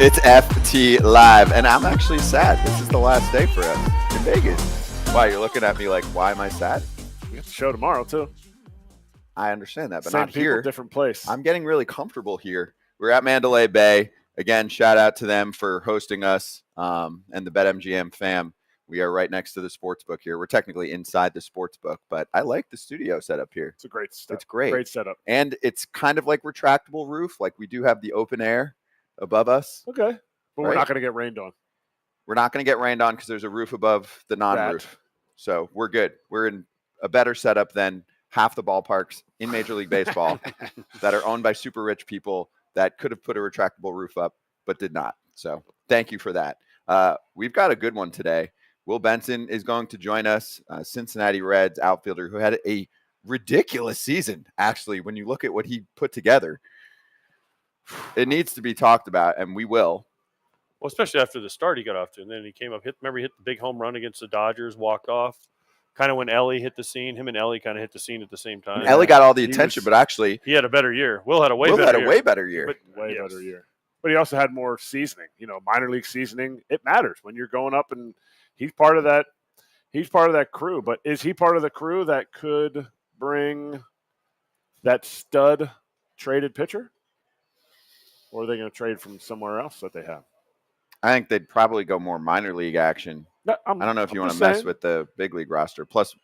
It's FTLIVE, and I'm actually sad. This is the last day for us in Vegas. Why, you're looking at me like, why am I sad? We have the show tomorrow, too. I understand that, but Same not people, here. different place. I'm getting really comfortable here. We're at Mandalay Bay. Again, shout out to them for hosting us and the BetMGM fam. We are right next to the sports book here. We're technically inside the sports book, but I like the studio setup here. It's a great setup. It's great. Great setup. And it's kind of like retractable roof. Like we do have the open air above us. Okay. But Right? we're not going to get rained on. We're not going to get rained on because there's a roof above the non-roof. So we're good. We're in a better setup than half the ballparks in Major League Baseball that are owned by super rich people that could have put a retractable roof up but did not. So thank you for that. We've got a good one today. Will Benson is going to join us, Cincinnati Reds outfielder who had a ridiculous season, actually, when you look at what he put together. It needs to be talked about, and we will. Well, especially after the start he got off to, and then he came up. Remember, he hit the big home run against the Dodgers, walked off. Kind of when Ellie hit the scene, him and Ellie kind of hit the scene at the same time. Ellie got all the attention, but actually he had a better year. Will had a way better year. Better year. But he also had more seasoning. You know, minor league seasoning. It matters when you're going up, and he's part of that. He's part of that crew. But is he part of the crew that could bring that stud traded pitcher? Or are they going to trade from somewhere else that they have? I think they'd probably go more minor league action. No, I don't know if you want to mess with the big league roster. Plus,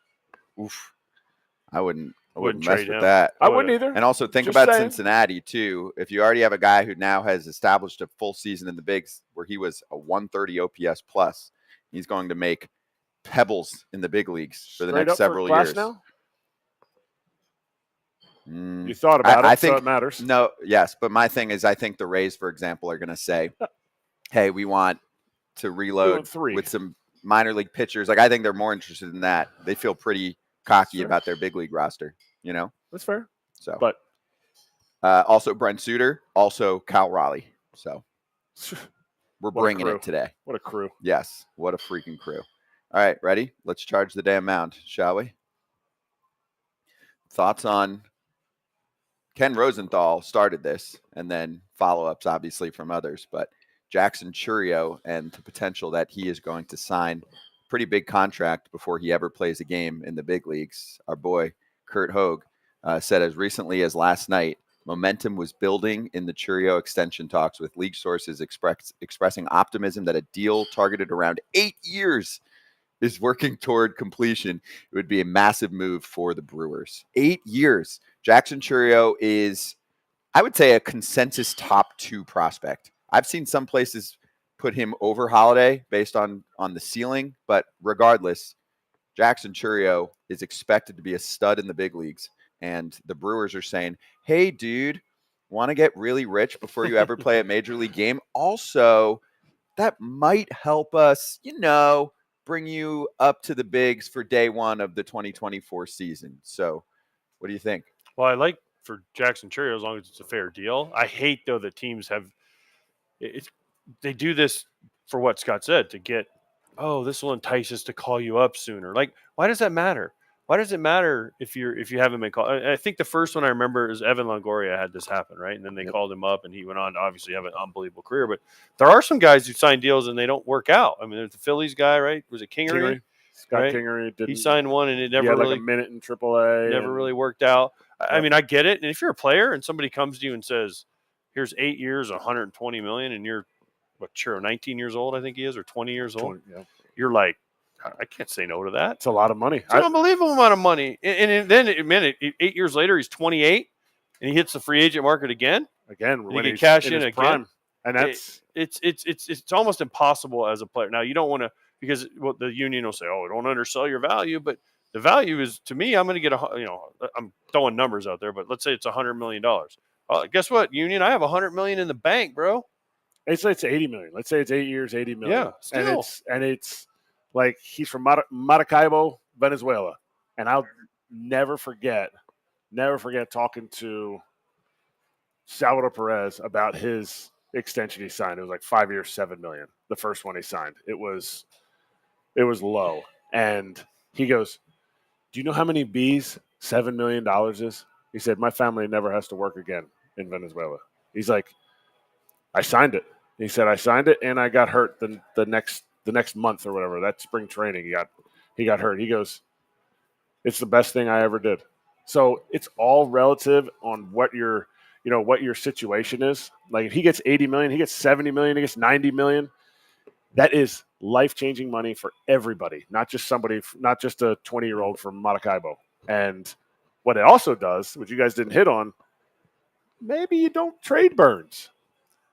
I wouldn't mess with that. I wouldn't either. And also think about Cincinnati too. If you already have a guy who now has established a full season in the bigs where he was a 130 OPS plus, he's going to make pebbles in the big leagues for the next several years. Now? You thought about it, so it matters. No, yes, but my thing is I think the Rays, for example, are going to say, hey, we want to reload with some minor league pitchers. Like I think they're more interested in that. They feel pretty cocky about their big league roster, you know? That's fair. So, but also Brent Suter, also Cal Raleigh. So we're bringing it today. What a crew. Yes, what a freaking crew. All right, ready? Let's charge the damn mound, shall we? Thoughts on Ken Rosenthal started this, and then follow-ups, obviously, from others. But Jackson Chourio and the potential that he is going to sign a pretty big contract before he ever plays a game in the big leagues. Our boy Kurt Hogue said as recently as last night, momentum was building in the Chourio extension talks, with league sources expressing optimism that a deal targeted around 8 years is working toward completion. It would be a massive move for the Brewers. 8 years. Jackson Chourio is, I would say, a consensus top 2 prospect. I've seen some places put him over Holiday based on the ceiling, but regardless, Jackson Chourio is expected to be a stud in the big leagues. And the Brewers are saying, hey, dude, want to get really rich before you ever play a major league game? Also, that might help us, bring you up to the bigs for day one of the 2024 season. So what do you think? Well, I like for Jackson Chourio as long as it's a fair deal. I hate, though, that teams have they do this for what Scott said, to get, this will entice us to call you up sooner. Like, why does that matter? Why does it matter if you haven't been called? I think the first one I remember is Evan Longoria had this happen, right? And then they called him up, and he went on to obviously have an unbelievable career. But there are some guys who sign deals and they don't work out. I mean, there's the Phillies guy, right? Was it Kingery? Scott right? Kingery didn't. He signed one, and it never had really like a minute in AAA. Never really worked out. I mean, I get it. And if you're a player and somebody comes to you and says, "Here's 8 years, $120 million," and you're 19 years old, I think he is, or 20 years old. You're like, I can't say no to that. It's a lot of money. It's an unbelievable amount of money. And then, 8 years later, he's 28, and he hits the free agent market again. When he can cash in again. Prime. And that's it's almost impossible as a player. Now, you don't want to, because the union will say, don't undersell your value, but the value is, to me, I'm going to get I'm throwing numbers out there, but let's say it's $100 million. Guess what, union? I have $100 million in the bank, bro. Let's say it's $80 million. Let's say it's 8 years, $80 million. Yeah, still. And it's like he's from Maracaibo, Venezuela. And I'll never forget talking to Salvador Perez about his extension he signed. It was like 5 years, $7 million. The first one he signed. It was low. And he goes, do you know how many B's $7 million is? He said, my family never has to work again in Venezuela. He's like, I signed it. He said, I signed it and I got hurt the next month or whatever. That spring training, he got hurt. He goes, it's the best thing I ever did. So it's all relative on what your situation is. Like if he gets 80 million, he gets 70 million, he gets 90 million. That is life-changing money for everybody, not just a 20-year-old from Maracaibo. And what it also does, which you guys didn't hit on, maybe you don't trade Burns.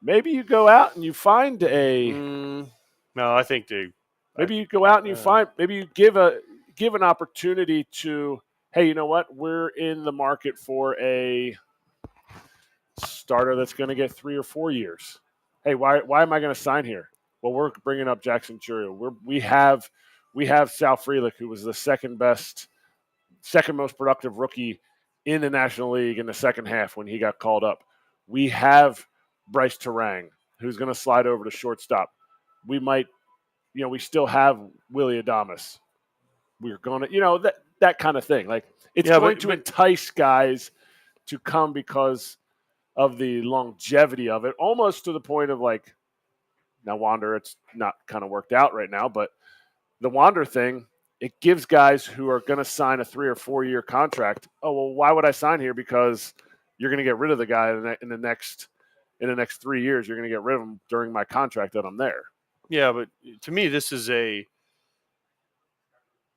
Maybe you go out and you find No, I think maybe you go out and you find. Maybe you give an opportunity to. Hey, you know what? We're in the market for a starter that's going to get 3 or 4 years. Hey, why am I going to sign here? Well, we're bringing up Jackson Chourio. We have Sal Frelick, who was the second most productive rookie in the National League in the second half when he got called up. We have Bryce Terang, who's going to slide over to shortstop. We might, we still have Willie Adames. We're going to, that kind of thing. Like it's going to entice guys to come because of the longevity of it, almost to the point of like, now Wander, it's not kind of worked out right now, but the Wander thing, it gives guys who are going to sign a 3 or 4 year contract. Oh, well, why would I sign here? Because you're going to get rid of the guy in the next 3 years. You're going to get rid of him during my contract that I'm there. Yeah, but to me, this is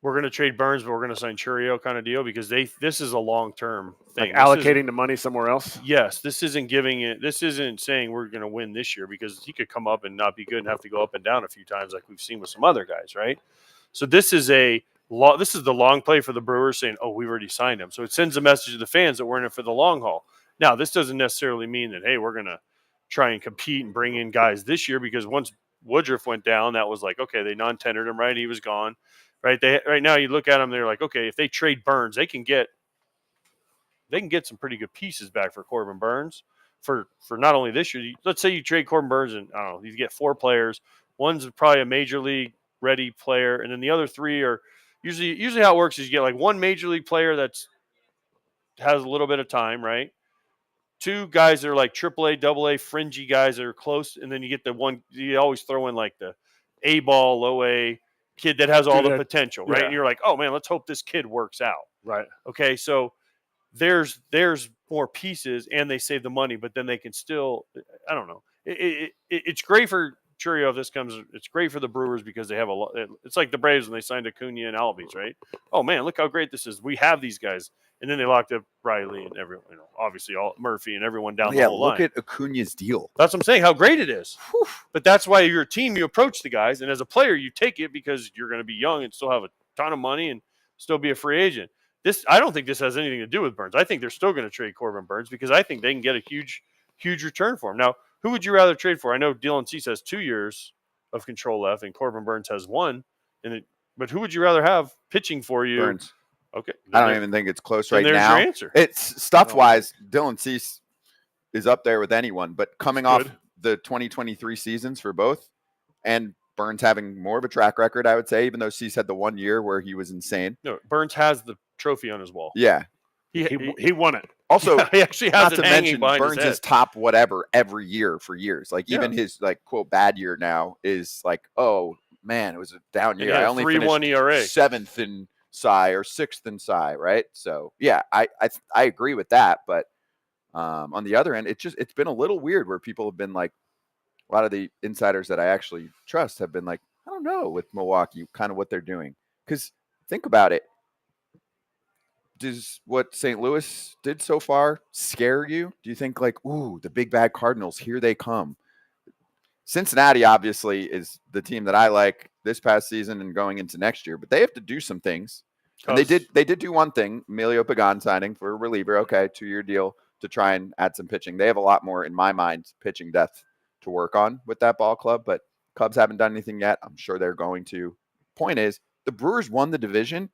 we're going to trade Burns, but we're going to sign Chourio kind of deal because this is a long-term thing. Like allocating the money somewhere else? Yes. This isn't saying we're going to win this year because he could come up and not be good and have to go up and down a few times like we've seen with some other guys, right? So this is the long play for the Brewers saying, oh, we've already signed him. So it sends a message to the fans that we're in it for the long haul. Now, this doesn't necessarily mean that, hey, we're going to try and compete and bring in guys this year because once Woodruff went down, that was like, okay, they non-tendered him, right? He was gone. Right, right now you look at them, they're like, okay, if they trade Burns, they can get some pretty good pieces back for Corbin Burns for not only this year. Let's say you trade Corbin Burns and I don't know, you get 4 players. One's probably a major league ready player, and then the other 3 are usually how it works is you get like one major league player has a little bit of time, right? 2 guys that are like AAA, AA, fringy guys that are close, and then you get the one you always throw in like the A ball, low A kid that has all the potential, right? Yeah. And you're like, oh man, let's hope this kid works out. Right. Okay. So there's more pieces and they save the money, but then they can still, I don't know. It's great for Chourio if this comes. It's great for the Brewers because they have a lot. It's like the Braves when they signed Acuna and Albies, right? Oh man, look how great this is. We have these guys. And then they locked up Riley and everyone, obviously all Murphy and everyone down the whole line. Look at Acuna's deal. That's what I'm saying, how great it is. Whew. But that's why you're a team, you approach the guys, and as a player, you take it because you're going to be young and still have a ton of money and still be a free agent. I don't think this has anything to do with Burns. I think they're still going to trade Corbin Burns because I think they can get a huge, huge return for him. Now, who would you rather trade for? I know Dylan Cease has 2 years of control left, and Corbin Burns has 1. But who would you rather have pitching for you? Burns. Okay. I don't even think it's close right there's now. Your answer. It's stuff-wise, Dylan Cease is up there with anyone. But coming off the 2023 seasons for both, and Burns having more of a track record, I would say, even though Cease had the 1 year where he was insane. No, Burns has the trophy on his wall. Yeah. He won it. Also, he actually has not to mention Burns is top whatever every year for years. Like even his like quote bad year now is like, oh man, it was a down year. I only 3.1 ERA, 7th in Cy or 6th in Cy, right? So yeah, I agree with that. But on the other end, it's been a little weird where people have been like, a lot of the insiders that I actually trust have been like, I don't know with Milwaukee, kind of what they're doing. Because think about it. Does what St. Louis did so far scare you? Do you think like, ooh, the big bad Cardinals, here they come? Cincinnati obviously is the team that I like this past season and going into next year, but they have to do some things. And they did do one thing, Emilio Pagan signing for a reliever. Okay, 2-year deal to try and add some pitching. They have a lot more, in my mind, pitching depth to work on with that ball club, but Cubs haven't done anything yet. I'm sure they're going to. Point is, the Brewers won the division.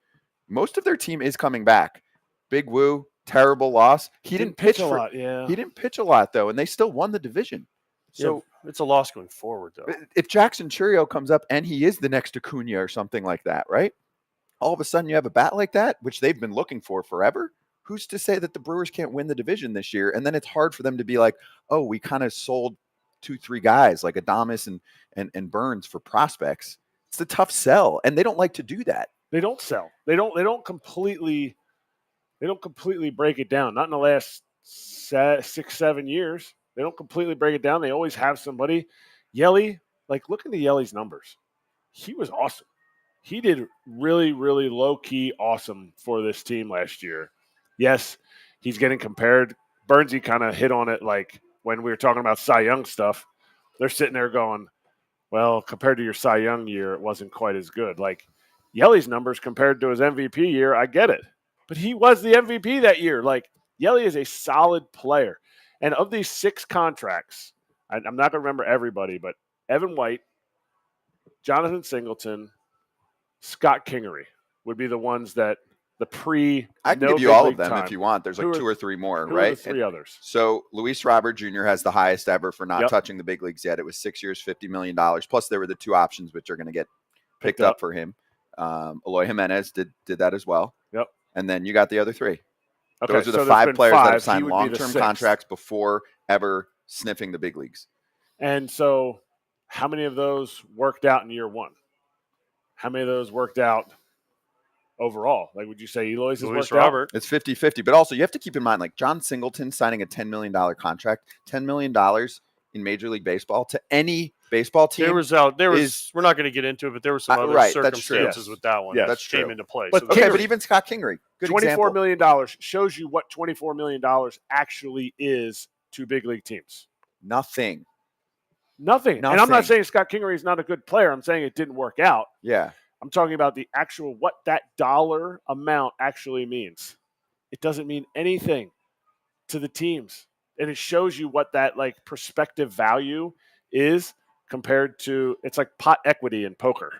Most of their team is coming back. Big Woo, terrible loss. He didn't pitch a lot. Yeah, he didn't pitch a lot though, and they still won the division. So it's a loss going forward, though. If Jackson Chourio comes up and he is the next Acuna or something like that, right? All of a sudden you have a bat like that, which they've been looking for forever. Who's to say that the Brewers can't win the division this year? And then it's hard for them to be like, oh, we kind of sold 2-3 guys like Adames and Burns for prospects. It's a tough sell, and they don't like to do that. They don't sell. They don't completely break it down. Not in the last 6-7 years. They don't completely break it down. They always have somebody. Yelly, like look into Yelly's numbers. He was awesome. He did really, really low-key awesome for this team last year. Yes, he's getting compared. Burnsy kind of hit on it like when we were talking about Cy Young stuff. They're sitting there going, well, compared to your Cy Young year, it wasn't quite as good. Like Yelly's numbers compared to his MVP year, I get it. But he was the MVP that year. Like Yelly is a solid player. And of these 6 contracts, I'm not going to remember everybody, but Evan White, Jonathan Singleton, Scott Kingery would be the ones that the I can give you all of them if you want. There's like 2 or 3 more, who right? Are the 3 others. So Luis Robert Jr. has the highest ever for not touching the big leagues yet. It was 6 years, $50 million. Plus there were the 2 options which are going to get picked up for him. Eloy Jimenez did that as well. Yep. And then you got the other 3. Okay, those are the 5 players that have signed long-term contracts before ever sniffing the big leagues. And so how many of those worked out in year 1? How many of those worked out overall? Like, would you say Eloy's has worked out? It's 50-50. But also, you have to keep in mind, like, John Singleton signing a $10 million contract, $10 million in Major League Baseball to any baseball team. We're not going to get into it, but there were some other circumstances with that one that came into play. But, but even Scott Kingery, good $24 million shows you what $24 million actually is to big league teams. Nothing. And I'm not saying Scott Kingery is not a good player. I'm saying it didn't work out. Yeah. I'm talking about the actual what that dollar amount actually means. It doesn't mean anything to the teams. And it shows you what that like prospective value is compared to it's like pot equity in poker.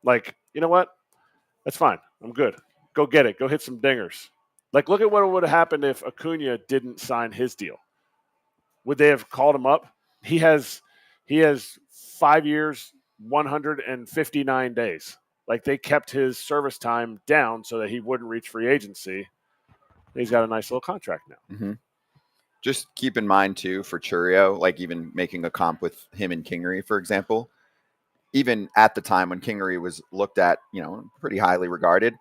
Like, you know what? That's fine. I'm good. Go get it. Go hit some dingers. Like, look at what would have happened if Acuna didn't sign his deal. Would they have called him up? He has 5 years, 159 days. Like they kept his service time down so that he wouldn't reach free agency. He's got a nice little contract now. Mm-hmm. Just keep in mind too for Chourio, like even making a comp with him and Kingery, for example, even at the time when Kingery was looked at, pretty highly regarded,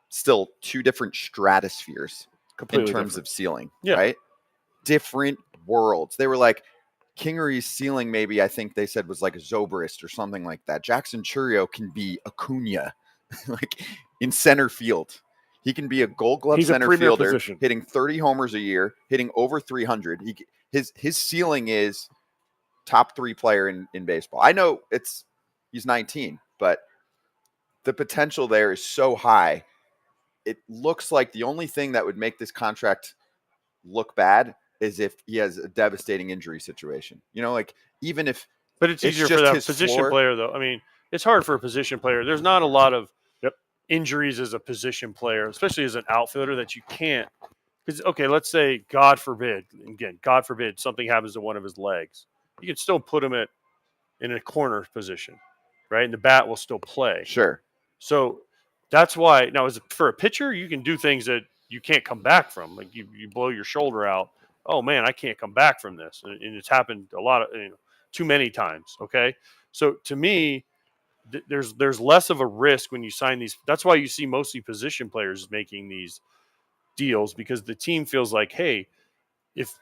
still 2 different stratospheres Completely in terms different. of ceiling, right? Different worlds. They were like, Kingery's ceiling, maybe I think they said was like a Zobrist or something like that. Jackson Chourio can be Acuna, like in center field. He can be a Gold Glove center fielder, hitting 30 homers a year, hitting over 300. His ceiling is top 3 player in baseball. I know he's 19, but the potential there is so high. It looks like the only thing that would make this contract look bad is if he has a devastating injury situation. Like even if but it's easier for that position player though. I mean, it's hard for a position player. There's not a lot of injuries as a position player, especially as an outfielder, that you can't because let's say God forbid something happens to one of his legs. You can still put him in a corner position, right? And the bat will still play. Sure. So that's why now for a pitcher, you can do things that you can't come back from. Like you blow your shoulder out. Oh man, I can't come back from this. And it's happened a lot of, too many times. Okay. So to me, there's less of a risk when you sign these. That's why you see mostly position players making these deals because the team feels like, hey, if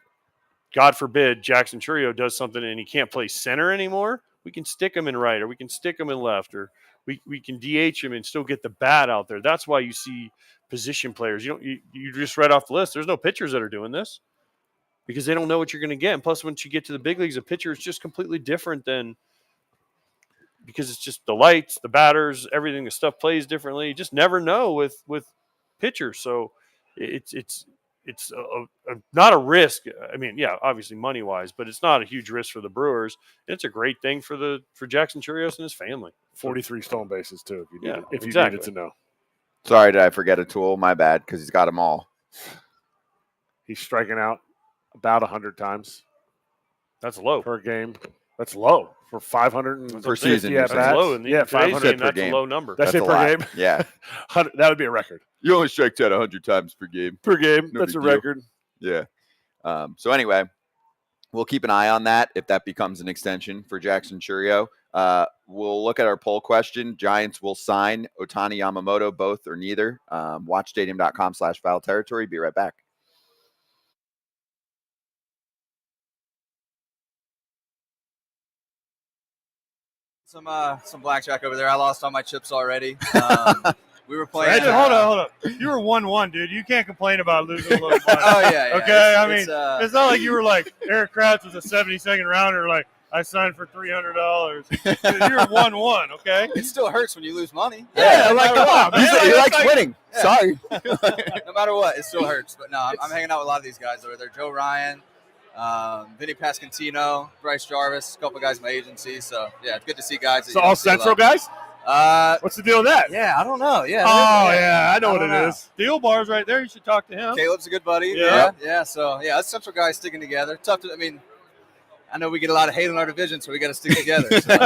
God forbid Jackson Chourio does something and he can't play center anymore, we can stick him in right or we can stick him in left or we can DH him and still get the bat out there. That's why you see position players. You just read off the list. There's no pitchers that are doing this because they don't know what you're going to get. And plus, once you get to the big leagues, a pitcher is just completely different than because it's just the lights, the batters, everything. The stuff plays differently. You just never know with pitchers. So it's not a risk. I mean, yeah, obviously money wise, but it's not a huge risk for the Brewers. It's a great thing for Jackson Chourio and his family. 43 stolen bases too, if you needed to know. Sorry, did I forget a tool? My bad, because he's got them all. He's striking out about 100 times. That's low per game. That's low for 500 per season. That's low. Yeah, 500 that's a low number. That's it per game. Yeah, that would be a record. You only strike out 100 times per game. Per game, that's a record. Yeah. So anyway, we'll keep an eye on that if that becomes an extension for Jackson Chourio. We'll look at our poll question. Giants will sign Ohtani, Yamamoto, both or neither. Watchstadium.com/foul territory. Be right back. Some blackjack over there. I lost all my chips already. We were playing. Hold on. You were 1-1, dude. You can't complain about losing a little money. Oh yeah. Okay, it's not like you were like Erik Kratz was a 72nd rounder. Like I signed for $300. Dude, you're 1-1. Okay. It still hurts when you lose money. Yeah, like come on, man. He likes winning. Yeah. Sorry. No matter what, it still hurts. But no, I'm hanging out with a lot of these guys over there. Joe Ryan, Vinny Pascantino, Bryce Jarvis, a couple of guys in my agency. So yeah, it's good to see guys. So all Central guys? What's the deal with that? Yeah, I don't know. Yeah. I know what it is. Steel Bar's right there. You should talk to him. Caleb's a good buddy. Yeah. So yeah, us Central guys sticking together. Tough to. I know we get a lot of hate in our division, so we got to stick together. So.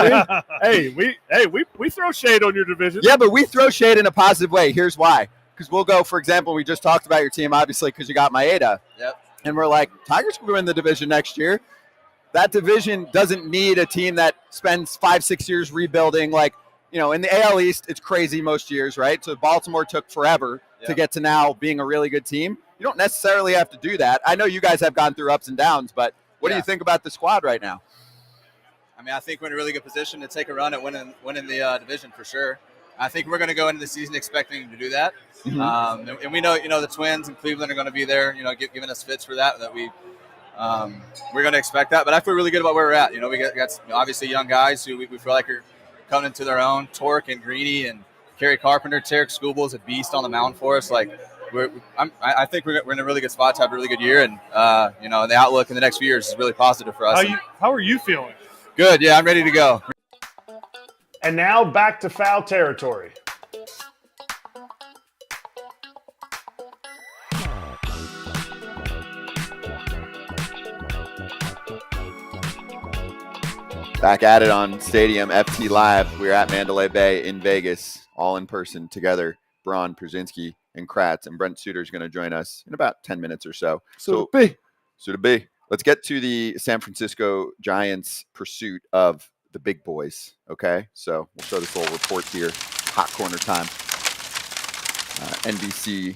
we throw shade on your division. Yeah, but we throw shade in a positive way. Here's why. Because we'll go, for example, we just talked about your team, obviously, because you got Maeda. Yep. And we're like, Tigers will win the division next year. That division doesn't need a team that spends 5-6 years rebuilding. Like, in the AL East, it's crazy most years, right? So Baltimore took forever to get to now being a really good team. You don't necessarily have to do that. I know you guys have gone through ups and downs, but what do you think about the squad right now? I think we're in a really good position to take a run at winning the division for sure. I think we're going to go into the season expecting to do that. Mm-hmm. And we know, the Twins and Cleveland are going to be there, giving us fits for that we're going to expect that. But I feel really good about where we're at. We got obviously young guys who we feel like are coming into their own. Torque and Greeny and Kerry Carpenter, Tarek Skubel's a beast on the mound for us. Like, I think we're in a really good spot to have a really good year. And, the outlook in the next few years is really positive for us. How are you feeling? Good. Yeah, I'm ready to go. And now back to foul territory. Back at it on Stadium FTLIVE. We're at Mandalay Bay in Vegas, all in person together. Braun, Pierzynski, and Kratz. And Brent Suter is going to join us in about 10 minutes or so. Suter B. Let's get to the San Francisco Giants' pursuit of the big boys, okay? So we'll show this little report here. Hot corner time. NBC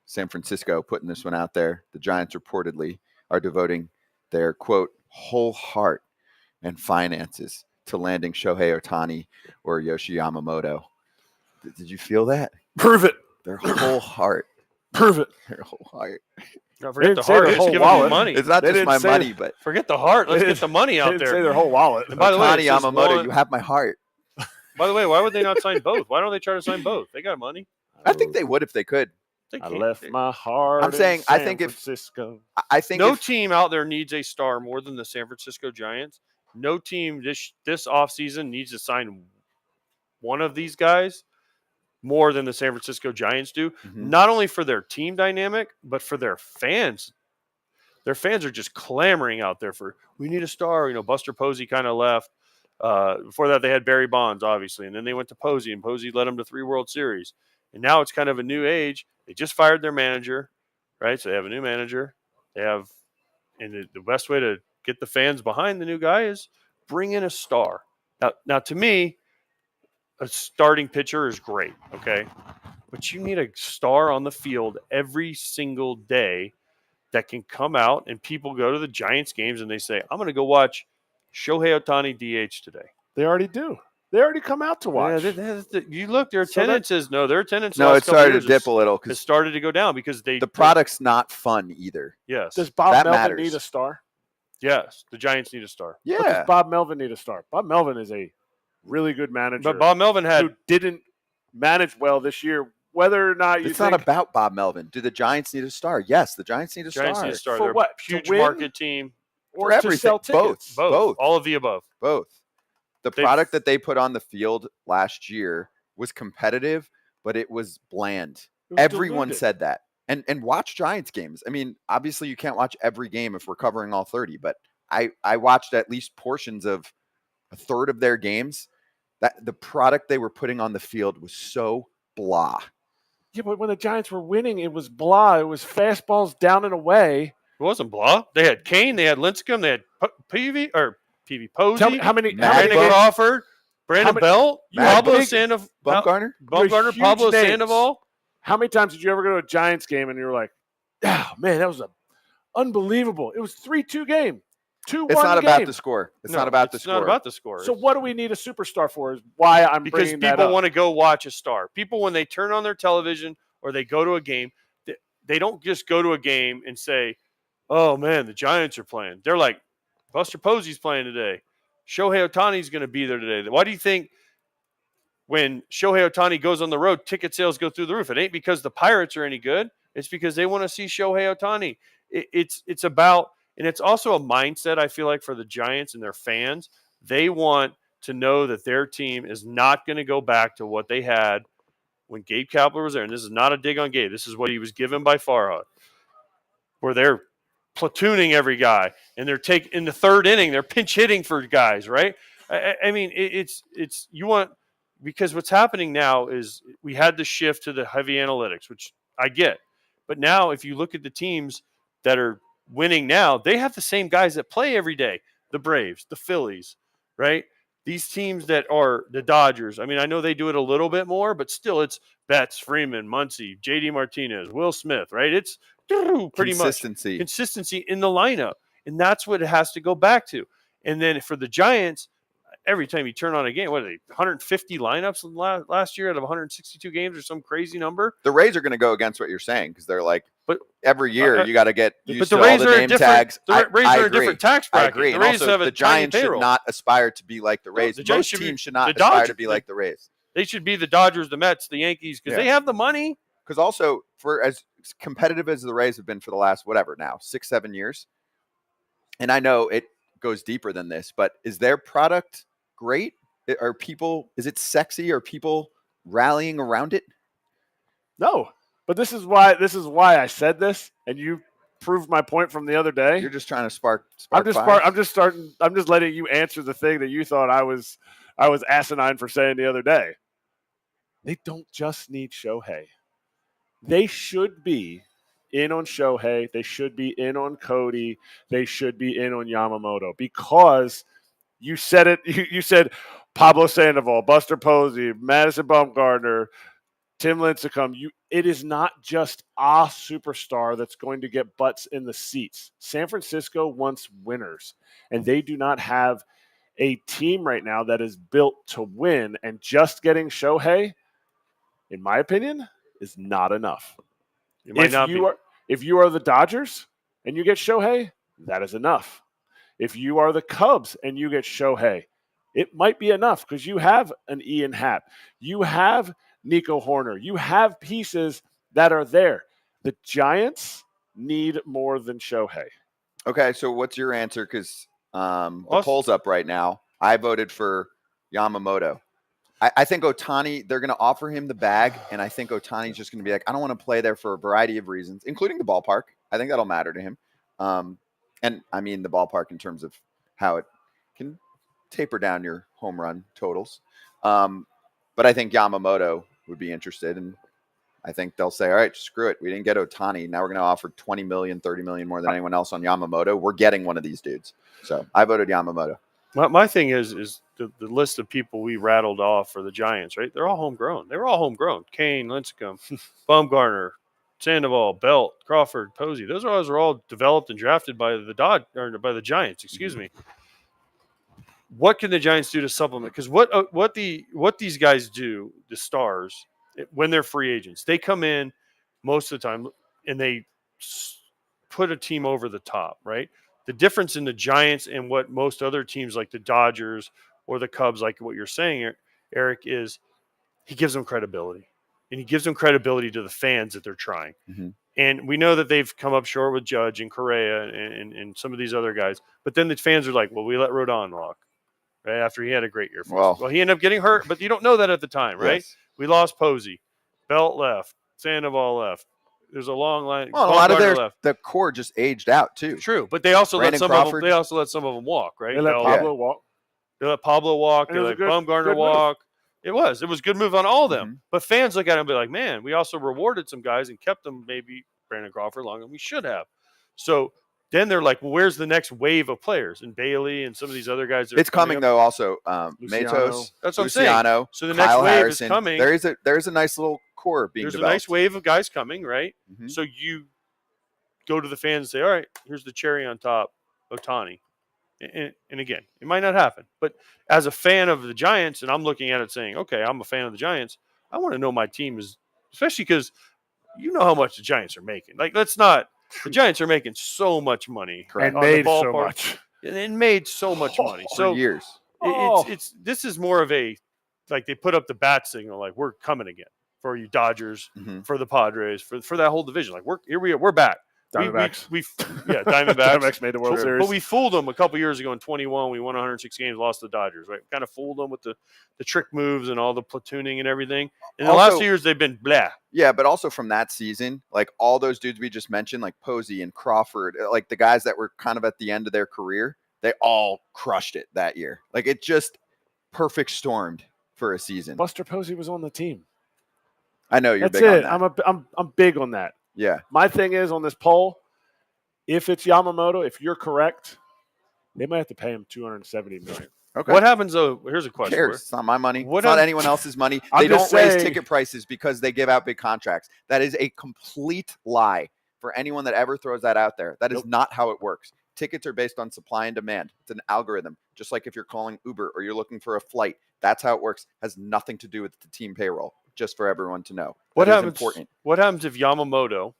San Francisco putting this one out there. The Giants reportedly are devoting their, quote, whole heart and finances to landing Shohei Ohtani or Yoshi Yamamoto. Did you feel that? Prove it. Their whole heart. Prove it. Their whole heart. No, forget the heart. Just give them money. It's not just my money, but forget the heart. Let's get the money out there. Say their whole wallet. And by the way, Ohtani, Yamamoto, you have my heart. By the way, why would they not sign both? Why don't they try to sign both? They got money. I think they would if they could. I left my heart. I'm saying, I think Francisco. I think no team out there needs a star more than the San Francisco Giants. No team this offseason needs to sign one of these guys more than the San Francisco Giants do. Mm-hmm. Not only for their team dynamic, but for their fans. Their fans are just clamoring out there for, we need a star. Buster Posey kind of left. Before that, they had Barry Bonds, obviously. And then they went to Posey, and Posey led them to 3 World Series. And now it's kind of a new age. They just fired their manager, right? So they have a new manager. And the best way to get the fans behind the new guy is bring in a star. Now to me, a starting pitcher is great, okay? But you need a star on the field every single day that can come out, and people go to the Giants games and they say, I'm going to go watch Shohei Ohtani DH today. They already do. They already come out to watch. Yeah, you look, their attendance is no, it started to dip a little. It started to go down because the product's not fun either. Yes. Does Bob Melvin need a star? Yes. The Giants need a star. Yeah. Does Bob Melvin need a star? Bob Melvin is a really good manager. But Bob Melvin who didn't manage well this year. Whether or not it's not about Bob Melvin. Do the Giants need a star? Yes, the Giants need a star. Giants need a star. For They're what? A huge market team. Or everything. Both. All of the above. Both. The product that they put on the field last year was competitive, but it was bland. Everyone said that. And watch Giants games. I mean, obviously you can't watch every game if we're covering all 30, but I watched at least portions of a third of their games. That the product they were putting on the field was so blah. Yeah, but when the Giants were winning, it was blah. It was fastballs down and away. It wasn't blah. They had Kane, they had Lincecum, they had Posey, Tell me how many Brandon games- Crawford, Brandon Belt, Pablo Sandoval, Bumgarner, Pablo names. Sandoval. How many times did you ever go to a Giants game and you were like, "Oh man, that was unbelievable! It was 3-2 game, 2-1 it's not game." about the score. It's not about the It's score. not about the score. So what do we need a superstar for? Is why I'm because bringing that people up. want to go watch a star. People, when they turn on their television or they go to a game, they don't just go to a game and say, "Oh man, the Giants are playing." They're like, "Buster Posey's playing today. Shohei Ohtani's going to be there today." Why do you think when Shohei Ohtani goes on the road, ticket sales go through the roof? It ain't because the Pirates are any good. It's because they want to see Shohei Ohtani. It's about, and it's also a mindset, I feel like, for the Giants and their fans. They want to know that their team is not going to go back to what they had when Gabe Kapler was there. And this is not a dig on Gabe. This is what he was given by Farhad, where they're platooning every guy and they're taking in the third inning, they're pinch hitting for guys, right? I mean, it's you want, because what's happening now is we had the shift to the heavy analytics, which I get. But now if you look at the teams that are winning now, they have the same guys that play every day. The Braves, the Phillies, right? These teams that are the Dodgers. I mean, I know they do it a little bit more, but still it's Betts, Freeman, Muncy, JD Martinez, Will Smith, right? It's pretty much consistency in the lineup. And that's what it has to go back to. And then for the Giants, every time you turn on a game, what are they, 150 lineups last year out of 162 games or some crazy number? The Rays are going to go against what you're saying because they're like, but every year you got to get used the to Rays all the name tags. The Rays are a different tax bracket. I agree. The Rays and also, have the Giants should not aspire to be like the Rays. Most teams should not aspire to be like the Rays. They should be the Dodgers, the Mets, the Yankees, because they have the money. Because also, for as competitive as the Rays have been for the last, 6-7 years, and I know it goes deeper than this, but is their product great? Is it sexy? Are people rallying around it? No. But this is why I said this, and you proved my point from the other day. You're just trying to spark I'm just letting you answer the thing that you thought I was asinine for saying the other day. They don't just need Shohei. They should be in on Shohei. They should be in on Cody. They should be in on Yamamoto, because you said it. You said Pablo Sandoval, Buster Posey, Madison Bumgarner, Tim Lincecum. It is not just a superstar that's going to get butts in the seats. San Francisco wants winners, and they do not have a team right now that is built to win. And just getting Shohei, in my opinion, is not enough. If you are the Dodgers and you get Shohei, that is enough. If you are the Cubs and you get Shohei, it might be enough because you have an Ian Happ. You have Nico Horner. You have pieces that are there. The Giants need more than Shohei. Okay, so what's your answer? Because the poll's up right now. I voted for Yamamoto. I think Ohtani, they're going to offer him the bag, and I think Ohtani's just going to be like, I don't want to play there for a variety of reasons, including the ballpark. I think that'll matter to him. And I mean the ballpark in terms of how it can taper down your home run totals. But I think Yamamoto would be interested, and I think they'll say, all right, screw it. We didn't get Ohtani. Now we're going to offer $20 million, $30 million more than anyone else on Yamamoto. We're getting one of these dudes. So I voted Yamamoto. My thing is the list of people we rattled off for the Giants, right? They're all homegrown. They were all homegrown. Kane, Lincecum, Bumgarner, Sandoval, Belt, Crawford, Posey. Those are all developed and drafted by the Giants. Excuse me. What can the Giants do to supplement? Because what these guys do, the stars, when they're free agents, they come in most of the time and they put a team over the top, right? The difference in the Giants and what most other teams like the Dodgers or the Cubs, like what you're saying, Eric, is he gives them credibility. And he gives them credibility to the fans that they're trying. Mm-hmm. And we know that they've come up short with Judge and Correa and some of these other guys. But then the fans are like, well, we let Rodon walk, right, after he had a great year for us. Well, he ended up getting hurt, but you don't know that at the time, right? Yes. We lost Posey. Belt left. Sandoval left. There's a long line. Well, a lot of the core just aged out too. True, but they also let some of them. They also let some of them walk, right? They let Pablo walk. They let Pablo walk. They let Bumgarner walk. It was a good move on all of them. Mm-hmm. But fans look at it and be like, man, we also rewarded some guys and kept them maybe Brandon Crawford longer than we should have. So then they're like, well, where's the next wave of players? And Bailey and some of these other guys. It's coming up. though. Also, Luciano. Matos, That's what Luciano, I'm saying. So the next Kyle wave Harrison. is coming. There's a nice little core being There's developed. a nice wave of guys coming, right? Mhm. So you go to the fans and say, all right, here's the cherry on top, Ohtani. And again, it might not happen. But as a fan of the Giants, and I'm looking at it saying, okay, I'm a fan of the Giants, I want to know my team is, especially because you know how much the Giants are making. Like, let's not, the Giants are making so much money. And on the made so ballpark. much. And made so much money. For So years. this is more of a, like, they put up the bat signal, like, we're coming again for you Dodgers, for the Padres, for that whole division. Like, we're back. Diamondbacks. Diamondbacks. Diamondbacks made the World Series. But we fooled them a couple years ago in 21. We won 106 games, lost to the Dodgers, right? Kind of fooled them with the trick moves and all the platooning and everything. And the last 2 years, they've been blah. Yeah, but also from that season, like all those dudes we just mentioned, like Posey and Crawford, like the guys that were kind of at the end of their career, they all crushed it that year. Like it just perfect stormed for a season. Buster Posey was on the team. I know you're That's big it. on that. I'm big on that. Yeah. My thing is on this poll, if it's Yamamoto, if you're correct, they might have to pay him $270 million. Okay. What happens though? Here's a Who question. cares? It's not my money. What It's not I'm- anyone else's money. I'm They don't just raise saying- ticket prices because they give out big contracts. That is a complete lie for anyone that ever throws that out there. That is not how it works. Tickets are based on supply and demand. It's an algorithm. Just like if you're calling Uber or you're looking for a flight, that's how it works. Has nothing to do with the team payroll. Just for everyone to know. What That is happens? important. What happens if Yamamoto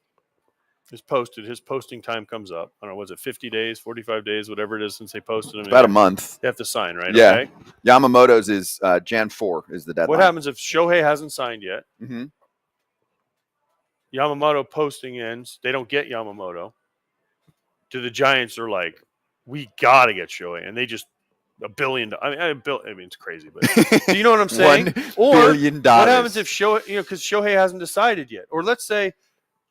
is posted? His posting time comes up. I don't know. Was it 50 days, 45 days, whatever it is since they posted him? About a month. They have to sign, right? Yeah. Okay. Yamamoto's is Jan 4 is the deadline. What happens if Shohei hasn't signed yet? Mm-hmm. Yamamoto posting ends. They don't get Yamamoto. Do the Giants are like, we got to get Shohei, and they just $1 billion. I mean, it's crazy, but do you know what I'm saying? $1 Or billion. what happens if Shohei, because Shohei hasn't decided yet? Or let's say,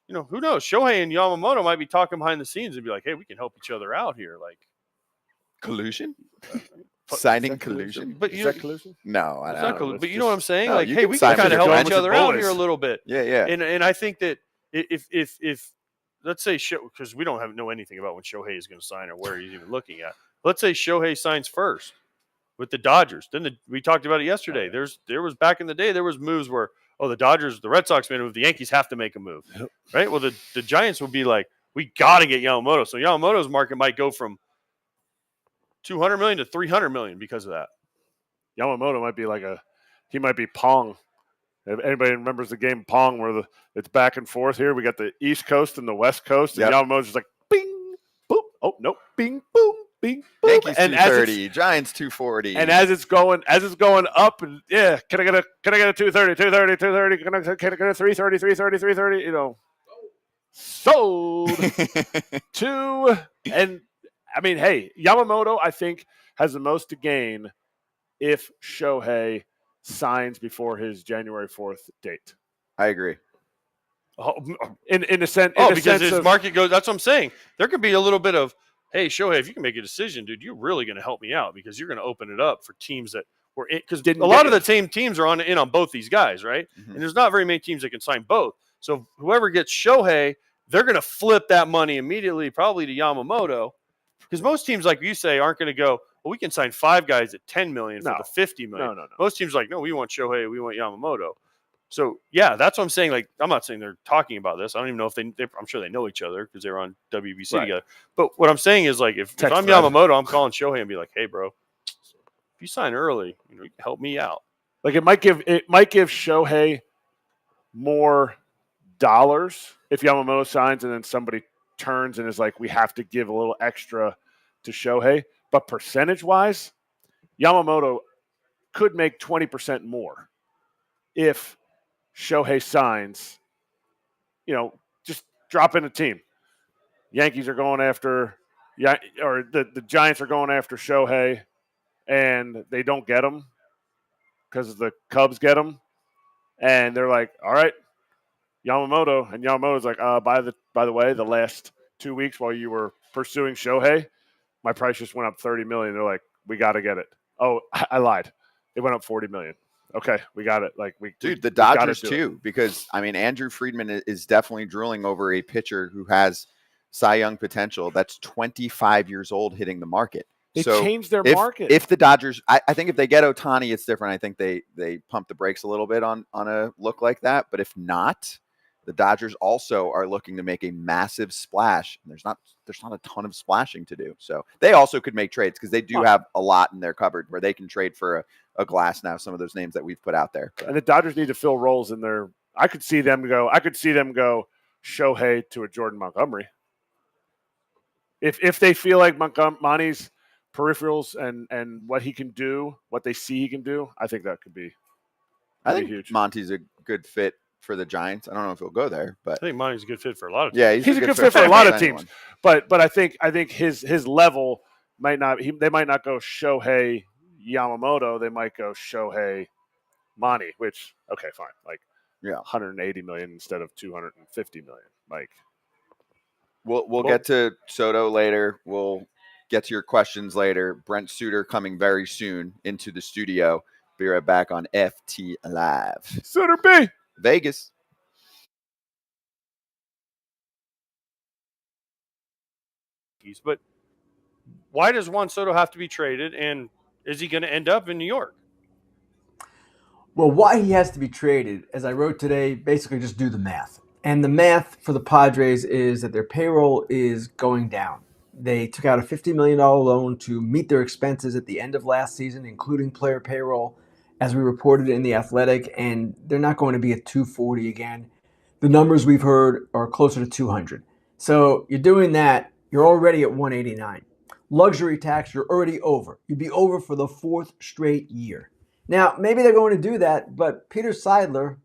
who knows? Shohei and Yamamoto might be talking behind the scenes and be like, hey, we can help each other out here. Like, collusion? Signing collusion? But Is that collusion? No, I it's don't not know. collusion. But you know what I'm saying? No, Like, you hey, can we sign can kind for of the help boys. each other With the out boys. here a little bit. Yeah. And I think that if let's say, because we don't know anything about when Shohei is going to sign or where he's even looking at. Let's say Shohei signs first with the Dodgers. Then we talked about it yesterday. There was back in the day, there was moves where, the Dodgers, the Red Sox made a move, the Yankees have to make a move, right? Well, the Giants would be like, we got to get Yamamoto. So Yamamoto's market might go from $200 million to $300 million because of that. Yamamoto might be he might be Pong. If anybody remembers the game Pong where it's back and forth here, we got the East Coast and the West Coast, and Yamamoto's just like, bing, boop, oh, no, bing, boom, bing, boom. Yankees and 230, Giants 240. And as it's going up, and can I get a 230, 230, 230, can I get a 330, 330, 330, sold and I mean, hey, Yamamoto, I think, has the most to gain if Shohei signs before his January 4th date. I agree. In a sense, because his market goes. That's what I'm saying. There could be a little bit of, hey, Shohei, if you can make a decision, dude, you're really going to help me out because you're going to open it up for teams that were in. Because a lot of the same teams are in on both these guys, right? Mm-hmm. And there's not very many teams that can sign both. So whoever gets Shohei, they're going to flip that money immediately, probably to Yamamoto, because most teams, like you say, aren't going to go, well, we can sign 5 guys at $10 million for the $50 million. No. Most teams are like, no, we want Shohei, we want Yamamoto. So, yeah, that's what I'm saying. Like, I'm not saying they're talking about this. I don't even know if I'm sure they know each other because they're on WBC together. But what I'm saying is, like, if I'm Yamamoto, I'm calling Shohei and be like, hey, bro, if you sign early, you can help me out. Like, it might give Shohei more dollars if Yamamoto signs and then somebody turns and is like, we have to give a little extra to Shohei. But percentage-wise, Yamamoto could make 20% more if Shohei signs, just drop in a team. Yankees are going after, or the Giants are going after Shohei, and they don't get him because the Cubs get him, and they're like, all right, Yamamoto, and Yamamoto's like, by the way, the last 2 weeks while you were pursuing Shohei, my price just went up $30 million. They're like, we got to get it. Oh, I lied. It went up $40 million. Okay, we got it. Like the Dodgers too, because I mean, Andrew Friedman is definitely drooling over a pitcher who has Cy Young potential that's 25 years old hitting the market. They So changed their if, market. If the Dodgers, I think if they get Ohtani, it's different. I think they pump the brakes a little bit on a look like that. But if not, the Dodgers also are looking to make a massive splash. And there's not a ton of splashing to do. So they also could make trades because they do have a lot in their cupboard where they can trade for a glass now. Some of those names that we've put out there. And the Dodgers need to fill roles in their. I could see them go Shohei to a Jordan Montgomery. If they feel like Montgomery's peripherals and what he can do, what they see he can do, I think that could be. I think huge. Monty's a good fit for the Giants. I don't know if he'll go there, but I think Monty's a good fit for a lot of teams. Yeah, he's a good fit for a lot of teams. But I think his level might not. They might not go Shohei Yamamoto. They might go Shohei Monty. Which okay, fine. Like 180 million instead of 250 million. Like we'll get to Soto later. We'll get to your questions later. Brent Suter coming very soon into the studio. Be right back on FTLIVE. Suter B. Vegas. But why does Juan Soto have to be traded, and is he going to end up in New York? Well, why he has to be traded, as I wrote today, basically just do the math. And the math for the Padres is that their payroll is going down. They took out a $50 million loan to meet their expenses at the end of last season, including player payroll, as we reported in The Athletic, and they're not going to be at 240 again. The numbers we've heard are closer to 200. So you're doing that, you're already at 189. Luxury tax, you're already over. You'd be over for the fourth straight year. Now, maybe they're going to do that, but Peter Seidler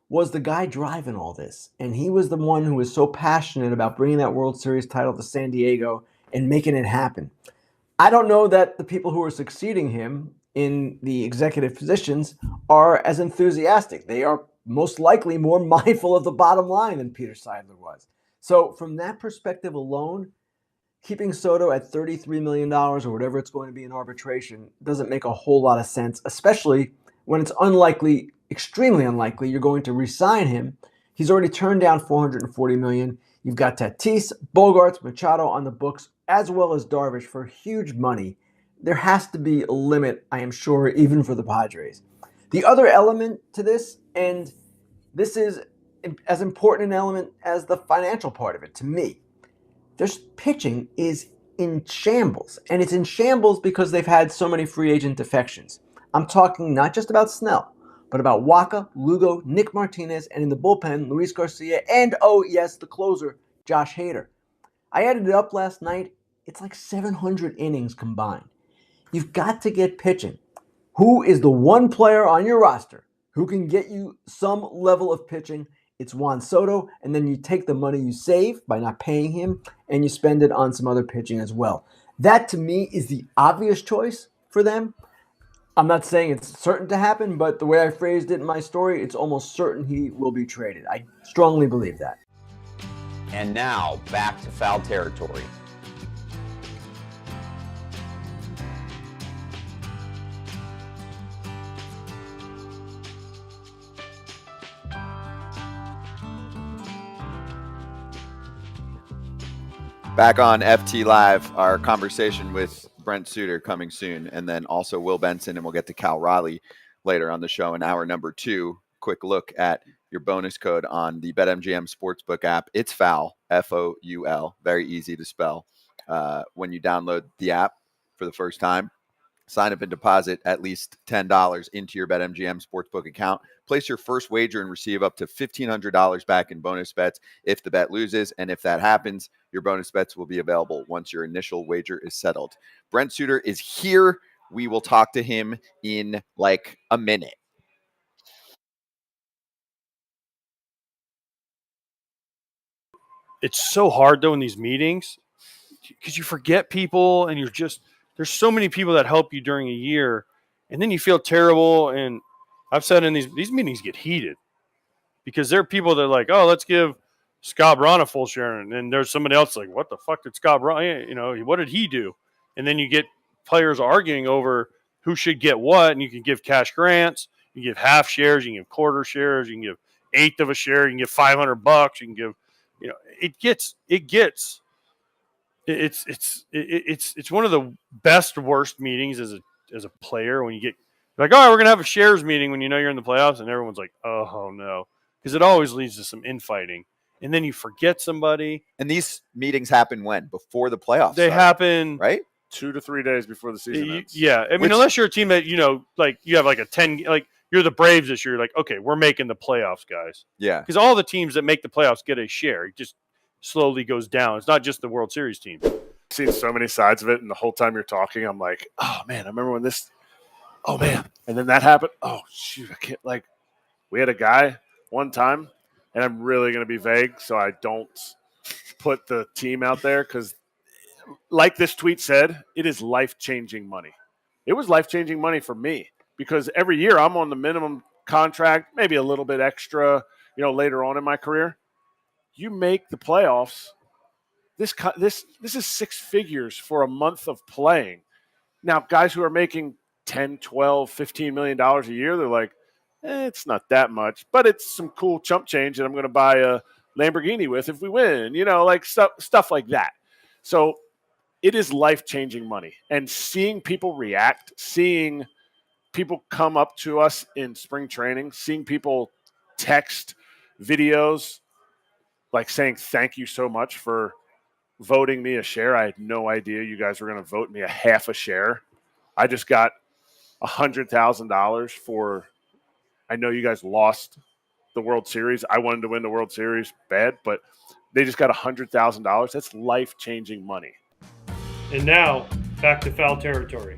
was the guy driving all this. And he was the one who was so passionate about bringing that World Series title to San Diego and making it happen. I don't know that the people who are succeeding him in the executive positions are as enthusiastic. They are most likely more mindful of the bottom line than Peter Seidler was. So from that perspective alone, keeping Soto at $33 million or whatever it's going to be in arbitration doesn't make a whole lot of sense, especially when it's unlikely, extremely unlikely, you're going to re-sign him. He's already turned down $440 million. You've got Tatis, Bogarts, Machado on the books, as well as Darvish for huge money. There has to be a limit, I am sure, even for the Padres. The other element to this, and this is as important an element as the financial part of it to me, their pitching is in shambles. And it's in shambles because they've had so many free agent defections. I'm talking not just about Snell, but about Waka, Lugo, Nick Martinez, and in the bullpen, Luis Garcia, and, oh yes, the closer, Josh Hader. I added it up last night. It's like 700 innings combined. You've got to get pitching. Who is the one player on your roster who can get you some level of pitching? It's Juan Soto, and then you take the money you save by not paying him, and you spend it on some other pitching as well. That, to me, is the obvious choice for them. I'm not saying it's certain to happen, but the way I phrased it in my story, it's almost certain he will be traded. I strongly believe that. And now, back to Foul Territory. Back on FT Live, our conversation with Brent Suter coming soon, and then also Will Benson, and we'll get to Cal Raleigh later on the show in hour number 2. Quick look at your bonus code on the BetMGM Sportsbook app. It's FOUL, F-O-U-L, very easy to spell. When you download the app for the first time, sign up and deposit at least $10 into your BetMGM Sportsbook account. Place your first wager and receive up to $1,500 back in bonus bets if the bet loses. And if that happens, your bonus bets will be available once your initial wager is settled. Brent Suter is here. We will talk to him in like a minute. It's so hard, though, in these meetings because you forget people and there's so many people that help you during a year, and then you feel terrible. And I've said in these meetings get heated because there are people that are like, oh, let's give Scott Braun a full share. And then there's somebody else like, what the fuck did Scott Braun, what did he do? And then you get players arguing over who should get what, and you can give cash grants, you can give half shares, you can give quarter shares, you can give eighth of a share, you can give $500, you can give, it gets It's one of the best worst meetings as a player when you get like, all right, we're gonna have a shares meeting when you know you're in the playoffs, and everyone's like, oh no, because it always leads to some infighting, and then you forget somebody. And these meetings happen when? Before the playoffs. They happen right 2 to 3 days before the season ends. Yeah, I mean, unless you're a team that like you have like a 10, like you're the Braves this year, like okay, we're making the playoffs, guys. Yeah. Because all the teams that make the playoffs get a share. It just slowly goes down. It's not just the World Series team. I've seen so many sides of it, and the whole time you're talking, I'm like, oh man, I remember when this. Oh man, and then that happened. Oh shoot, I can't. Like, we had a guy one time, and I'm really going to be vague, so I don't put the team out there because, like this tweet said, it is life-changing money. It was life-changing money for me because every year I'm on the minimum contract, maybe a little bit extra, later on in my career. You make the playoffs. This is 6 figures for a month of playing. Now, guys who are making $10, $12, $15 million a year, they're like, it's not that much, but it's some cool chump change that I'm going to buy a Lamborghini with if we win, like stuff like that. So it is life-changing money. And seeing people react, seeing people come up to us in spring training, seeing people text videos like saying thank you so much for voting me a share. I had no idea you guys were going to vote me a half a share. I just got $100,000 for, I know you guys lost the World Series. I wanted to win the World Series bad, but they just got $100,000. That's life-changing money. And now, back to foul territory.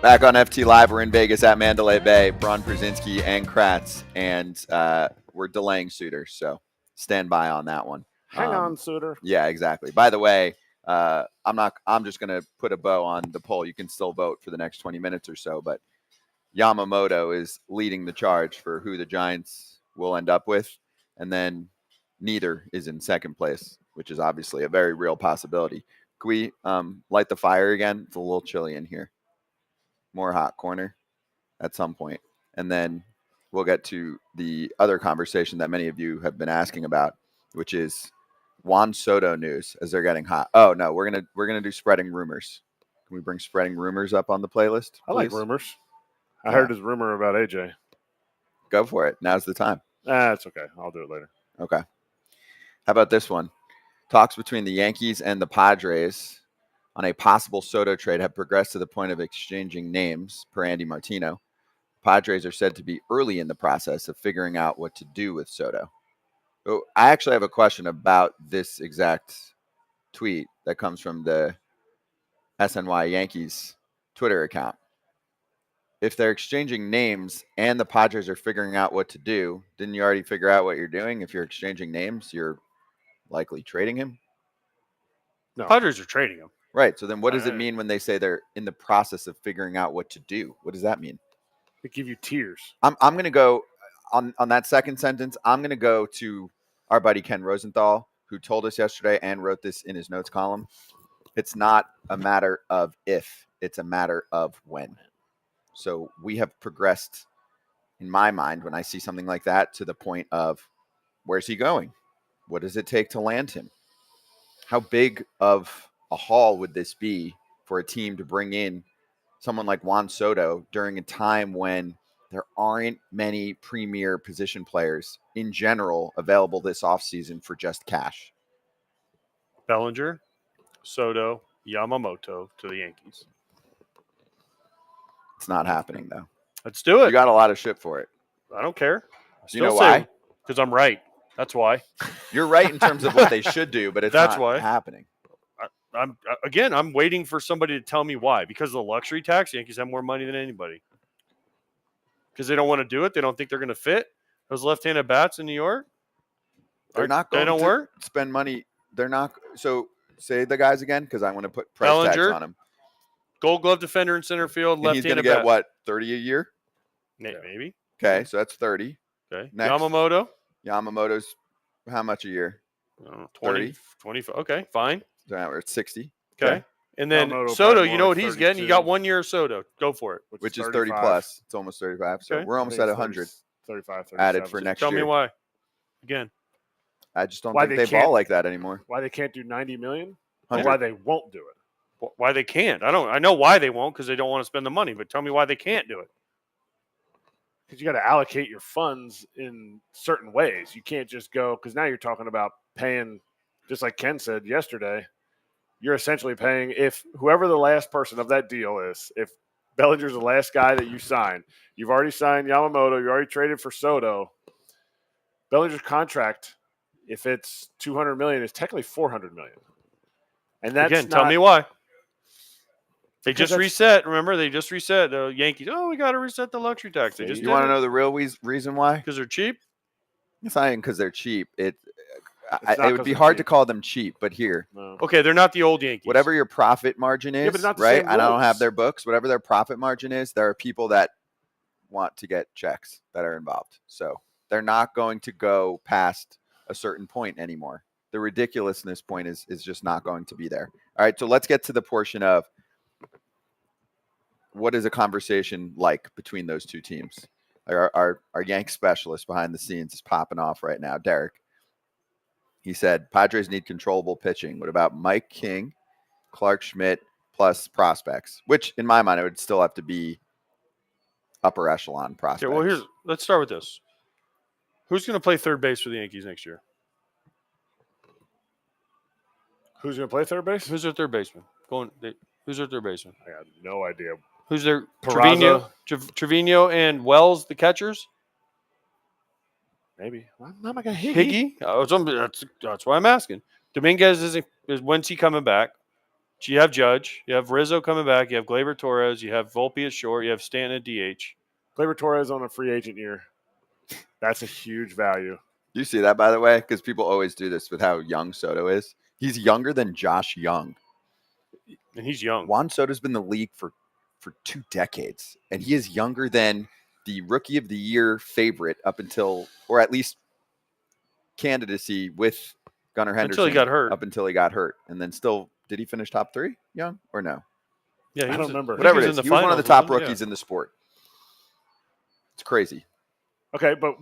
Back on FTLIVE, we're in Vegas at Mandalay Bay. Braun, Pierzynski, and Kratz, and we're delaying Sutor, so stand by on that one. Hang on, Sutor. Yeah, exactly. By the way, I'm just gonna put a bow on the poll. You can still vote for the next 20 minutes or so, but Yamamoto is leading the charge for who the Giants will end up with, and then neither is in second place, which is obviously a very real possibility. Can we light the fire again? It's a little chilly in here. More hot corner at some point. And then we'll get to the other conversation that many of you have been asking about, which is Juan Soto news as they're getting hot. Oh no, we're gonna do spreading rumors. Can we bring spreading rumors up on the playlist, please? I like rumors. I heard his rumor about AJ. Go for it. Now's the time. It's okay. I'll do it later. Okay. How about this one? Talks between the Yankees and the Padres on a possible Soto trade have progressed to the point of exchanging names, per Andy Martino. Padres are said to be early in the process of figuring out what to do with Soto. So I actually have a question about this exact tweet that comes from the SNY Yankees Twitter account. If they're exchanging names and the Padres are figuring out what to do, didn't you already figure out what you're doing? If you're exchanging names, you're likely trading him? No. Padres are trading him. Right. So then what does it mean when they say they're in the process of figuring out what to do? What does that mean? They give you tears. I'm going to go on that second sentence. I'm going to go to our buddy Ken Rosenthal, who told us yesterday and wrote this in his notes column. It's not a matter of if, it's a matter of when. So we have progressed, in my mind, when I see something like that, to the point of where's he going? What does it take to land him? How big of a haul would this be for a team to bring in someone like Juan Soto during a time when there aren't many premier position players in general available this offseason for just cash? Bellinger, Soto, Yamamoto to the Yankees. It's not happening, though. Let's do it. You got a lot of shit for it. I don't care. You know why? Because I'm right. That's why. You're right in terms of what they should do, but that's not happening. I'm waiting for somebody to tell me why. Because of the luxury tax, Yankees have more money than anybody. Because they don't want to do it. They don't think they're going to fit those left-handed bats in New York. They're not going to spend money. They're not. So say the guys again, because I want to put price tags on them. Gold glove defender in center field. And he's going to get what, 30 a year? Maybe. Okay, so that's 30. Okay. Next. Yamamoto's how much a year? 20, 25. Okay, fine. So now we're at 60. Okay. And then Yamamoto Soto, probably you more know like what he's getting? You 32. got 1 year of Soto. Go for it. which is 30 plus. It's almost 35. So Okay. we're almost at 100 35, 37. added for next Tell year. me why. Again. I just don't Why think they they ball can't- like that anymore. Why they can't do 90 million? Or 100. why they won't do it? Why they can't. I know why they won't, because they don't want to spend the money, but tell me why they can't do it. Because you got to allocate your funds in certain ways. You can't just go, because now you're talking about paying, just like Ken said yesterday, you're essentially paying, if whoever the last person of that deal is, if Bellinger's the last guy that you sign, you've already signed Yamamoto, you already traded for Soto. Bellinger's contract, if it's $200 million, is technically $400 million. And that's Again, tell me why. They just that's- reset. Remember, they just reset. The Yankees, we got to reset the luxury tax. They just You want to know the real reason why? because they're cheap? It's not even because they're cheap. It not would 'cause be they're hard to cheap. call them cheap, but here, No. Okay, they're not the old Yankees. whatever your profit margin is, but not the right? same I don't have rules. their books. Whatever their profit margin is, there are people that want to get checks that are involved. So they're not going to go past a certain point anymore. The ridiculousness point is just not going to be there. All right, so let's get to the portion of what is a conversation like between those two teams. Our Yank specialist behind the scenes is popping off right now, Derek. He said Padres need controllable pitching. What about Mike King, Clark Schmidt, plus prospects? Which, in my mind, it would still have to be upper echelon prospects. Okay, well, let's start with this. Who's going to play third base for the Yankees next year? Who's going to play third base? Who's their third baseman? Who's their third baseman? I got no idea. Who's their Peraza? Trevino and Wells, the catchers? Maybe. Why am I going to hit Higgy? That's why I'm asking. Dominguez is when's he coming back? You have Judge. You have Rizzo coming back. You have Gleyber Torres. You have Volpe at short. You have Stanton at DH. Gleyber Torres on a free agent year. That's a huge value. Do you see that, by the way? Because people always do this with how young Soto is. He's younger than Josh Young. And he's young. Juan Soto's been in the league for 2 decades, and he is younger than the Rookie of the Year favorite up until, or at least candidacy with Gunnar Henderson. Until he got hurt. Up until he got hurt. And then still, did he finish top 3, Young, or no? Yeah, I don't remember. Whatever it was is. in He the was one of the finals, top wasn't he? rookies in the sport. It's crazy. Okay, but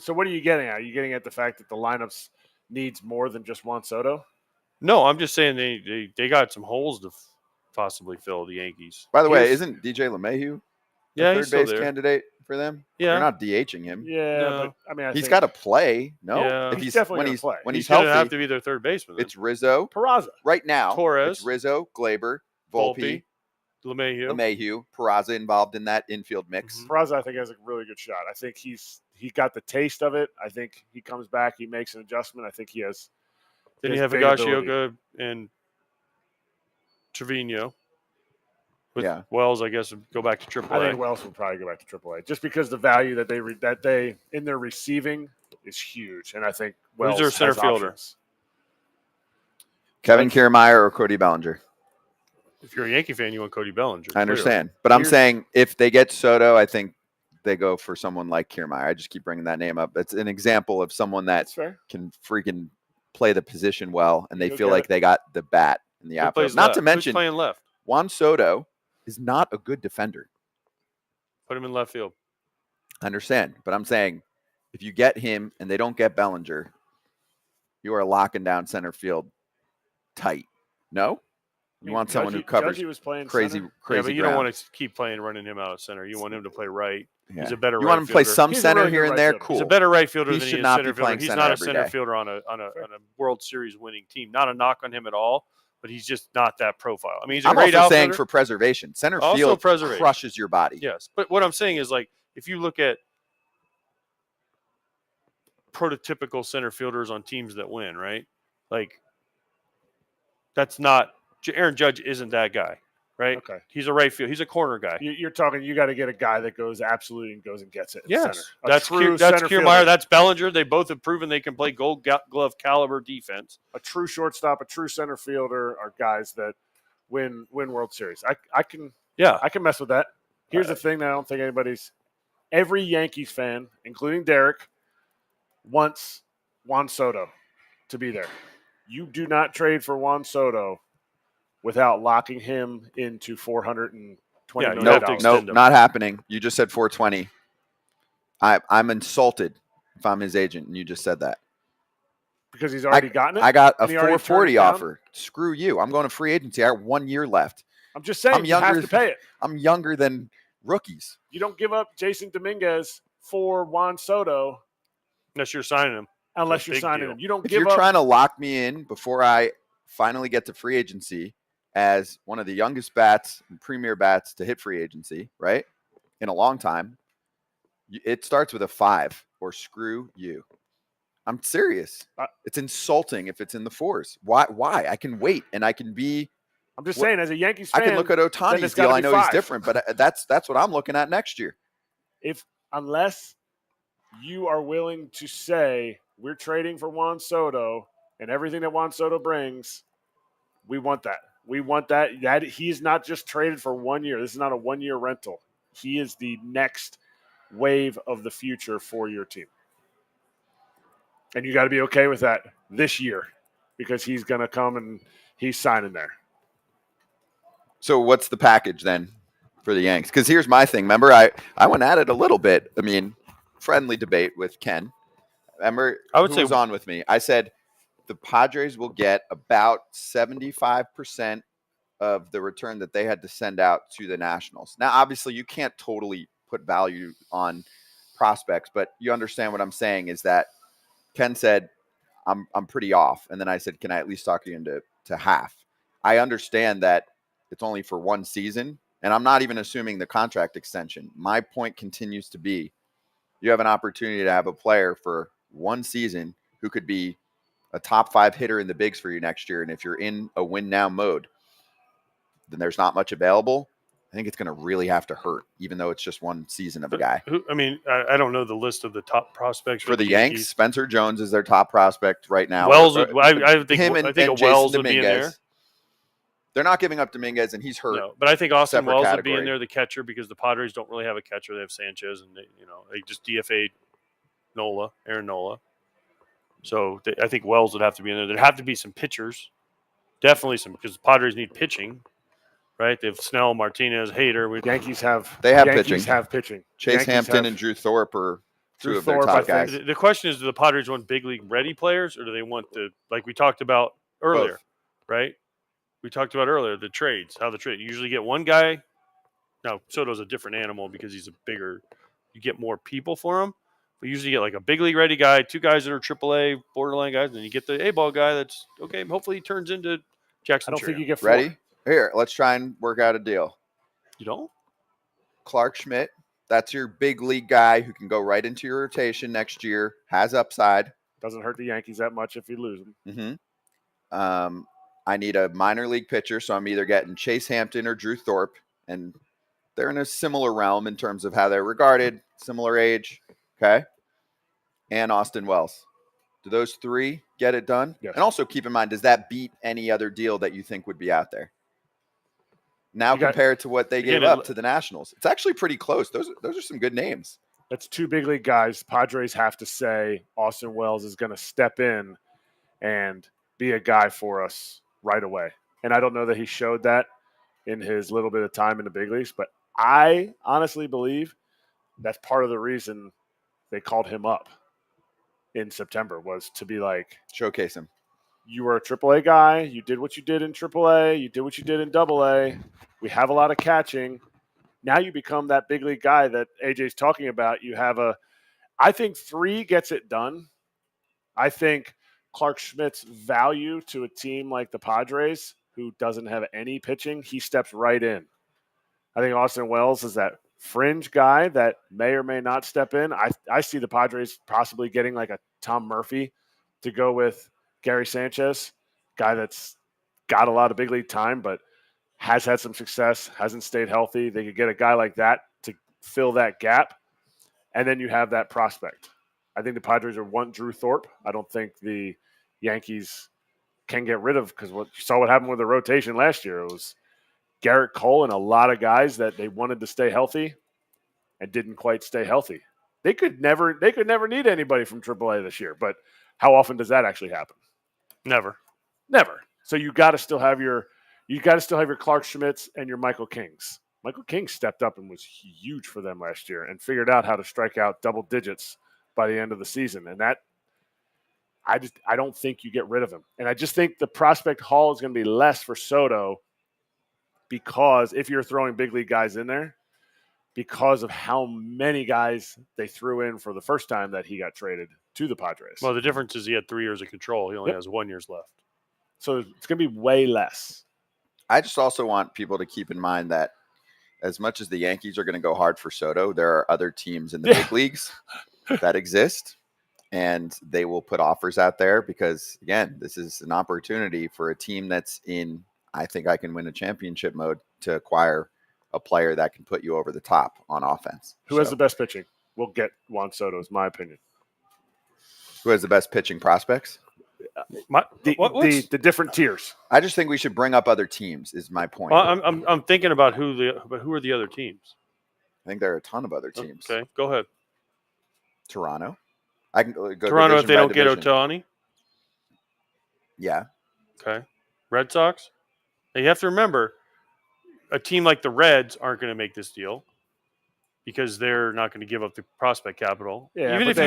so what are you getting at? Are you getting at the fact that the lineups needs more than just Juan Soto? No, I'm just saying they got some holes to possibly fill, the Yankees. By the way, He's- isn't DJ LeMahieu Yeah, the he's third still base there. candidate for them? Yeah. They're not DHing him. Yeah, No. but I mean, He's think got to play. No, Yeah. if He's definitely when gonna he's play. when He's he's going to have healthy, to be their third baseman. then. it's Rizzo. Peraza. Right now, Torres. it's Rizzo, Gleyber, Volpe, LeMahieu. LeMahieu, Peraza involved in that infield mix. Mhm. Peraza, I think, has a really good shot. I think he got the taste of it. I think he comes back, he makes an adjustment. I think he has. Then he you has have big ability. Higashioka and Trevino. With Yeah. Wells, I guess, go back to AAA. I think Wells will probably go back to AAA just because the value that they in their receiving is huge, and I think Wells their center has fielder? options. Kevin Kiermaier or Cody Bellinger. If you're a Yankee fan, you want Cody Bellinger. I understand, but I'm Here's- saying if they get Soto, I think they go for someone like Kiermaier. I just keep bringing that name up. It's an example of someone that That's fair. can freaking play the position well, and they You'll feel get like it. they got the bat in the Who outfield. plays Not left? to Who's mention playing left. Juan Soto is not a good defender. Put him in left field. I understand, but I'm saying if you get him and they don't get Bellinger, you are locking down center field tight. No? You want someone who covers Judgy was playing crazy, center. crazy Yeah, but you ground. don't want to keep running him out at center. You want him to play right. Yeah. He's a better You right want him to play fielder. some He's a center really here good and right there? fielder. Cool. He's a better right fielder He than should he is not center be playing fielder. He's center not a every center day. fielder on a World Series winning team. Not a knock on him at all, but he's just not that profile. I mean, he's a I'm great also outfielder. saying for preservation. Center Also field preservation. crushes your body. Yes, but what I'm saying is, like, if you look at prototypical center fielders on teams that win, right? Like, that's not Aaron Judge isn't that guy, right? Okay. He's a right field. He's a corner guy. You're talking. You got to get a guy that goes absolutely and goes and gets it. at Yes, center. A that's true that's center Kiermaier. fielder. That's Bellinger. They both have proven they can play Gold Glove caliber defense. A true shortstop, a true center fielder are guys that win World Series. I can mess with that. Here's the thing that I don't think every Yankees fan, including Derek, wants Juan Soto to be there. You do not trade for Juan Soto without locking him into $420 Yeah, million. you have to extend Nope, him. not happening. You just said 420. I'm insulted if I'm his agent, and you just said that. Because he's already gotten it? I got a And he already turned 440 it down? offer. Screw you. I'm going to free agency. I have 1 year left. I'm just saying, you have to pay it. I'm younger than rookies. You don't give up Jason Dominguez for Juan Soto Unless you're signing him. unless you're Big signing deal. him. You don't If give you're up. trying to lock me in before I finally get to free agency as one of the youngest bats and premier bats to hit free agency, right, in a long time, it starts with a 5 or screw you. I'm serious. It's insulting if it's in the 4s. Why? I can wait and I can be. I'm just saying, as a Yankees fan, I can look at then Ohtani's it's deal. gotta I be know he's 5. different, but that's what I'm looking at next year. Unless you are willing to say we're trading for Juan Soto and everything that Juan Soto brings, we want that. We want that. That he's not just traded for 1 year. This is not a 1 year rental. He is the next wave of the future for your team. And you got to be okay with that this year because he's going to come and he's signing there. So what's the package then for the Yanks? Because here's my thing. Remember, I went at it a little bit. I mean, friendly debate with Ken. Remember, I would who say was on with me? I said the Padres will get about 75% of the return that they had to send out to the Nationals. Now, obviously, you can't totally put value on prospects, but you understand what I'm saying is that Ken said, I'm pretty off. And then I said, can I at least talk you into half? I understand that it's only for 1 season, and I'm not even assuming the contract extension. My point continues to be you have an opportunity to have a player for 1 season who could be a top 5 hitter in the bigs for you next year. And if you're in a win now mode, then there's not much available. I think it's going to really have to hurt, even though it's just 1 season of a guy. I don't know the list of the top prospects for the Yanks. Spencer Jones is their top prospect right now. Wells, I think Jason Wells would Dominguez. be in there. They're not giving up Dominguez, and he's hurt. No, but I think Austin Wells would be category. in there, the catcher, because the Padres don't really have a catcher. They have Sanchez, and they just DFA'd Aaron Nola. So I think Wells would have to be in there. There'd have to be some pitchers, definitely some, because the Padres need pitching. Right, they have Snell, Martinez, Hader. Yankees have pitching. Chase Hampton and Drew Thorpe are two of their top guys. The question is, do the Padres want big league ready players, or do they want like we talked about earlier? Both. Right? We talked about earlier the trades. How the trade, you usually get one guy. Now Soto's a different animal because he's a bigger. You get more people for him. But you usually get like a big league ready guy, 2 guys that are AAA borderline guys, and then you get the A-ball guy that's okay. Hopefully he turns into Jackson. I don't think you get 4. Ready. Here, let's try and work out a deal. You don't? Clark Schmidt, that's your big league guy who can go right into your rotation next year, has upside. Doesn't hurt the Yankees that much if you lose them. Mm-hmm. I need a minor league pitcher, so I'm either getting Chase Hampton or Drew Thorpe, and they're in a similar realm in terms of how they're regarded, similar age, okay? And Austin Wells. Do those 3 get it done? Yes. And also keep in mind, does that beat any other deal that you think would be out there? Now compare it to what they gave up to the Nationals. It's actually pretty close. Those are some good names. That's 2 big league guys. Padres have to say Austin Wells is going to step in and be a guy for us right away. And I don't know that he showed that in his little bit of time in the big leagues, but I honestly believe that's part of the reason they called him up in September was to be like, showcase him. You were a AAA guy. You did what you did in AAA. You did what you did in AA. We have a lot of catching. Now you become that big league guy that AJ's talking about. You have I think 3 gets it done. I think Clark Schmidt's value to a team like the Padres, who doesn't have any pitching, he steps right in. I think Austin Wells is that fringe guy that may or may not step in. I see the Padres possibly getting like a Tom Murphy to go with Gary Sanchez, guy that's got a lot of big league time, but has had some success, hasn't stayed healthy. They could get a guy like that to fill that gap. And then you have that prospect. I think the Padres want Drew Thorpe. I don't think the Yankees can get rid of, because you saw what happened with the rotation last year. It was Garrett Cole and a lot of guys that they wanted to stay healthy and didn't quite stay healthy. They could never need anybody from AAA this year, but how often does that actually happen? Never. So you got to still have your You got to still have your Clark Schmidts and your Michael Kings. Michael King stepped up and was huge for them last year and figured out how to strike out double digits by the end of the season. And that, I don't think you get rid of him. And I just think the prospect haul is going to be less for Soto because if you're throwing big league guys in there, because of how many guys they threw in for the first time that he got traded to the Padres. Well, the difference is he had 3 years of control. He only has 1 year left. So it's going to be way less. I just also want people to keep in mind that as much as the Yankees are going to go hard for Soto, there are other teams in the big leagues that exist, and they will put offers out there because, again, this is an opportunity for a team that's in, I think I can win a championship mode to acquire a player that can put you over the top on offense. Who has the best pitching? We'll get Juan Soto, is my opinion. Who has the best pitching prospects? The different tiers. I just think we should bring up other teams. Is my point. Well, I'm thinking about who are the other teams? I think there are a ton of other teams. Okay, go ahead. Toronto. I can go Toronto if they don't division. get Ohtani. Yeah. Okay. Red Sox. And you have to remember, a team like the Reds aren't going to make this deal because they're not going to give up the prospect capital. Yeah, even if you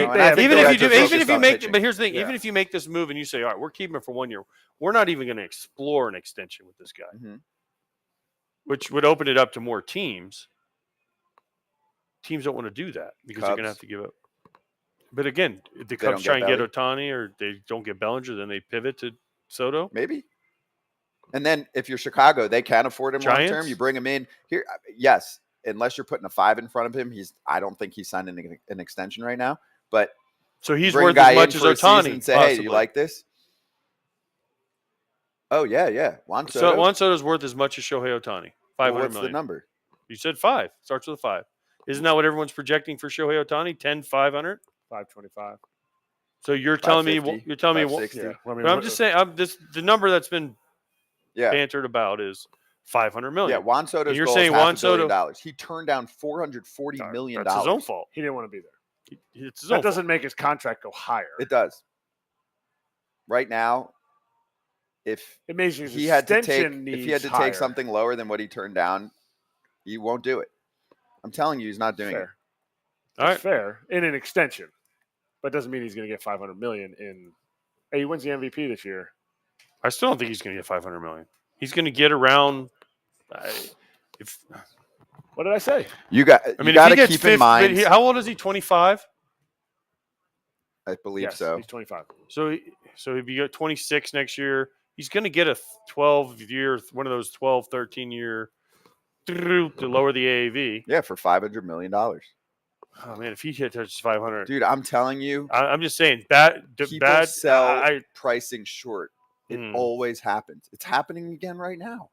make, but here's the thing: even if you make this move and you say, "All right, we're keeping it for 1 year," we're not even going to explore an extension with this guy, which would open it up to more teams. Teams don't want to do that because they're going to have to give up. But again, if the Cubs try and get Ohtani or they don't get Bellinger, then they pivot to Soto. Maybe. And then if you're Chicago, they can afford him long term. You bring him in here. Yes. Unless you're putting a 5 in front of him, I don't think he's signed an extension right now. But so he's worth as much as Ohtani. And say, hey, do you like this? Oh yeah. Juan Soto. So Juan Soto's worth as much as Shohei Ohtani. $500 million. What's the number? You said 5. Starts with a 5. Isn't that what everyone's projecting for Shohei Ohtani? 10, 500? 525. So you're telling me yeah. But I'm just saying the number that's been bantered about is $500 million. Yeah, Juan Soto's you're goal saying is $500 Juan Soto million. He turned down $440 million. That's his own fault. He didn't want to be there. It's his that own doesn't fault. make his contract go higher. It does. Right now, if he had to take something lower than what he turned down, he won't do it. I'm telling you, he's not doing it. All right, fair in an extension, but doesn't mean he's going to get $500 million in. Hey, he wins the MVP this year. I still don't think he's going to get $500 million. He's going to get around. What did I say? You got to keep in mind. How old is he? 25. I believe so. He's 25. So if you get 26 next year, he's going to get a 12-year, one of those 12, 13-year to lower the AAV. Yeah, for $500 million. Oh man, if he touches 500, dude, I'm telling you. I'm just saying bad. Sell pricing short. It always happens. It's happening again right now.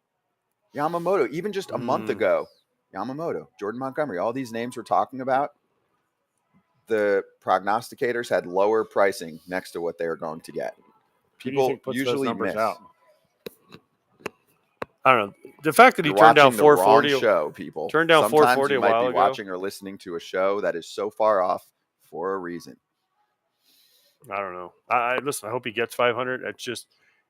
Yamamoto, even just a month ago, Yamamoto, Jordan Montgomery, all these names we're talking about, the prognosticators had lower pricing next to what they were going to get. People usually miss. Out? I don't know. The fact that he turned down 440 show, people turned down 440 a while ago. You might be watching or listening to a show that is so far off for a reason. I don't know. Listen. I hope he gets 500.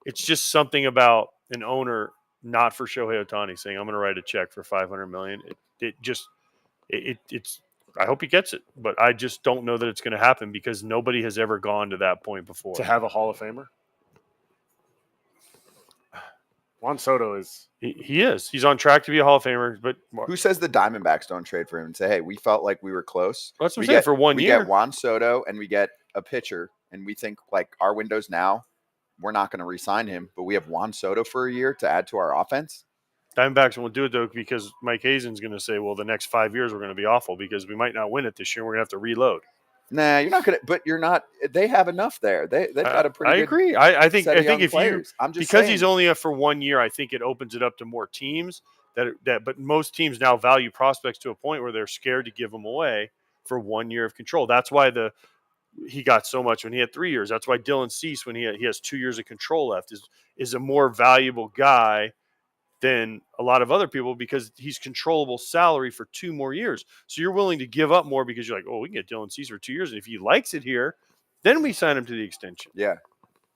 It's just something about an owner, not for Shohei Ohtani, saying I'm going to write a check for $500 million. It's. I hope he gets it, but I just don't know that it's going to happen because nobody has ever gone to that point before. To have a Hall of Famer. Juan Soto is. He is. He's on track to be a Hall of Famer. But who says the Diamondbacks don't trade for him and say, "Hey, we felt like we were close"? That's what I'm saying. For 1 year, we get Juan Soto and we get a pitcher, and we think like our window's now. We're not going to re-sign him, but we have Juan Soto for a year to add to our offense. Diamondbacks won't do it though because Mike Hazen's going to say, "Well, the next 5 years we're going to be awful because we might not win it this year. We're going to have to reload." Nah, you're not going to. But you're not. They have enough there. They've got a pretty. I agree. I think if players. I'm just because saying. He's only up for 1 year, I think it opens it up to more teams that. But most teams now value prospects to a point where they're scared to give them away for 1 year of control. That's why he got so much when he had 3 years. That's why Dylan Cease, when he has 2 years of control left, is a more valuable guy than a lot of other people because he's controllable salary for 2 more years. So you're willing to give up more because you're like, oh, we can get Dylan Cease for 2 years. And if he likes it here, then we sign him to the extension. Yeah.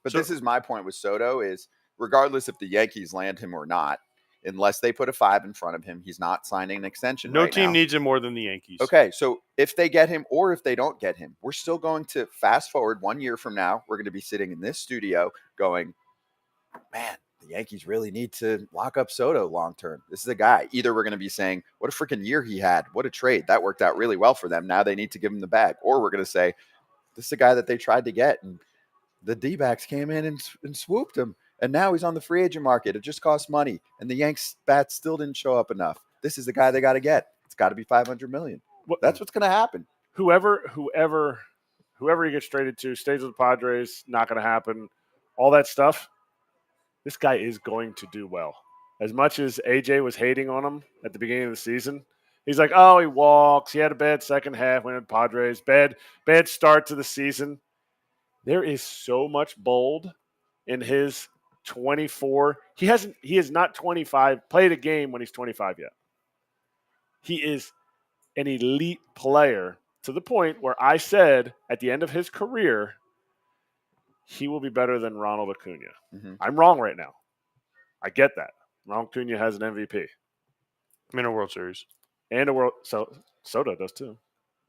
But this is my point with Soto is regardless if the Yankees land him or not, unless they put a 5 in front of him, he's not signing an extension. No right team now. needs him more than the Yankees. Okay, so if they get him or if they don't get him, we're still going to fast forward 1 year from now. We're going to be sitting in this studio going, man, the Yankees really need to lock up Soto long term. This is a guy. Either we're going to be saying, what a freaking year he had. What a trade. That worked out really well for them. Now they need to give him the bag. Or we're going to say, this is a guy that they tried to get, and the D-backs came in and swooped him. And now he's on the free agent market. It just costs money. And the Yanks bats still didn't show up enough. This is the guy they got to get. It's got to be $500 million. That's what's going to happen. Whoever he gets traded to stays with the Padres. Not going to happen. All that stuff. This guy is going to do well. As much as AJ was hating on him at the beginning of the season, he's like, oh, he walks. He had a bad second half when the Padres. Bad start to the season. There is so much bold in his 24. He is not 25, played a game when he's 25 yet. He is an elite player to the point where I said at the end of his career, he will be better than Ronald Acuna. Mm-hmm. I'm wrong right now. I get that. Ronald Acuna has an MVP. I'm in a World Series. And a World Soto does too.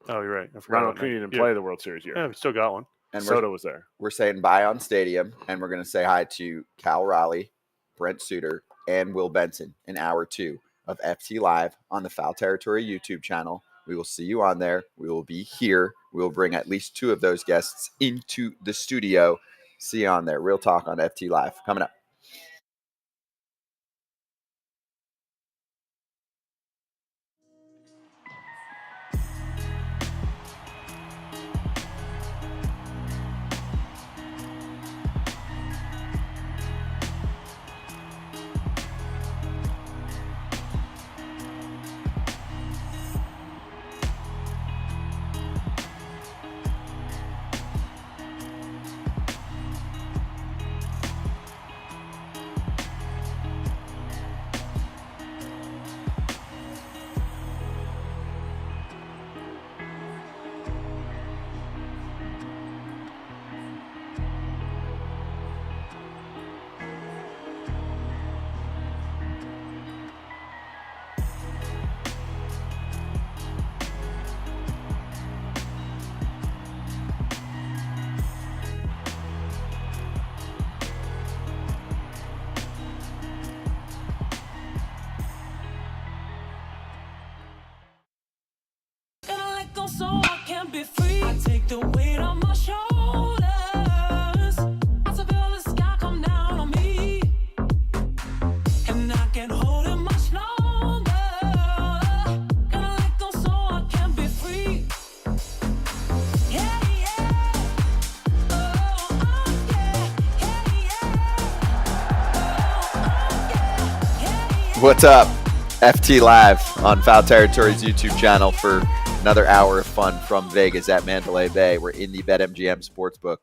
Oh, you're right. Ronald Acuna didn't play the World Series year. Yeah, we still got one. And Soto was there. We're saying bye on Stadium, and we're going to say hi to Cal Raleigh, Brent Suter, and Will Benson in hour 2 of FT Live on the Foul Territory YouTube channel. We will see you on there. We will be here. We will bring at least 2 of those guests into the studio. See you on there. Real talk on FT Live coming up. So I can be free. I take the weight on my shoulders. I feel the sky come down on me, and I can't hold it much longer. Gonna let go so I can be free. Yeah, yeah. Oh, yeah. Yeah, yeah. What's up? FT Live on Foul Territory's YouTube channel for another hour of fun from Vegas at Mandalay Bay. We're in the BetMGM Sportsbook.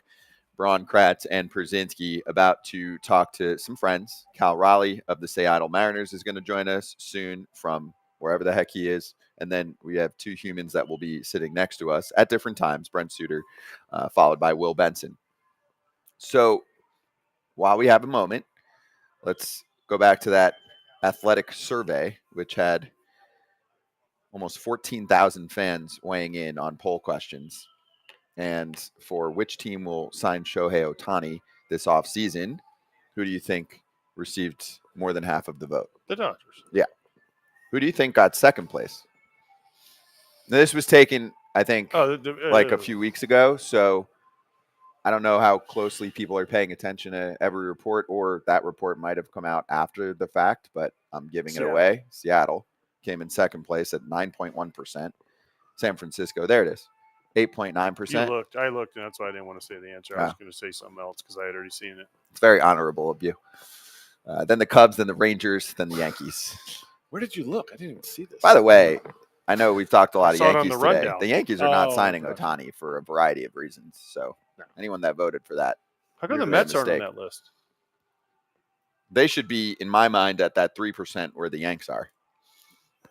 Braun, Kratz, and Pierzynski about to talk to some friends. Cal Raleigh of the Seattle Mariners is going to join us soon from wherever the heck he is. And then we have 2 humans that will be sitting next to us at different times. Brent Suter, followed by Will Benson. So while we have a moment, let's go back to that athletic survey, which had almost 14,000 fans weighing in on poll questions. And for which team will sign Shohei Ohtani this offseason, who do you think received more than half of the vote? The Dodgers. Yeah. Who do you think got second place? Now, this was taken, I think, like a few weeks ago. So I don't know how closely people are paying attention to every report, or that report might have come out after the fact, but I'm giving it away. Seattle came in second place at 9.1%. San Francisco, there it is, 8.9%. I looked, and that's why I didn't want to say the answer. I was going to say something else because I had already seen it. It's very honorable of you. Then the Cubs, then the Rangers, then the Yankees. Where did you look? I didn't even see this. By the way, I know we've talked a lot of saw it on Yankees the today. rundown. The Yankees are not signing okay. Ohtani for a variety of reasons. So anyone that voted for that, How come you're the made a Mets aren't on mistake. that list? They should be, in my mind, at that 3% where the Yanks are.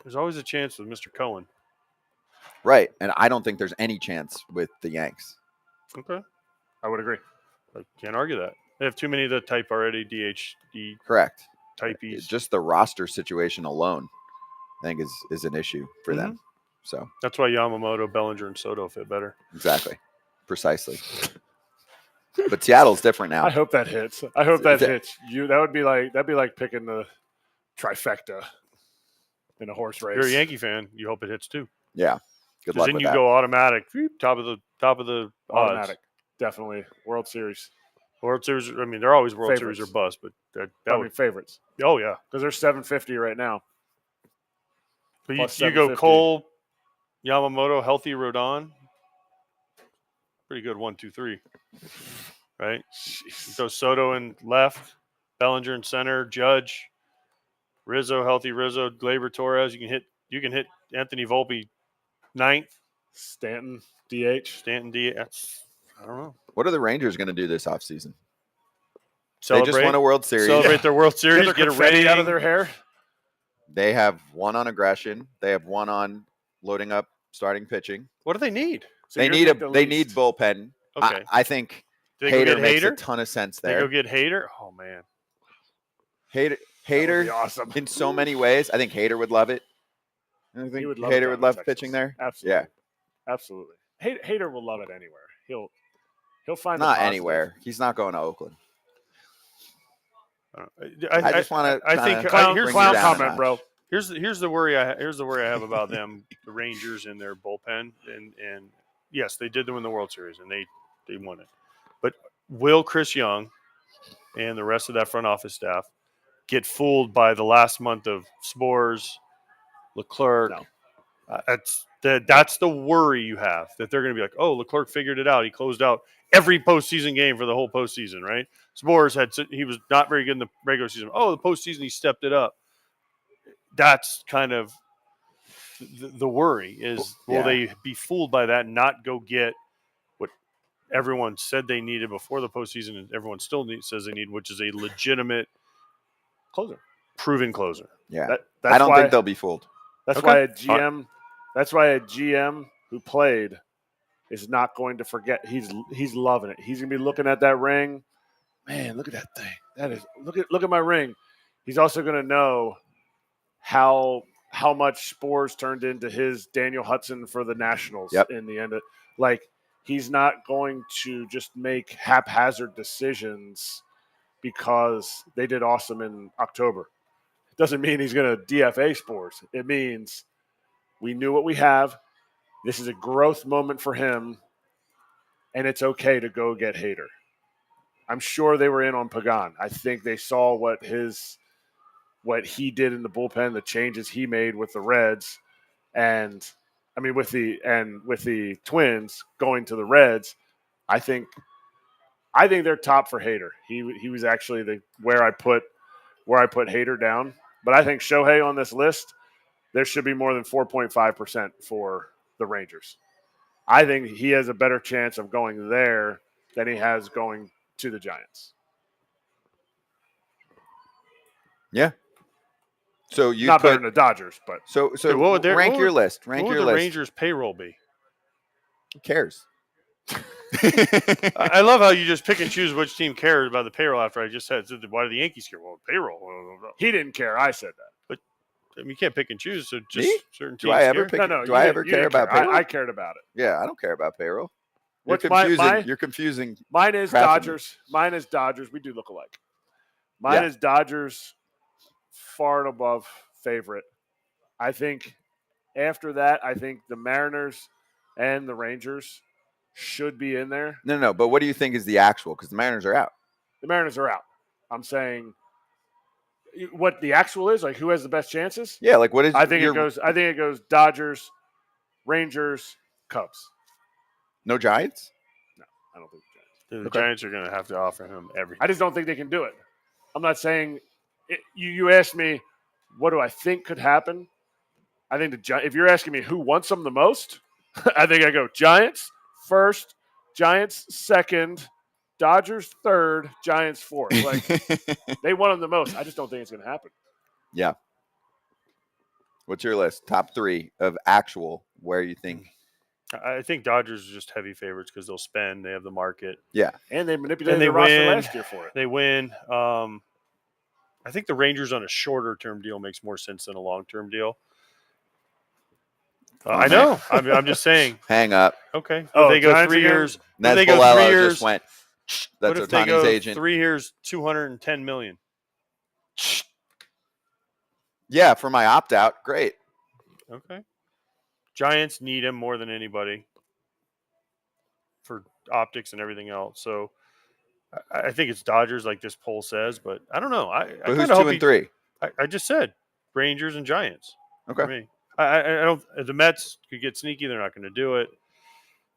There's always a chance with Mr. Cohen. Right. And I don't think there's any chance with the Yanks. Okay. I would agree. I can't argue that. They have too many of the type already, DHD. Correct. typees. Just the roster situation alone, I think, is an issue for them. So That's why Yamamoto, Bellinger, and Soto fit better. exactly, precisely. But Seattle's different now. I hope that hits. I hope that hits. That'd be like picking the trifecta in a horse race. If you're a Yankee fan, you hope it hits too. Yeah, good Because luck then with you that. go automatic, top of the Automatic. odds. Definitely. World Series. World Series. I mean, they're always World Favorites. Series or bust, but that I mean, would. favorites. Oh yeah. Because they're 750 right now. But Plus you go 750. Cole, Yamamoto, healthy Rodon. Pretty good 1, 2, 3. Right? You go Soto in left, Bellinger in center, Judge, Rizzo, healthy Rizzo, Gleyber Torres. You can hit Anthony Volpe ninth. Stanton, DH. Stanton D. I don't know. What are the Rangers going to do this offseason? Celebrate, They just won a World Series. Celebrate their World Series. Get Get a confetti rating out of their hair. They have one on aggression. They have one on loading up starting pitching. What do they need? So They you're need thinking they need bullpen. Okay. I think They go Hader get makes a Hader. ton of sense They there. go get Hader. Oh man. Hader That would be awesome. in so many ways. I think Hader would love it. I think He would love it Hader down would in love Texas. pitching there. Absolutely. Yeah. Absolutely. Hader will love it anywhere. He'll find Not the positive. anywhere. He's not going to Oakland. I just want to. I think Clown, here's clown down a comment, notch. bro. Here's the worry I have about them, the Rangers and their bullpen, and yes, they did win the World Series and they won it, but will Chris Young and the rest of that front office staff get fooled by the last month of Spores, Leclerc? No. That's the worry you have, that they're going to be like, oh, Leclerc figured it out. He closed out every postseason game for the whole postseason, right? Spores he was not very good in the regular season. Oh, the postseason he stepped it up. That's kind of the worry is, will they be fooled by that and not go get what everyone said they needed before the postseason and everyone still says they need, which is a legitimate Closer. proven closer. Yeah. That's I don't why, think they'll be fooled. That's Okay. why a GM. That's why a GM who played is not going to forget. He's loving it. He's gonna be looking at that ring. Man, look at that thing. That is look at my ring. He's also gonna know how much Spores turned into his Daniel Hudson for the Nationals in the end. Like, he's not going to just make haphazard decisions because they did awesome in October. It doesn't mean he's going to DFA Spores. It means we knew what we have. This is a growth moment for him, and it's okay to go get Hader. I'm sure they were in on Pagan. I think they saw what he did in the bullpen, the changes he made with the Reds, and I mean with the Twins going to the Reds. I think they're top for Hader. He was actually where I put Hader down. But I think Shohei on this list, there should be more than 4.5% for the Rangers. I think he has a better chance of going there than he has going to the Giants. Yeah. So you not put, better than the Dodgers, but so what would rank your list. Rank what your would the list. Rangers payroll be? Who cares? I love how you just pick and choose which team cares about the payroll after I just said, why do the Yankees care? Well, payroll. He didn't care. I said that. I mean, you can't pick and choose. So just Me? certain teams Do I ever care. pick? Do I ever care about payroll? I cared about it. Yeah, I don't care about payroll. What's You're my- confusing. my- You're confusing. Mine is Crap. Dodgers. Mine is Dodgers. We do look alike. Mine Yeah. is Dodgers, far and above favorite. I think after that, I think the Mariners and the Rangers should be in there. No. But what do you think is the actual? Because the Mariners are out. The Mariners are out. I'm saying what the actual is, like who has the best chances? Yeah, like what is? I think it goes Dodgers, Rangers, Cubs. No Giants. I don't think the Giants. The Okay. Giants are going to have to offer him everything. I just don't think they can do it. I'm not saying you asked me what do I think could happen. I think if you're asking me who wants them the most, I think I go Giants first, Giants second, Dodgers third, Giants fourth. Like they want them the most. I just don't think it's going to happen. Yeah. What's your list? Top 3 of actual where you think? I think Dodgers are just heavy favorites because they'll spend. They have the market. Yeah. And they manipulated And they the roster win. last year for it. They win. I think the Rangers on a shorter term deal makes more sense than a long term deal. I know. I'm just saying. Hang up. Okay. Oh, If they go Giants 3 again? years. Nez If they go 3 Bolello years. just went. What That's if they Ohtani's go agent. 3 years, $210 million? Yeah, for my opt out, great. Okay. Giants need him more than anybody for optics and everything else. So I think it's Dodgers, like this poll says, but I don't know. But who's 2 and 3? I just said Rangers and Giants. Okay. For me, I don't. The Mets could get sneaky. They're not going to do it.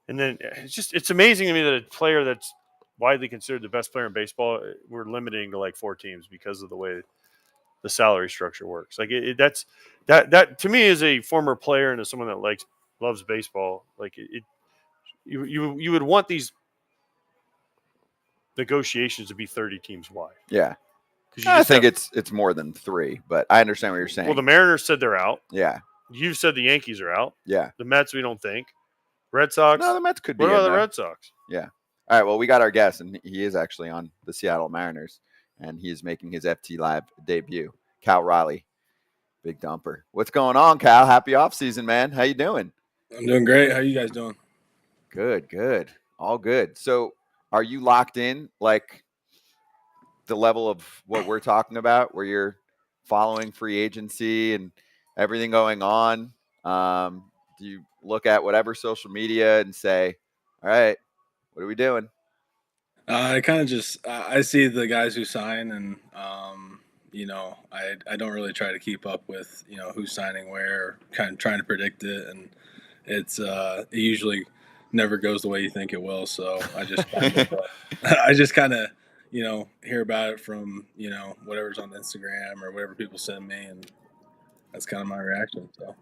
And then it's amazing to me that a player that's widely considered the best player in baseball, we're limiting to like 4 teams because of the way the salary structure works. Like that to me is a former player and as someone that loves baseball. Like you would want these negotiations to be 30 teams wide. Yeah. I think it's more than 3, but I understand what you're saying. Well, the Mariners said they're out. Yeah. You've said the Yankees are out. Yeah. The Mets, we don't think. Red Sox. No, the Mets could be. What about in the there. Red Sox? Yeah. All right. Well, we got our guest, and he is actually on the Seattle Mariners, and he is making his FTLIVE debut. Cal Raleigh, big dumper. What's going on, Cal? Happy off season, man. How you doing? I'm doing great. How you guys doing? Good. All good. So, are you locked in, like the level of what we're talking about, where you're following free agency and everything going on? Do you look at whatever social media and say, all right, what are we doing? I kind of just I see the guys who sign, and I don't really try to keep up with who's signing where, kind of trying to predict it, and it usually never goes the way you think it will. So I just kind of hear about it from whatever's on Instagram or whatever people send me, and that's kind of my reaction. So.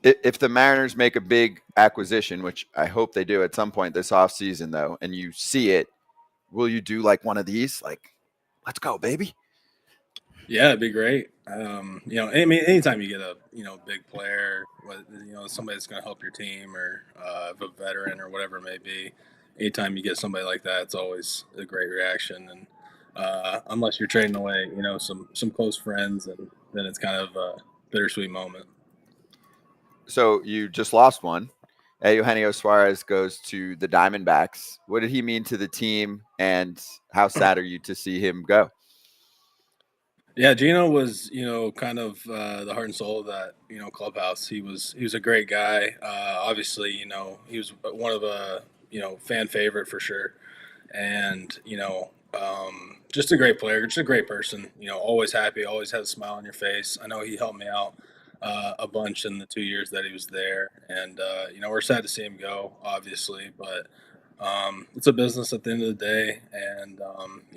If the Mariners make a big acquisition, which I hope they do at some point this offseason, though, and you see it, will you do like one of these? Like, let's go, baby. Yeah, it'd be great. Anytime you get a big player, somebody that's going to help your team, or a veteran or whatever it may be, anytime you get somebody like that, it's always a great reaction. And unless you're trading away, some close friends, and then it's kind of a bittersweet moment. So you just lost one. Eugenio Suarez goes to the Diamondbacks. What did he mean to the team, and how sad are you to see him go? Yeah, Gino was, kind of the heart and soul of that, clubhouse. He was a great guy. Obviously, he was one of a, fan favorite for sure. And, just a great player, just a great person, always happy, always has a smile on your face. I know he helped me out a bunch in the 2 years that he was there. And, we're sad to see him go, obviously, but it's a business at the end of the day. And,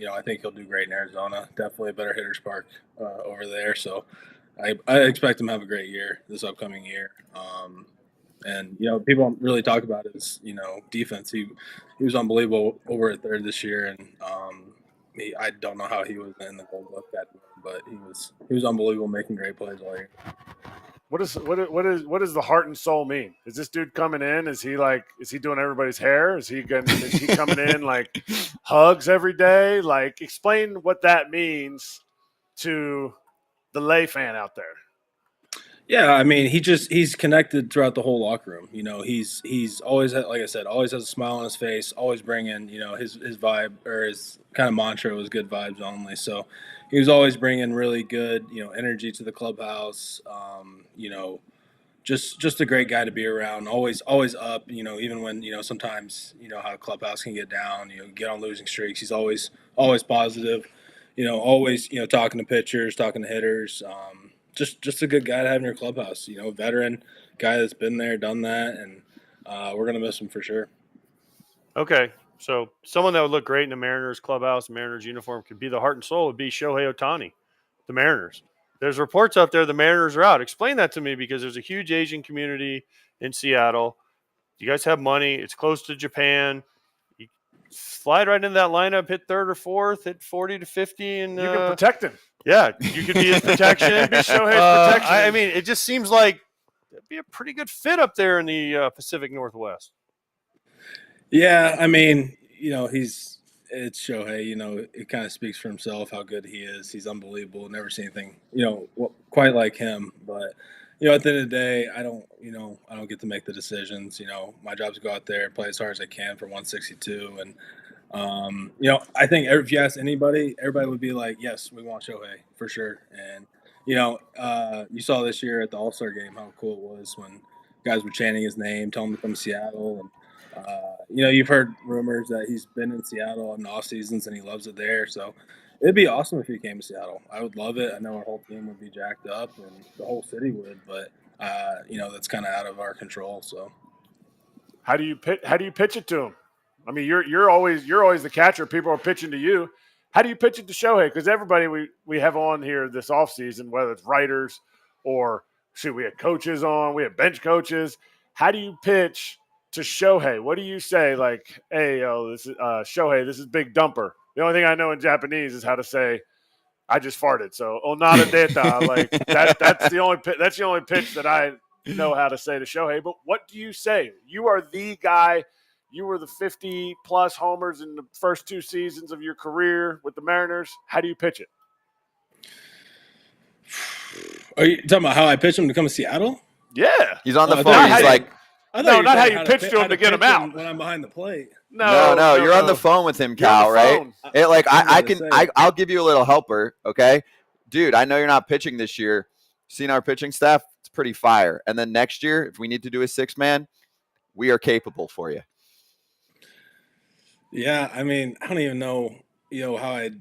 I think he'll do great in Arizona. Definitely a better hitter's park over there. So I expect him to have a great year this upcoming year. And, people don't really talk about his, defense. He was unbelievable over at third this year. And I don't know how he was in the Gold Glove category, but he was unbelievable, making great plays all year. What does the heart and soul mean? Is this dude coming in? Is he doing everybody's hair? Is he coming in like hugs every day? Like, explain what that means to the lay fan out there. Yeah, I mean, he's connected throughout the whole locker room. He's always, like I said, always has a smile on his face, always bringing, his vibe, or his kind of mantra was good vibes only. So he was always bringing really good, energy to the clubhouse. Just a great guy to be around. Always up. Even when sometimes how a clubhouse can get down. Get on losing streaks. He's always positive. Always talking to pitchers, talking to hitters. Just a good guy to have in your clubhouse. Veteran guy that's been there, done that, and we're gonna miss him for sure. Okay. So someone that would look great in the Mariners clubhouse, Mariners uniform, could be the heart and soul, would be Shohei Ohtani, the Mariners. There's reports out there the Mariners are out. Explain that to me, because there's a huge Asian community in Seattle. You guys have money. It's close to Japan. You slide right into that lineup, hit third or fourth, hit 40 to 50. And you can protect him. Yeah, you could be his protection. Be Shohei's protection. I mean, it just seems like it'd be a pretty good fit up there in the Pacific Northwest. Yeah, I mean, he's it's Shohei. You know, it kind of speaks for himself how good he is. He's unbelievable. Never seen anything, quite like him. But at the end of the day, I don't get to make the decisions. My job is to go out there and play as hard as I can for 162. And I think if you ask anybody, everybody would be like, yes, we want Shohei for sure. And you saw this year at the All-Star game how cool it was when guys were chanting his name, telling him to come to Seattle. And you've heard rumors that he's been in Seattle in the off seasons and he loves it there. So it'd be awesome if he came to Seattle. I would love it. I know our whole team would be jacked up and the whole city would, but that's kind of out of our control. So how do you pitch it to him? I mean, you're always the catcher. People are pitching to you. How do you pitch it to Shohei? Because everybody we have on here this offseason, whether it's writers or we had coaches on, we have bench coaches. How do you pitch to Shohei? What do you say? Like, hey, this is Shohei. This is Big Dumper. The only thing I know in Japanese is how to say, I just farted. So, onara deta. Like that's the only pitch that I know how to say to Shohei. But what do you say? You are the guy. You were the 50-plus homers in the first 2 seasons of your career with the Mariners. How do you pitch it? Are you talking about how I pitch him to come to Seattle? Yeah. He's on the phone. He's like, no, not how you pitch to him to get him out. When I'm behind the plate. No, you're on the phone with him, Cal, right? I'll give you a little helper, okay? Dude, I know you're not pitching this year. Seen our pitching staff? It's pretty fire. And then next year, if we need to do a 6-man, we are capable for you. Yeah, I mean, I don't even know, how I'd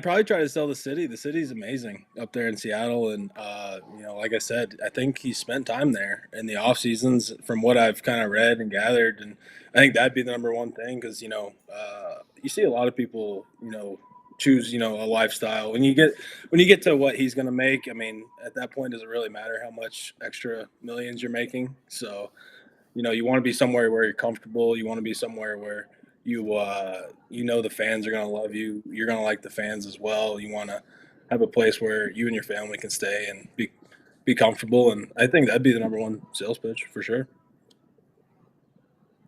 probably try to sell the city. The city's amazing up there in Seattle. And, like I said, I think he spent time there in the off seasons from what I've kind of read and gathered. And I think that'd be the number one thing because, you see a lot of people, choose, a lifestyle. When you get to what he's going to make, I mean, at that point, does it really matter how much extra millions you're making? So, you want to be somewhere where you're comfortable. You want to be somewhere where the fans are going to love you. You're going to like the fans as well. You want to have a place where you and your family can stay and be comfortable. And I think that'd be the number one sales pitch for sure.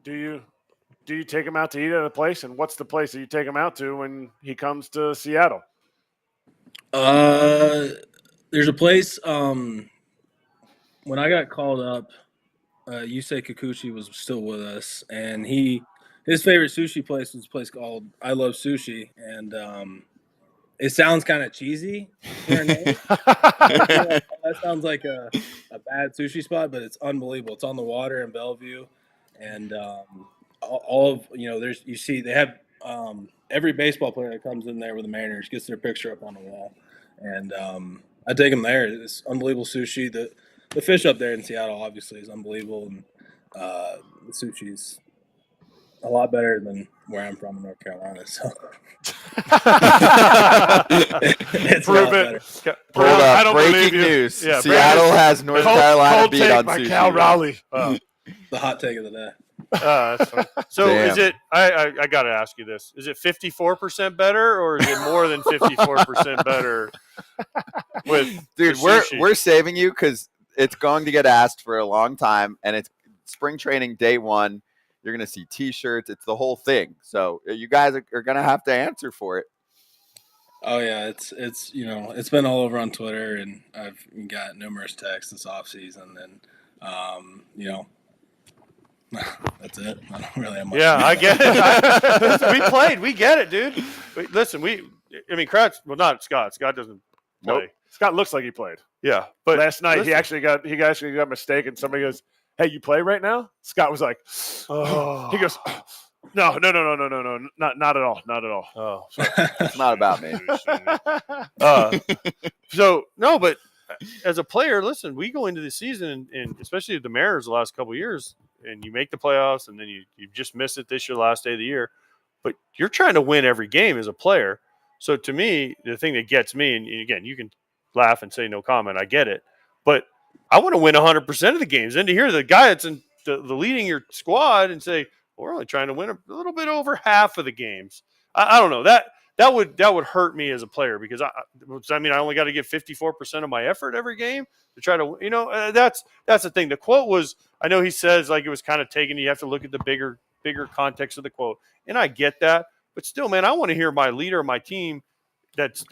Do you take him out to eat at a place? And what's the place that you take him out to when he comes to Seattle? There's a place, when I got called up, Yusei Kikuchi was still with us, and his favorite sushi place was a place called I Love Sushi, and it sounds kind of cheesy. That sounds like a bad sushi spot, but it's unbelievable. It's on the water in Bellevue, and all of they have every baseball player that comes in there with the Mariners gets their picture up on the wall, and I take them there. It's unbelievable sushi. The fish up there in Seattle obviously is unbelievable, and the sushi's a lot better than where I'm from in North Carolina. So it's Prove it. I don't breaking news. Yeah, Seattle has North Carolina beat on sushi. Cal Raleigh. The hot take of the day. That's funny. So is it? I got to ask you this: is it 54% better, or is it more than 54% better? Dude, we're saving you because it's going to get asked for a long time, and it's spring training day 1. You're going to see T-shirts. It's the whole thing. So you guys are going to have to answer for it. Oh yeah, it's been all over on Twitter, and I've got numerous texts this off season, and that's it. I don't really have much. Yeah, I get it. We played. We get it, dude. Listen, Kratz. Well, not Scott. Scott doesn't play. Nope. Scott looks like he played. Yeah, but last night he actually got mistaken. Somebody goes, "Hey, you play right now?" Scott was like, "Oh." He goes, "No, not at all, not at all." Oh, it's not about me. So no, but as a player, listen, we go into the season, and especially the Mariners the last couple of years, and you make the playoffs, and then you just miss it this year, last day of the year. But you're trying to win every game as a player. So to me, the thing that gets me, and again, you can laugh and say no comment, I get it, but I want to win 100% of the games. And to hear the guy that's in the leading your squad and say, well, we're only trying to win a little bit over half of the games. I don't know. That would hurt me as a player because I only got to give 54% of my effort every game to try to, that's the thing. The quote was, I know he says like it was kind of taken. You have to look at the bigger context of the quote. And I get that, But still, man, I want to hear my leader of my team that's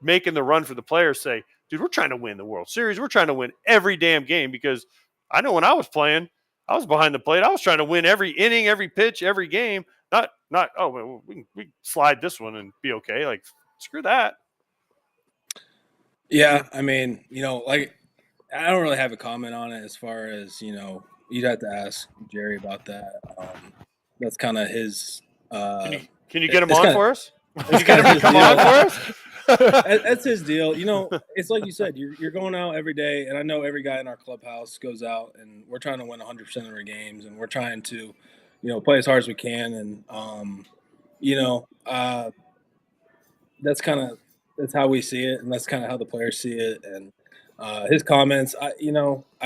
making the run for the players say, dude, we're trying to win the World Series. We're trying to win every damn game, because I know when I was playing, I was behind the plate. I was trying to win every inning, every pitch, every game. Not oh, well, we can slide this one and be okay. Like, screw that. Yeah, I mean, like, I don't really have a comment on it as far as, you'd have to ask Jerry about that. That's kind of his. Can you get him it's on kinda- for us? It's Can you get him to come on for us? That's his deal. It's like you said, you're going out every day, and I know every guy in our clubhouse goes out, and we're trying to win 100% of our games, and we're trying to, play as hard as we can, and that's how we see it, and that's kind of how the players see it. And his comments, I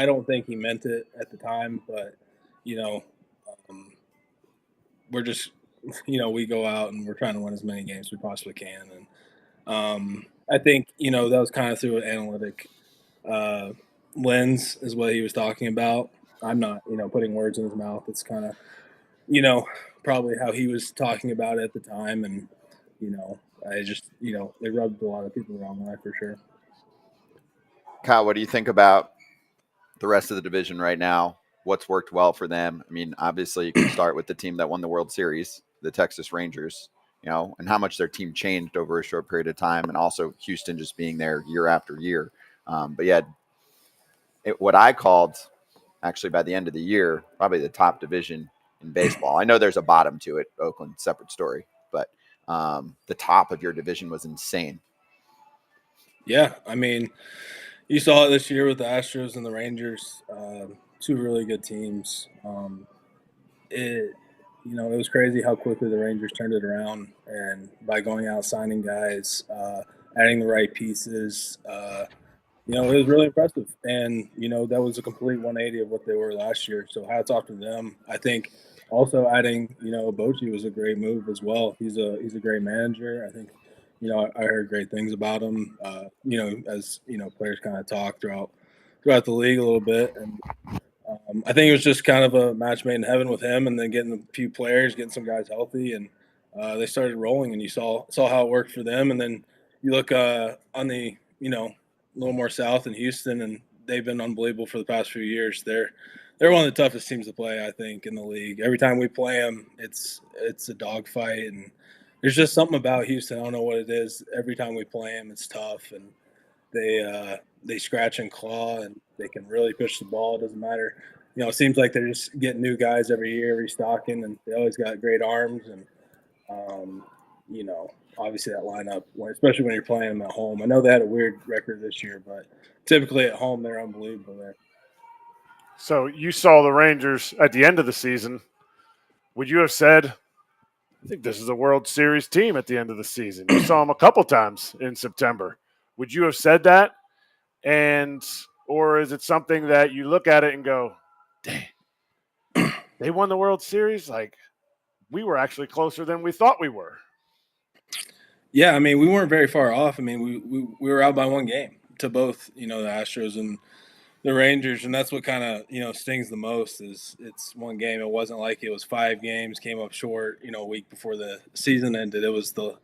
don't think he meant it at the time, but we're just, we go out and we're trying to win as many games as we possibly can, and I think that was kind of through an analytic lens, is what he was talking about. I'm not putting words in his mouth. It's kind of probably how he was talking about it at the time, and I just, they rubbed a lot of people the wrong way for sure. Kyle, what do you think about the rest of the division right now? What's worked well for them? I mean, obviously, you can start with the team that won the World Series, the Texas Rangers, and how much their team changed over a short period of time, and also Houston just being there year after year. But yeah, what I called, actually, by the end of the year, probably the top division in baseball. I know there's a bottom to it, Oakland, separate story, but the top of your division was insane. Yeah, I mean, you saw it this year with the Astros and the Rangers, two really good teams. It was crazy how quickly the Rangers turned it around, and by going out signing guys, adding the right pieces, it was really impressive. And that was a complete 180 of what they were last year. So hats off to them. I think also adding Bochy was a great move as well. He's a great manager. I think I heard great things about him. As players kind of talk throughout the league a little bit, and I think it was just kind of a match made in heaven with him, and then getting a few players, getting some guys healthy, and they started rolling. And you saw how it worked for them. And then you look on the a little more south in Houston, and they've been unbelievable for the past few years. They're one of the toughest teams to play, I think, in the league. Every time we play them, it's a dogfight, and there's just something about Houston. I don't know what it is. Every time we play them, it's tough, and they scratch and claw, and they can really push the ball. It doesn't matter. It seems like they're just getting new guys every year, restocking, and they always got great arms. And obviously that lineup, especially when you're playing them at home. I know they had a weird record this year, but typically at home they're unbelievable there. So you saw the Rangers at the end of the season. Would you have said, I think this is a World Series team at the end of the season? You saw them a couple times in September. Would you have said that? Or is it something that you look at it and go, dang, they won the World Series? Like, we were actually closer than we thought we were. Yeah, I mean, we weren't very far off. I mean, we were out by one game to both, the Astros and the Rangers, and that's what kind of, stings the most is it's one game. It wasn't like it was 5 games, came up short, a week before the season ended. It was the,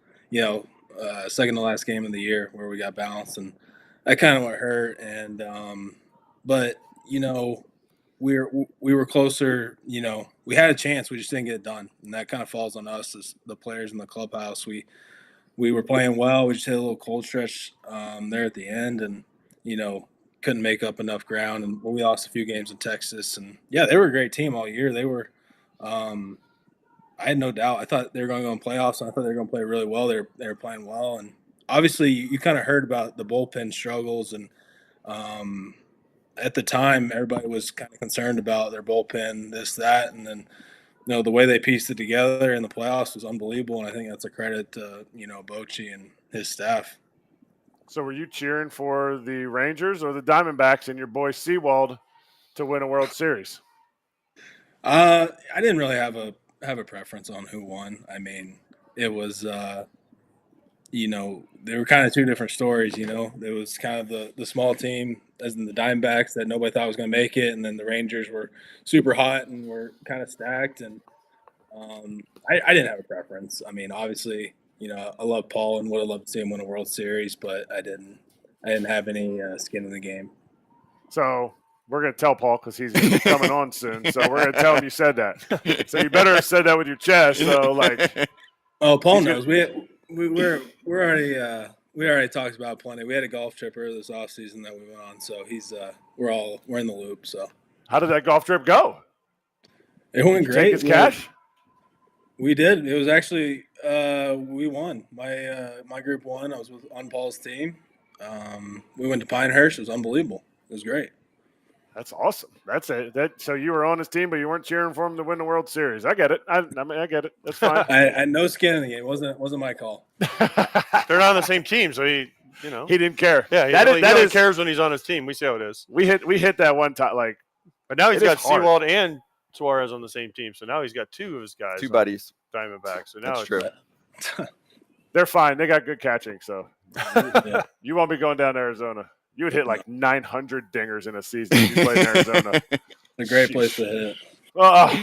second to last game of the year where we got bounced, and that kind of what hurt. And but we were closer. We had a chance, we just didn't get it done, and that kind of falls on us as the players in the clubhouse. We were playing well. We just hit a little cold stretch there at the end, and couldn't make up enough ground, and we lost a few games in Texas. And yeah, they were a great team all year. They were. I had no doubt. I thought they were going to go in playoffs, and I thought they were going to play really well. They were playing well, and obviously you kind of heard about the bullpen struggles, and at the time everybody was kind of concerned about their bullpen, this, that, and then the way they pieced it together in the playoffs was unbelievable, and I think that's a credit to Bochy and his staff. So were you cheering for the Rangers or the Diamondbacks and your boy Seawald to win a World Series? I didn't really have a preference on who won. I mean, it was they were kind of two different stories. There was kind of the small team, as in the Diamondbacks, that nobody thought was going to make it, and then the Rangers were super hot and were kind of stacked. And I didn't have a preference. I mean, obviously, I love Paul and would have loved to see him win a World Series, but I didn't have any skin in the game. So we're going to tell Paul because he's gonna be coming on soon. So we're going to tell him you said that. So you better have said that with your chest. So Paul knows. We already talked about plenty. We had a golf trip earlier this offseason that we went on, so we're in the loop. So how did that golf trip go? It went great. Take his cash? We did. It was actually we won. My group won. I was on Paul's team. We went to Pinehurst. It was unbelievable. It was great. That's awesome. That's it. So you were on his team, but you weren't cheering for him to win the World Series. I get it. I get it. That's fine. I had no skin in the game. It wasn't my call. They're not on the same team, so he didn't care. Yeah, he only cares when he's on his team. We see how it is. We hit that one time, but now he's got Sewald and Suarez on the same team, so now he's got two of his guys, two buddies, Diamondbacks. So now that's true. They're fine. They got good catching, so you won't be going down to Arizona. You would hit 900 dingers in a season if you played in Arizona. A great place to hit. Well,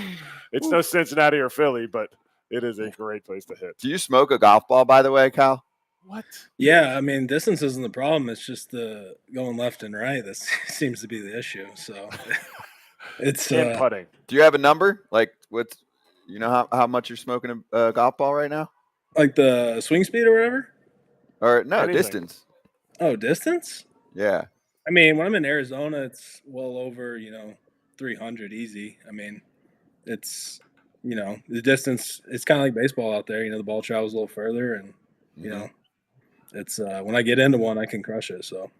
it's no Cincinnati or Philly, but it is a great place to hit. Do you smoke a golf ball, by the way, Cal? What? Yeah, I mean, distance isn't the problem. It's just the going left and right that seems to be the issue. So it's putting. Do you have a number? What's how much you're smoking a golf ball right now? Like the swing speed or whatever? Or no, Anything. distance. Oh, distance? Yeah. I mean, when I'm in Arizona, it's well over, 300 easy. I mean, it's, the distance, it's kind of like baseball out there. The ball travels a little further and, it's when I get into one, I can crush it. So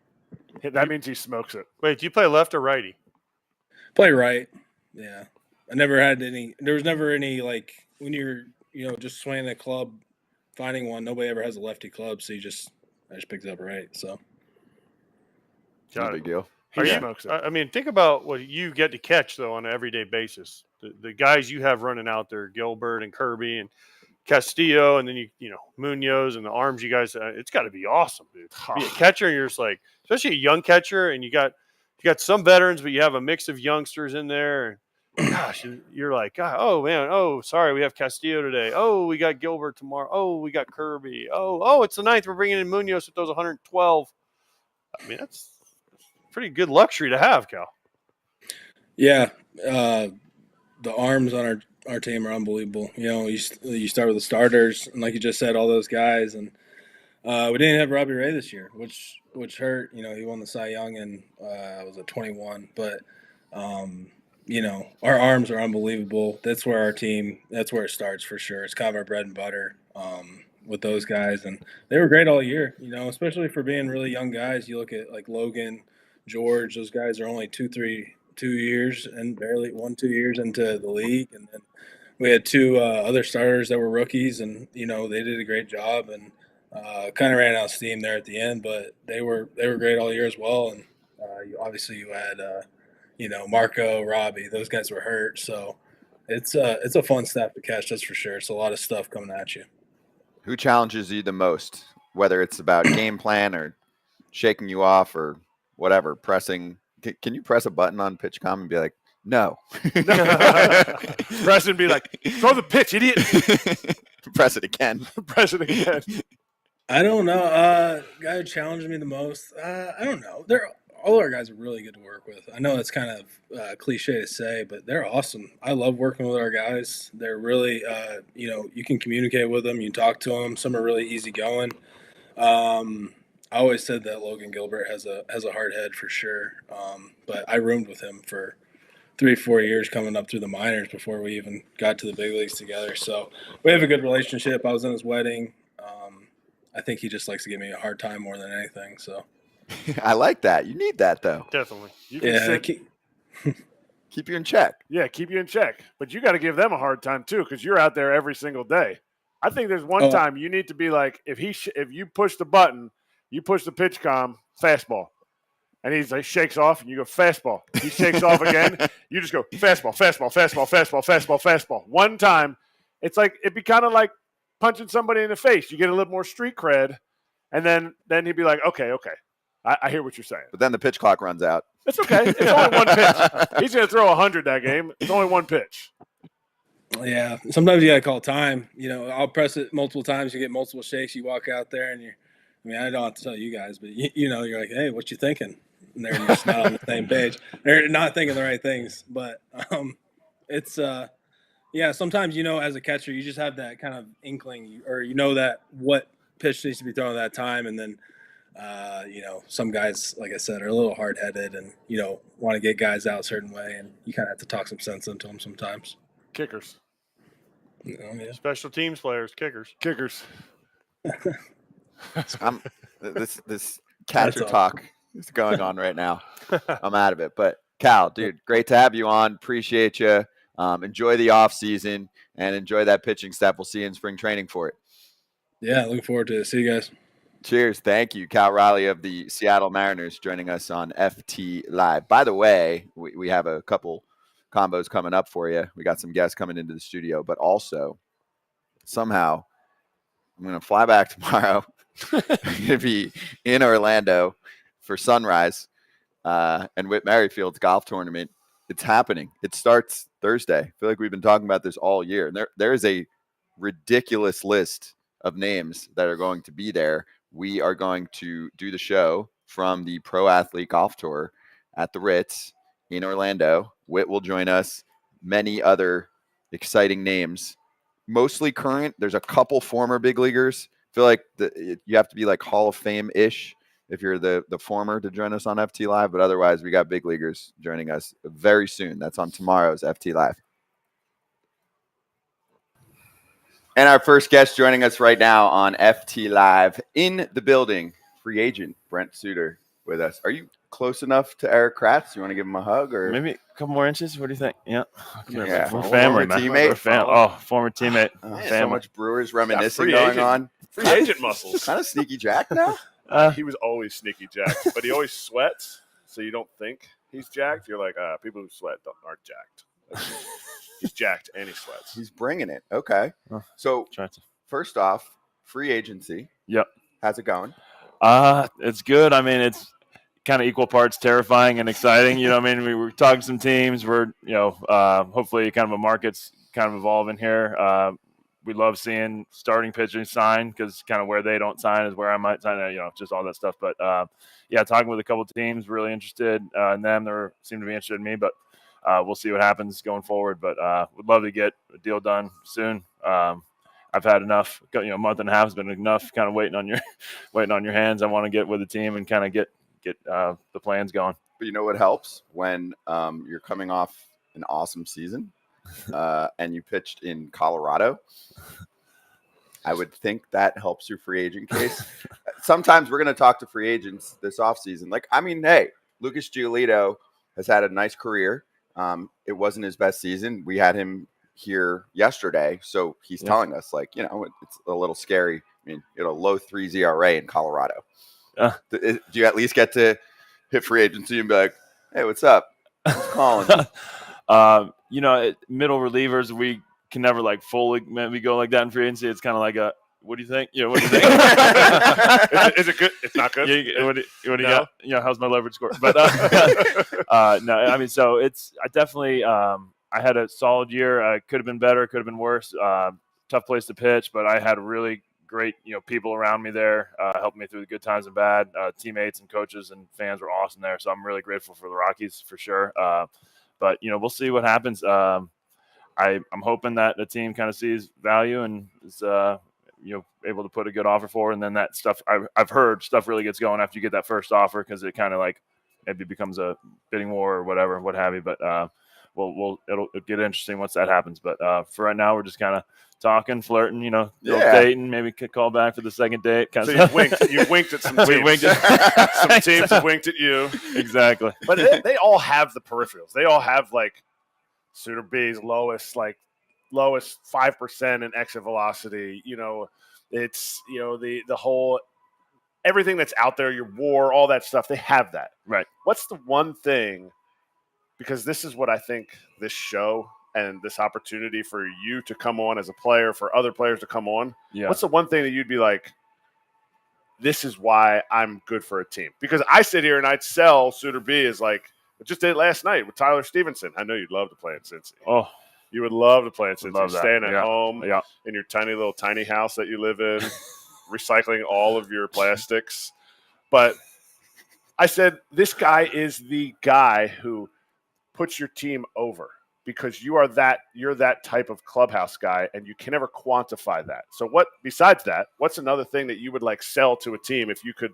that means he smokes it. Wait, do you play left or righty? Play right. Yeah. I never had there was never any, when you're, just swinging a club, finding one, nobody ever has a lefty club. So I just picked it up right. So. No big deal. I mean, think about what you get to catch, though, on an everyday basis. The guys you have running out there, Gilbert and Kirby and Castillo, and then Munoz and the arms you guys. It's got to be awesome, dude. Be a catcher, and you're just especially a young catcher, and you got some veterans, but you have a mix of youngsters in there. And gosh, you're like, God, oh man, oh sorry, we have Castillo today. Oh, we got Gilbert tomorrow. Oh, we got Kirby. Oh, it's the 9th. We're bringing in Munoz with those 112. I mean, that's pretty good luxury to have, Cal. Yeah, the arms on our team are unbelievable. You start with the starters, and like you just said, all those guys, and we didn't have Robbie Ray this year, which hurt. He won the Cy Young and was at 21, but our arms are unbelievable. That's where it starts for sure. It's kind of our bread and butter with those guys, and they were great all year. Especially for being really young guys. You look at Logan, George, those guys are only 2 years and barely 1-2 years into the league. And then we had two other starters that were rookies, and, they did a great job and kind of ran out of steam there at the end, but they were great all year as well. And you had, Marco, Robbie, those guys were hurt. So it's a fun staff to catch, that's for sure. It's a lot of stuff coming at you. Who challenges you the most, whether it's about game plan or shaking you off or whatever, pressing? Can you press a button on PitchCom and be like, no? Press and be like, throw the pitch, idiot. Press it again. Press it again. I don't know. Guy who challenged me the most, I don't know. All our guys are really good to work with. I know it's kind of cliche to say, but they're awesome. I love working with our guys. They're really, you can communicate with them. You can talk to them. Some are really easygoing. I always said that Logan Gilbert has a hard head for sure. But I roomed with him for 3-4 years coming up through the minors before we even got to the big leagues together. So we have a good relationship. I was in his wedding. I think he just likes to give me a hard time more than anything. So I like that. You need that though. Definitely. Keep you in check. Yeah, keep you in check. But you got to give them a hard time too, because you're out there every single day. I think there's one time you need to be like, if you push the button, you push the pitch comm, fastball. And he's like, shakes off, and you go, fastball. He shakes off again. You just go, fastball, fastball, fastball, fastball, fastball, fastball. One time, it's like, it'd be kind of like punching somebody in the face. You get a little more street cred, and then he'd be like, okay. I hear what you're saying. But then the pitch clock runs out. It's okay. It's only one pitch. He's going to throw 100 that game. It's only one pitch. Yeah, sometimes you gotta call time. I'll press it multiple times. You get multiple shakes. You walk out there, and I don't have to tell you guys, but you're like, hey, what you thinking? And they're just not on the same page. They're not thinking the right things. But it's sometimes as a catcher, you just have that kind of inkling, or that what pitch needs to be thrown at that time, and then some guys, like I said, are a little hard-headed and want to get guys out a certain way, and you kind of have to talk some sense into them sometimes. Kickers. Yeah. Special teams players, kickers. This catcher talk is going on right now. I'm out of it. But Cal, dude, great to have you on. Appreciate you. Enjoy the off season and enjoy that pitching staff. We'll see you in spring training for it. Yeah, looking forward to it. See you guys. Cheers. Thank you. Cal Raleigh of the Seattle Mariners joining us on FTLIVE. By the way, we have a couple combos coming up for you. We got some guests coming into the studio, but also somehow I'm going to fly back tomorrow. I'm going to be in Orlando for Sunrise and Whit Merrifield's golf tournament. It's happening. It starts Thursday. I feel like we've been talking about this all year. And there is a ridiculous list of names that are going to be there. We are going to do the show from the Pro Athlete Golf Tour at the Ritz in Orlando. Whit will join us. Many other exciting names, mostly current. There's a couple former big leaguers. I feel like you have to be like Hall of Fame-ish if you're the former to join us on FT Live, but otherwise we got big leaguers joining us very soon. That's on tomorrow's FT Live. And our first guest joining us right now on FT Live in the building, free agent Brent Suter with us. Are you close enough to Erik Kratz? You want to give him a hug, or maybe a couple more inches? What do you think? Yeah, yeah. We're family, man. Teammate. Former teammate. So much Brewers reminiscing going on. Free agent muscles. Kind of sneaky Jack now. He was always sneaky jacked, but he always sweats, so you don't think he's jacked. You're like, people who sweat aren't jacked. He's jacked and he sweats. He's bringing it. Okay. So first off, free agency. Yep. How's it going? It's good. I mean, it's kind of equal parts terrifying and exciting. We were talking to some teams. We're, hopefully kind of a market's kind of evolving here. We love seeing starting pitching sign because kind of where they don't sign is where I might sign, just all that stuff. But, talking with a couple of teams, really interested in them. They seem to be interested in me, but we'll see what happens going forward. But would love to get a deal done soon. I've had enough. A month and a half has been enough. Kind of waiting on your hands. I want to get with the team and kind of get the plans going. But you know what helps when you're coming off an awesome season and you pitched in Colorado? I would think that helps your free agent case. Sometimes we're going to talk to free agents this offseason. Hey, Lucas Giolito has had a nice career. It wasn't his best season. We had him here yesterday, so he's telling us, it's a little scary. I mean, low 3 ERA in Colorado. Do you at least get to hit free agency and be like, hey, what's up? Who's calling? Middle relievers, we can never fully maybe go like that in free agency. It's kind of like what do you think? What do you think? Is it good? It's not good. What do you got? How's my leverage score? But no, I mean, so I definitely, I had a solid year. Could have been better, could have been worse. Tough place to pitch, but I had really great, people around me there, helping me through the good times and bad. Teammates and coaches and fans were awesome there. So I'm really grateful for the Rockies for sure. But we'll see what happens. I'm hoping that the team kind of sees value and is able to put a good offer forward, and then that stuff I've heard stuff really gets going after you get that first offer because it kind of maybe becomes a bidding war or whatever, what have you. But it'll get interesting once that happens. But for right now, we're just kind of talking, flirting, dating. Maybe could call back for the second date. So you winked at some teams. Some teams have winked at you. Exactly. But they all have the peripherals. They all have Sutor B's lowest 5% in exit velocity. It's the whole everything that's out there, your WAR, all that stuff. They have that. Right. What's the one thing? Because this is what I think this show and this opportunity for you to come on as a player, for other players to come on. Yeah. What's the one thing that you'd be like, this is why I'm good for a team? Because I sit here and I'd sell Sutor B as I just did last night with Tyler Stevenson. I know you'd love to play in Cincy. Oh, You would love to play in Cincy. Love that. Staying at Yeah. home Yeah. in your tiny house that you live in, recycling all of your plastics. But I said, this guy is the guy who puts your team over because you're that type of clubhouse guy, and you can never quantify that. So besides that, what's another thing that you would like sell to a team if you could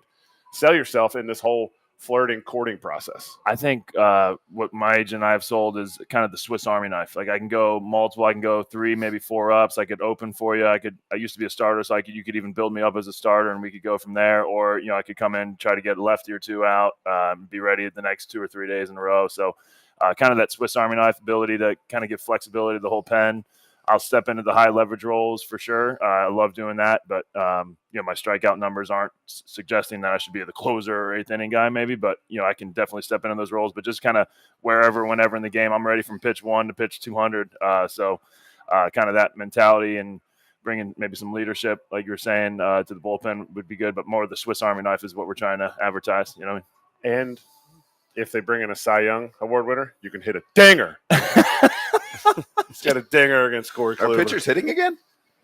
sell yourself in this whole flirting, courting process? I think what my agent and I have sold is kind of the Swiss Army knife. Like I can go multiple, I can go 3, maybe 4 ups. I could open for you. I used to be a starter, so you could even build me up as a starter, and we could go from there. Or I could come in, try to get a lefty or 2 out, be ready the next 2 or 3 days in a row. So kind of that Swiss Army knife ability to kind of give flexibility to the whole pen. I'll step into the high leverage roles for sure. I love doing that, but my strikeout numbers aren't suggesting that I should be the closer or 8th inning guy, maybe. But I can definitely step into those roles. But just kind of wherever, whenever in the game, I'm ready from pitch 1 to pitch 200. So kind of that mentality and bringing maybe some leadership, like you were saying, to the bullpen would be good. But more of the Swiss Army knife is what we're trying to advertise. You know what I mean? And if they bring in a Cy Young Award winner, you can hit a dinger. He's got a dinger against Corey Kluber. Are pitchers hitting again?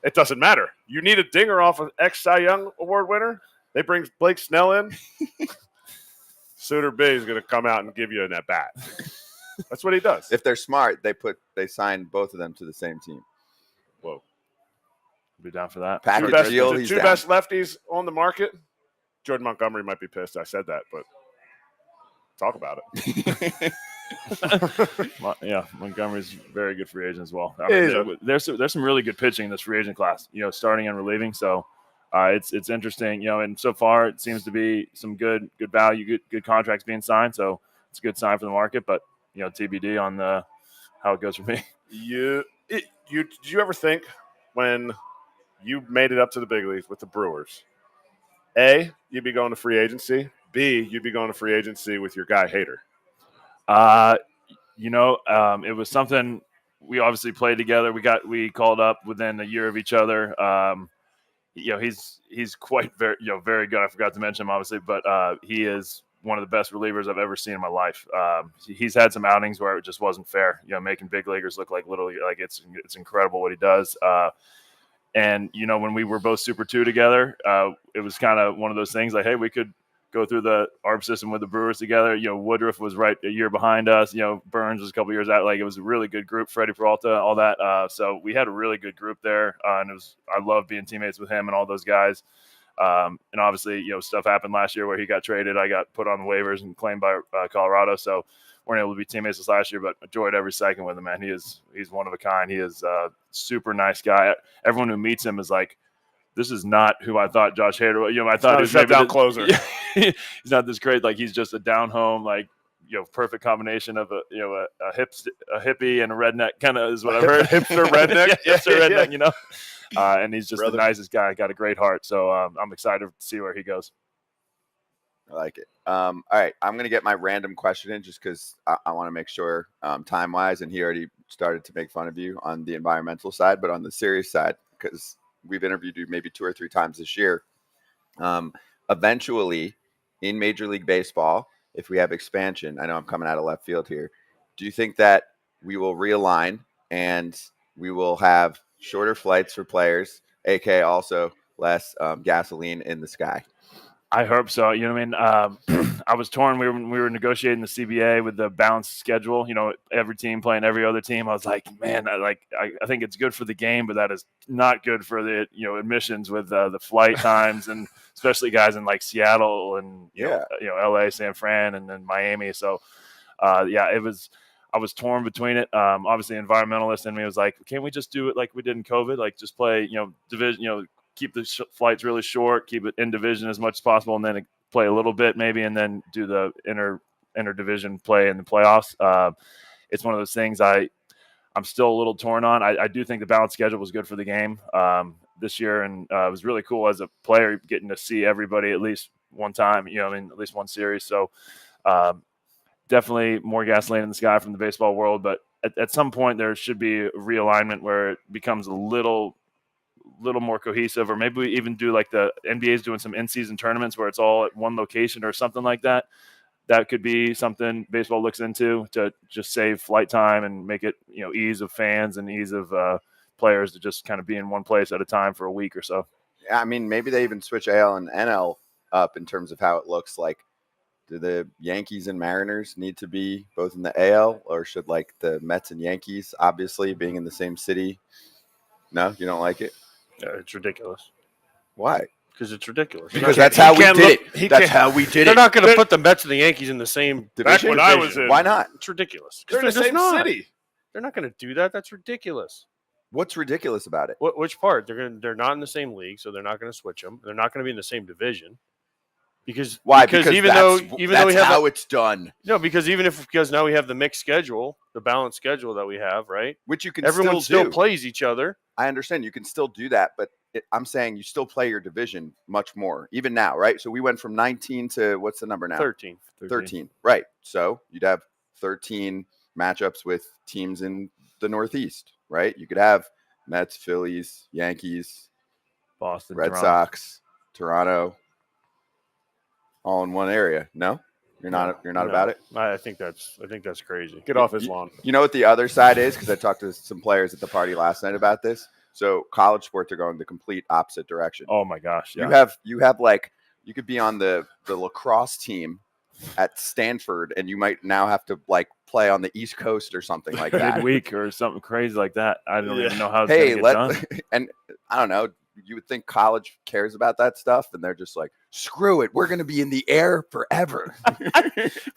It doesn't matter. You need a dinger off of ex-Cy Young Award winner. They bring Blake Snell in. Sutor B is going to come out and give you an at-bat. That's what he does. If they're smart, they sign both of them to the same team. Whoa. Be down for that. Package deal, the he's two down. best lefties on the market. Jordan Montgomery might be pissed I said that, but talk about it. Montgomery's very good free agent as well. I mean, there's some really good pitching in this free agent class, starting and relieving. So it's interesting, and so far it seems to be some good value, good contracts being signed. So it's a good sign for the market, but TBD on how it goes for me. Did you ever think when you made it up to the big leagues with the Brewers, A, you'd be going to free agency, B, you'd be going to free agency with your guy Hader? It was something we obviously played together. We called up within a year of each other. He's quite very good. I forgot to mention him obviously, but he is one of the best relievers I've ever seen in my life. He's had some outings where it just wasn't fair. making big leaguers look like little. Like it's incredible what he does. And when we were both Super 2 together, it was kind of one of those things like, hey, we could go through the ARB system with the Brewers together. Woodruff was right a year behind us. Burns was a couple years out. Like it was a really good group. Freddie Peralta, all that. So we had a really good group there, and I love being teammates with him and all those guys. And obviously, stuff happened last year where he got traded. I got put on the waivers and claimed by Colorado. So weren't able to be teammates this last year, but enjoyed every second with him. Man, he's one of a kind. He is a super nice guy. Everyone who meets him is like, this is not who I thought Josh Hader was. I thought he was maybe down closer. He's not this great. Like he's just a down home, like perfect combination of a hippie and a redneck. Kind of is what I've heard. Hipster redneck, hipster redneck. And he's just the nicest guy. Got a great heart. So I'm excited to see where he goes. I like it. All right, I'm gonna get my random question in just because I want to make sure time wise, and he already started to make fun of you on the environmental side, but on the serious side, because we've interviewed you maybe 2 or 3 times this year. Eventually, in Major League Baseball, if we have expansion, I know I'm coming out of left field here. Do you think that we will realign and we will have shorter flights for players, aka also less gasoline in the sky? I hope so. I was torn. We were negotiating the CBA with the balanced schedule. Every team playing every other team. I was like, man, I think it's good for the game, but that is not good for the admissions with the flight times, and especially guys in like Seattle and LA, San Fran, and then Miami. So it was. I was torn between it. Obviously, environmentalist in me was like, can't we just do it like we did in COVID? Like just play division. Keep the flights really short, keep it in division as much as possible, and then play a little bit maybe, and then do the inter division play in the playoffs. It's one of those things I'm still a little torn on. I do think the balanced schedule was good for the game this year, and it was really cool as a player getting to see everybody at least one time, at least one series. So definitely more gasoline in the sky from the baseball world, but at some point there should be a realignment where it becomes a little more cohesive, or maybe we even do like the NBA is doing some in-season tournaments where it's all at one location or something like that. that could be something baseball looks into to just save flight time and make it, ease of fans and ease of players to just kind of be in one place at a time for a week or so. I mean, maybe they even switch AL and NL up in terms of how it looks like. Do the Yankees and Mariners need to be both in the AL, or should like the Mets and Yankees, obviously being in the same city? No, you don't like it? Yeah, it's ridiculous. Why? Because it's ridiculous. Because that's how we did it. That's how we did it. They're not going to put the Mets and the Yankees in the same division. Back when I was in, why not? It's ridiculous. They're in the same city. They're not going to do that. That's ridiculous. What's ridiculous about it? Which part? They're not in the same league, so they're not going to switch them. They're not going to be in the same division. Because why? Because that's though we have how it's done. No, because now we have the mixed schedule, the balanced schedule that we have, right? Which you can everyone still plays each other. I understand you can still do that, but I'm saying you still play your division much more, even now, right? So we went from 19 to what's the number now? 13. 13, right? So you'd have 13 matchups with teams in the Northeast, right? You could have Mets, Phillies, Yankees, Boston, Red Toronto. Sox, Toronto, all in one area. No, you're not about it. I think that's crazy. Get off his lawn. You know what the other side is? Because I talked to some players at the party last night about this. So college sports are going the complete opposite direction. Oh my gosh! Yeah. You have like you could be on the lacrosse team at Stanford, and you might now have to like play on the East Coast or something like that. Midweek or something crazy like that. I don't even know how it's Hey, gonna get done. And I don't know. You would think college cares about that stuff, and they're just like, screw it. We're going to be in the air forever.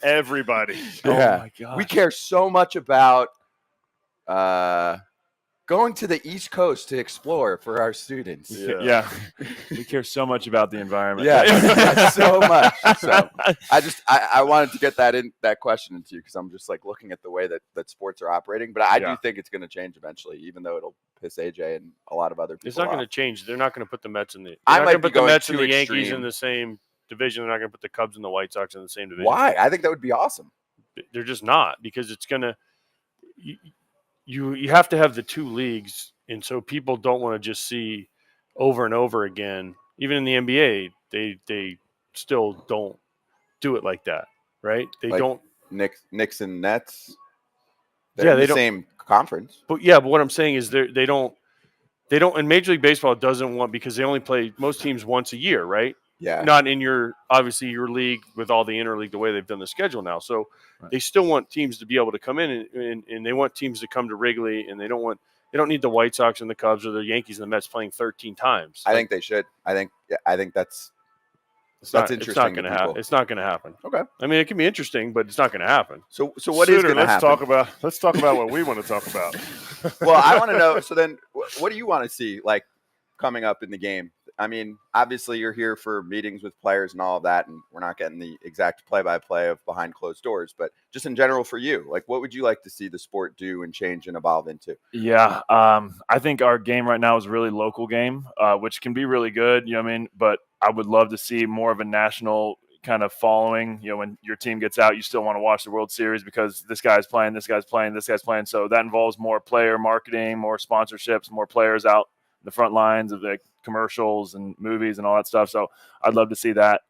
Everybody. Oh my god! We care so much about going to the East Coast to explore for our students. Yeah. We care so much about the environment. Yeah, so much. So I wanted to get that question into you because I'm just like looking at the way that sports are operating. But I do think it's going to change eventually, even though it'll piss AJ and a lot of other people. It's not going to change. They're not going to put the Mets in the. I They're might not going to be put the going Mets and too the Yankees extreme. in the same division. They're not going to put the Cubs and the White Sox in the same division. Why? I think that would be awesome. They're just not, because it's going to. You have to have the two leagues, and so people don't want to just see over and over again. Even in the NBA, they still don't do it like that, right? They Like don't. Knicks and Nets. Yeah, They're in they the don't. same conference. But what I'm saying is they don't. And Major League Baseball doesn't want, because they only play most teams once a year, right? Yeah. Not in your league with all the interleague, the way they've done the schedule now. So they still want teams to be able to come in and they want teams to come to Wrigley, and they don't need the White Sox and the Cubs or the Yankees and the Mets playing 13 times. I think they should. I think that's interesting. It's not going to happen. It's not going to happen. Okay. I mean, it can be interesting, but it's not going to happen. So what is Sutor, going to happen? Let's talk about what we want to talk about. Well, I want to know. So then, what do you want to see like coming up in the game? I mean, obviously you're here for meetings with players and all of that, and we're not getting the exact play-by-play of behind closed doors, but just in general for you, like what would you like to see the sport do and change and evolve into? Yeah, I think our game right now is a really local game, which can be really good, you know what I mean? But I would love to see more of a national kind of following. You know, when your team gets out, you still want to watch the World Series because this guy's playing, this guy's playing, this guy's playing. So that involves more player marketing, more sponsorships, more players out the front lines of the commercials and movies and all that stuff. So I'd love to see that.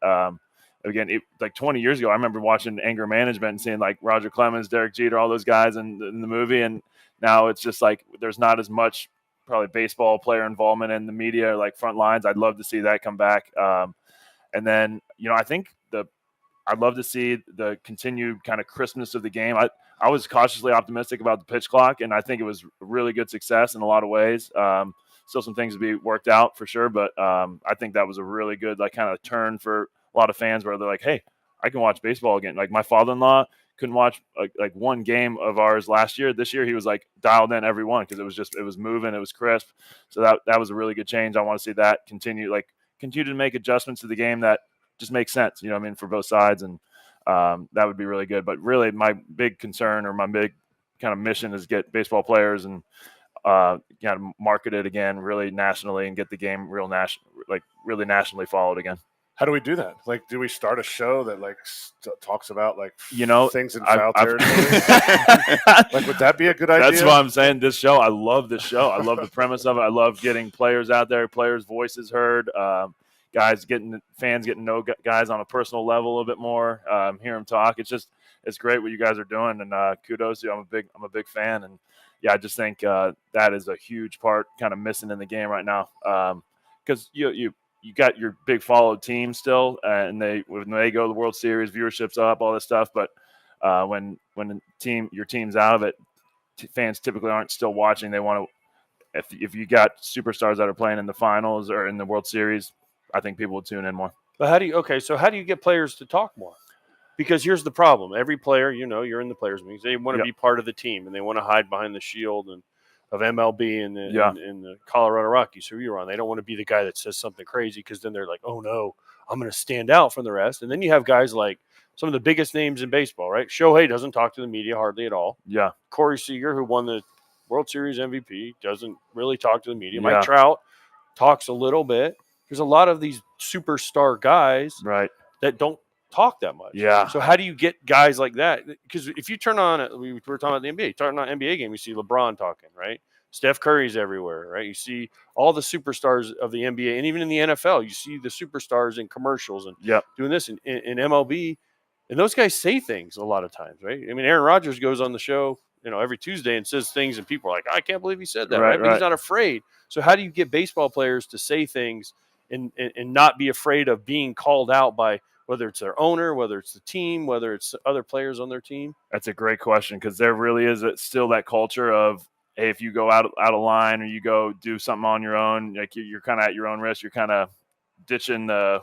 Again, like 20 years ago, I remember watching Anger Management and seeing like Roger Clemens, Derek Jeter, all those guys in the movie. And now it's just like there's not as much probably baseball player involvement in the media, like front lines. I'd love to see that come back. And then, you know, I think I'd love to see the continued kind of crispness of the game. I was cautiously optimistic about the pitch clock, and I think it was a really good success in a lot of ways. Still some things to be worked out for sure, but I think that was a really good like kind of turn for a lot of fans where they're like, hey, I can watch baseball again. Like my father-in-law couldn't watch like one game of ours last year. This year he was like dialed in every one because it was moving, it was crisp. So that was a really good change. I want to see that continue to make adjustments to the game that just makes sense, you know what I mean, for both sides. And that would be really good. But really my big concern or my big kind of mission is get baseball players and kind of market it again really nationally and get the game really nationally followed again. How do we do that? Like, do we start a show that like talks about like things in foul I've territory? Like, would that be a good idea? That's why I'm saying this show. I love this show. I love the premise of it. I love getting players out there, players' voices heard. fans getting to know guys on a personal level a little bit more, hear them talk. It's great what you guys are doing, and kudos to you. I'm a big fan, and yeah, I just think that is a huge part kind of missing in the game right now, because you got your big followed team still, and when they go to the World Series, viewership's up, all this stuff, but when your team's out of it, fans typically aren't still watching. They want to, if you got superstars that are playing in the finals or in the World Series, I think people will tune in more. But how do you get players to talk more? Because here's the problem. Every player, you're in the players' meetings. They want to be part of the team, and they want to hide behind the shield of MLB and the Colorado Rockies, who you're on. They don't want to be the guy that says something crazy, because then they're like, oh, no, I'm going to stand out from the rest. And then you have guys like some of the biggest names in baseball, right? Shohei doesn't talk to the media hardly at all. Yeah. Corey Seager, who won the World Series MVP, doesn't really talk to the media. Yeah. Mike Trout talks a little bit. There's a lot of these superstar guys that don't talk that much. Yeah. So how do you get guys like that? Because if you turn on, we were talking about the NBA, turn on an NBA game, you see LeBron talking, right? Steph Curry's everywhere, right? You see all the superstars of the NBA, and even in the NFL, you see the superstars in commercials and doing this in MLB, and those guys say things a lot of times, right? I mean, Aaron Rodgers goes on the show, every Tuesday and says things, and people are like, I can't believe he said that, right? But he's not afraid. So how do you get baseball players to say things and not be afraid of being called out by whether it's their owner, whether it's the team, whether it's other players on their team? That's a great question, because there really is still that culture of, hey, if you go out of line or you go do something on your own, like you're kind of at your own risk. You're kind of ditching the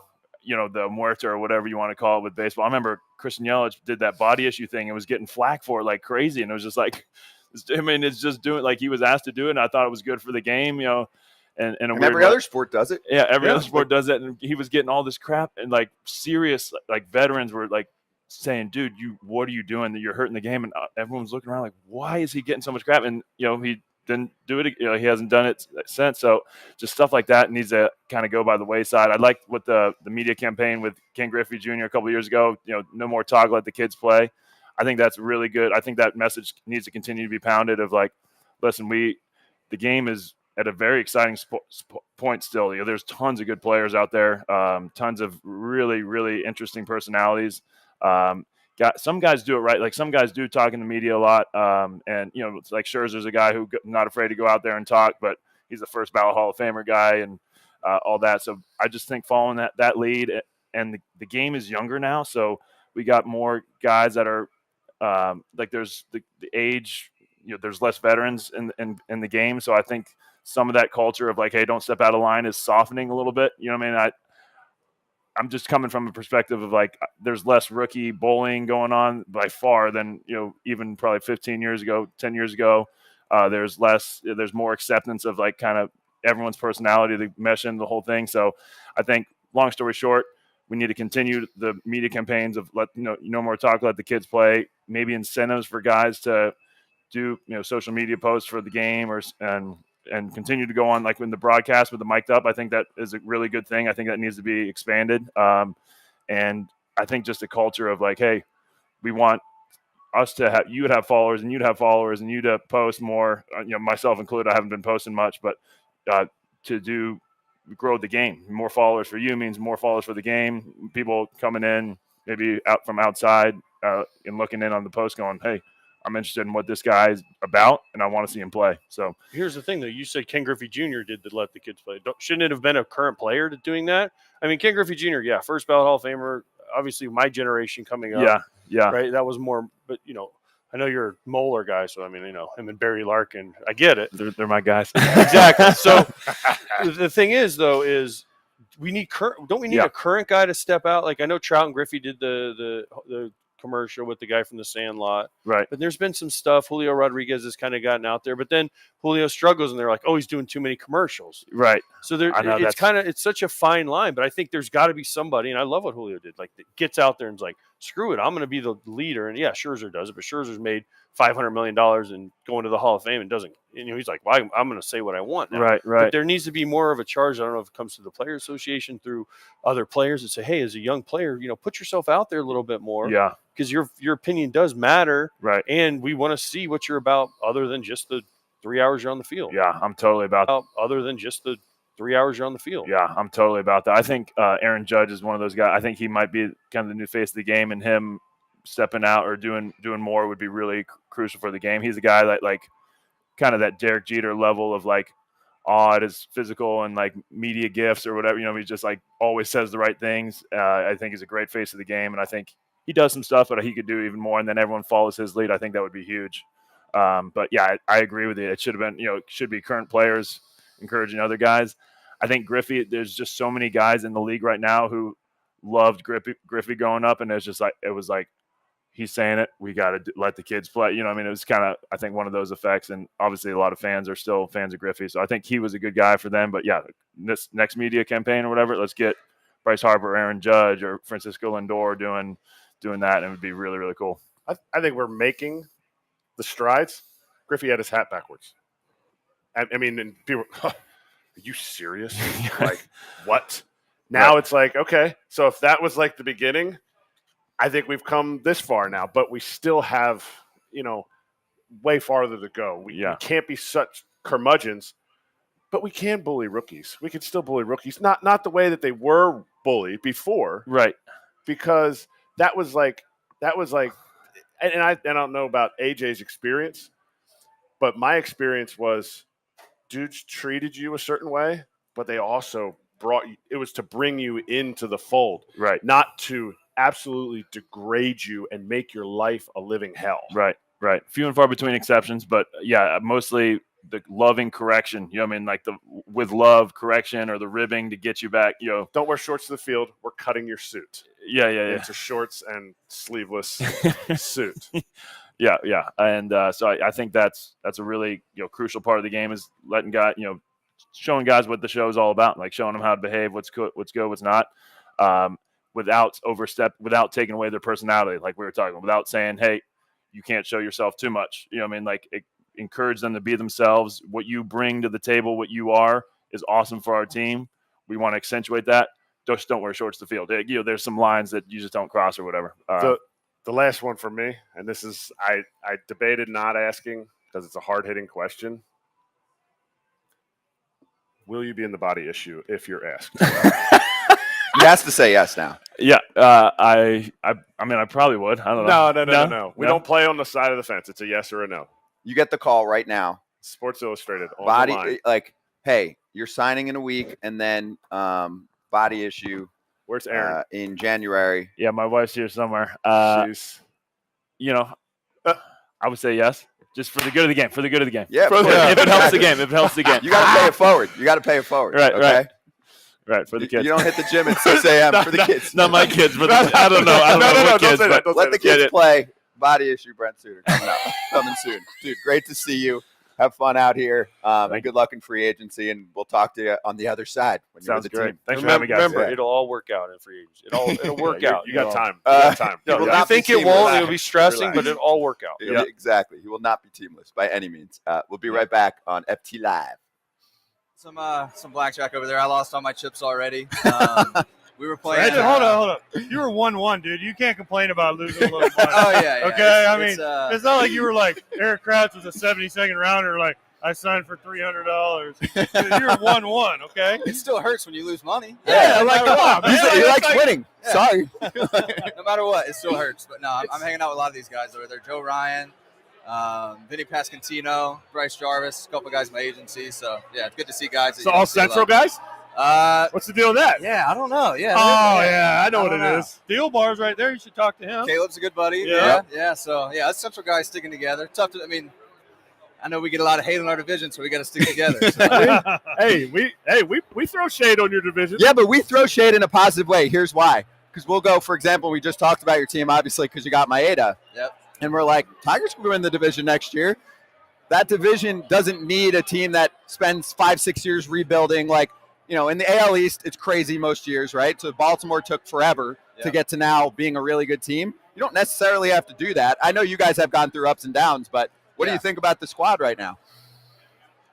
muerto or whatever you want to call it with baseball. I remember Christian Yelich did that body issue thing and was getting flack for it like crazy. And it was just like, it's just doing, like, he was asked to do it, and I thought it was good for the game, and every other sport does it. Yeah, every other sport does it. And he was getting all this crap, and like serious, like veterans were like saying, dude, what are you doing? That you're hurting the game. And everyone's looking around like, why is he getting so much crap? And he didn't do it. He hasn't done it since. So just stuff like that needs to kind of go by the wayside. I liked what the media campaign with Ken Griffey Jr. a couple of years ago, no more talk, let the kids play. I think that's really good. I think that message needs to continue to be pounded of like, listen, the game is at a very exciting point still. There's tons of good players out there, tons of really, really interesting personalities. Some guys do it right. Like some guys do talk in the media a lot. And it's like Scherzer's a guy who's not afraid to go out there and talk, but he's the first ballot Hall of Famer guy and all that. So I just think following that lead, and the game is younger now. So we got more guys that are like there's the age, there's less veterans in the game. So I think some of that culture of like, hey, don't step out of line is softening a little bit. You know what I mean? I'm just coming from a perspective of like, there's less rookie bullying going on by far than, even probably 15 years ago, 10 years ago. There's more acceptance of like kind of everyone's personality to mesh in the whole thing. So I think, long story short, we need to continue the media campaigns of no more talk, let the kids play, maybe incentives for guys to do, social media posts for the game and continue to go on like in the broadcast with the mic'd up. I think that is a really good thing. I think that needs to be expanded. And I think just a culture of like, hey, we want us to have, you would have followers and you'd have followers and you'd post more, myself included. I haven't been posting much, but to grow the game. More followers for you means more followers for the game. People coming in maybe out from outside and looking in on the post going, hey, I'm interested in what this guy is about, and I want to see him play. So here's the thing, though. You said Ken Griffey Jr. did to let the kids play. Shouldn't it have been a current player doing that? I mean, Ken Griffey Jr., first ballot Hall of Famer. Obviously, my generation coming up. Yeah. Right? That was more – but, I know you're a Moeller guy, so, I mean, him and Barry Larkin. I get it. They're my guys. Exactly. So the thing is, though, is we need don't we need a current guy to step out? Like I know Trout and Griffey did the commercial with the guy from the Sandlot, right? But there's been some stuff. Julio Rodriguez has kind of gotten out there, but then Julio struggles, and they're like, "Oh, he's doing too many commercials." Right. So it's such a fine line, but I think there's got to be somebody, and I love what Julio did. Like, gets out there and is like, "Screw it, I'm going to be the leader." And Scherzer does it, but Scherzer's made $500 million and going to the Hall of Fame and doesn't. He's like, "Well, I'm going to say what I want now." Right. But there needs to be more of a charge. I don't know if it comes to the Player Association through other players that say, "Hey, as a young player, put yourself out there a little bit more." Yeah. Because your opinion does matter, right? And we want to see what you're about, other than just the 3 hours you're on the field. Yeah, I'm totally about other than just the 3 hours you're on the field. Yeah, I'm totally about that. I think Aaron Judge is one of those guys. I think he might be kind of the new face of the game, and him stepping out or doing more would be really crucial for the game. He's a guy that, like, kind of that Derek Jeter level of, like, odd his physical and, like, media gifts or whatever. He just, like, always says the right things. I think he's a great face of the game, and I think he does some stuff, but he could do even more, and then everyone follows his lead. I think that would be huge. But, yeah, I agree with you. It should have been, it should be current players encouraging other guys. I think Griffey, there's just so many guys in the league right now who loved Griffey growing up, and it was like, he's saying it, we got to let the kids play. It was kind of, I think, one of those effects, and obviously a lot of fans are still fans of Griffey. So I think he was a good guy for them. But, yeah, this next media campaign or whatever, let's get Bryce Harper, Aaron Judge, or Francisco Lindor doing that, and it would be really, really cool. I think we're making the strides. Griffey had his hat backwards. I mean, and people, are you serious? Like, what? Now It's like, okay, so if that was like the beginning, I think we've come this far now, but we still have, way farther to go. We can't be such curmudgeons, but we can bully rookies. We can still bully rookies, not the way that they were bullied before, right? Because that was like, and I don't know about AJ's experience, but my experience was dudes treated you a certain way, but they also it was to bring you into the fold, right? Not to absolutely degrade you and make your life a living hell. Right. Few and far between exceptions, but yeah, mostly the loving correction. Like the with love correction or the ribbing to get you back. Don't wear shorts to the field. We're cutting your suit. Yeah. It's a shorts and sleeveless suit. Yeah, and so I think that's a really crucial part of the game is letting guys showing guys what the show is all about, like showing them how to behave, what's good, what's not. Without taking away their personality, like we were talking about, without saying, hey, you can't show yourself too much. Encourage them to be themselves. What you bring to the table, what you are, is awesome for our team. We want to accentuate that. Just don't wear shorts to the field. There's some lines that you just don't cross or whatever. The last one for me, and this is, I debated not asking because it's a hard-hitting question. Will you be in the body issue if you're asked? He has to say yes now. Yeah, I probably would. I don't know. No. We don't play on the side of the fence. It's a yes or a no. You get the call right now. Sports Illustrated. On body, the line. like, hey, you're signing in a week, and then body issue. Where's Aaron? In January. Yeah, my wife's here somewhere. She's, I would say yes. Just for the good of the game. Yeah, if it helps the game. You got to pay it forward. Right, okay? Right, for the kids. You don't hit the gym at 6 a.m. for the kids. Not my kids, but I don't know. No, don't say that. Let the kids play. Body issue, Brent Suter coming soon. Dude, great to see you. Have fun out here. And good luck in free agency, and we'll talk to you on the other side when you're Sounds with the great. team. Thanks for having me, guys. Remember, it'll all work out in free agency. It'll work out. You got time. No, I think it won't. It'll be stressing, but it'll all work out. Yeah, exactly. He will not be teamless by any means. We'll be right back on FTLIVE. Some blackjack over there. I lost all my chips already. We were playing. Hey, hold up. You were 1-1, dude. You can't complain about losing a little money. Oh yeah. Okay, it's not like you were like Erik Kratz was a 72nd rounder. Like I signed for $300. You're 1-1. Okay. It still hurts when you lose money. Yeah, come on, man. He likes winning. Yeah. Sorry. No matter what, it still hurts. But no, I'm hanging out with a lot of these guys over there. Joe Ryan, Vinny Pascantino, Bryce Jarvis, a couple of guys in my agency. So yeah, it's good to see guys. So all Central guys? What's the deal with that? Yeah, I don't know. Yeah. I know what it is. Steel Bar's right there. You should talk to him. Caleb's a good buddy. Yeah. So yeah, us Central guys sticking together. Tough to. I know we get a lot of hate in our division, so we got to stick together. So. we throw shade on your division. Yeah, but we throw shade in a positive way. Here's why. Because we'll go, for example, we just talked about your team, obviously, because you got Maeda. Yep. And we're like, Tigers can win the division next year. That division doesn't need a team that spends 5-6 years rebuilding. Like, in the AL East, it's crazy most years, right? So Baltimore took forever to get to now being a really good team. You don't necessarily have to do that. I know you guys have gone through ups and downs, but what do you think about the squad right now?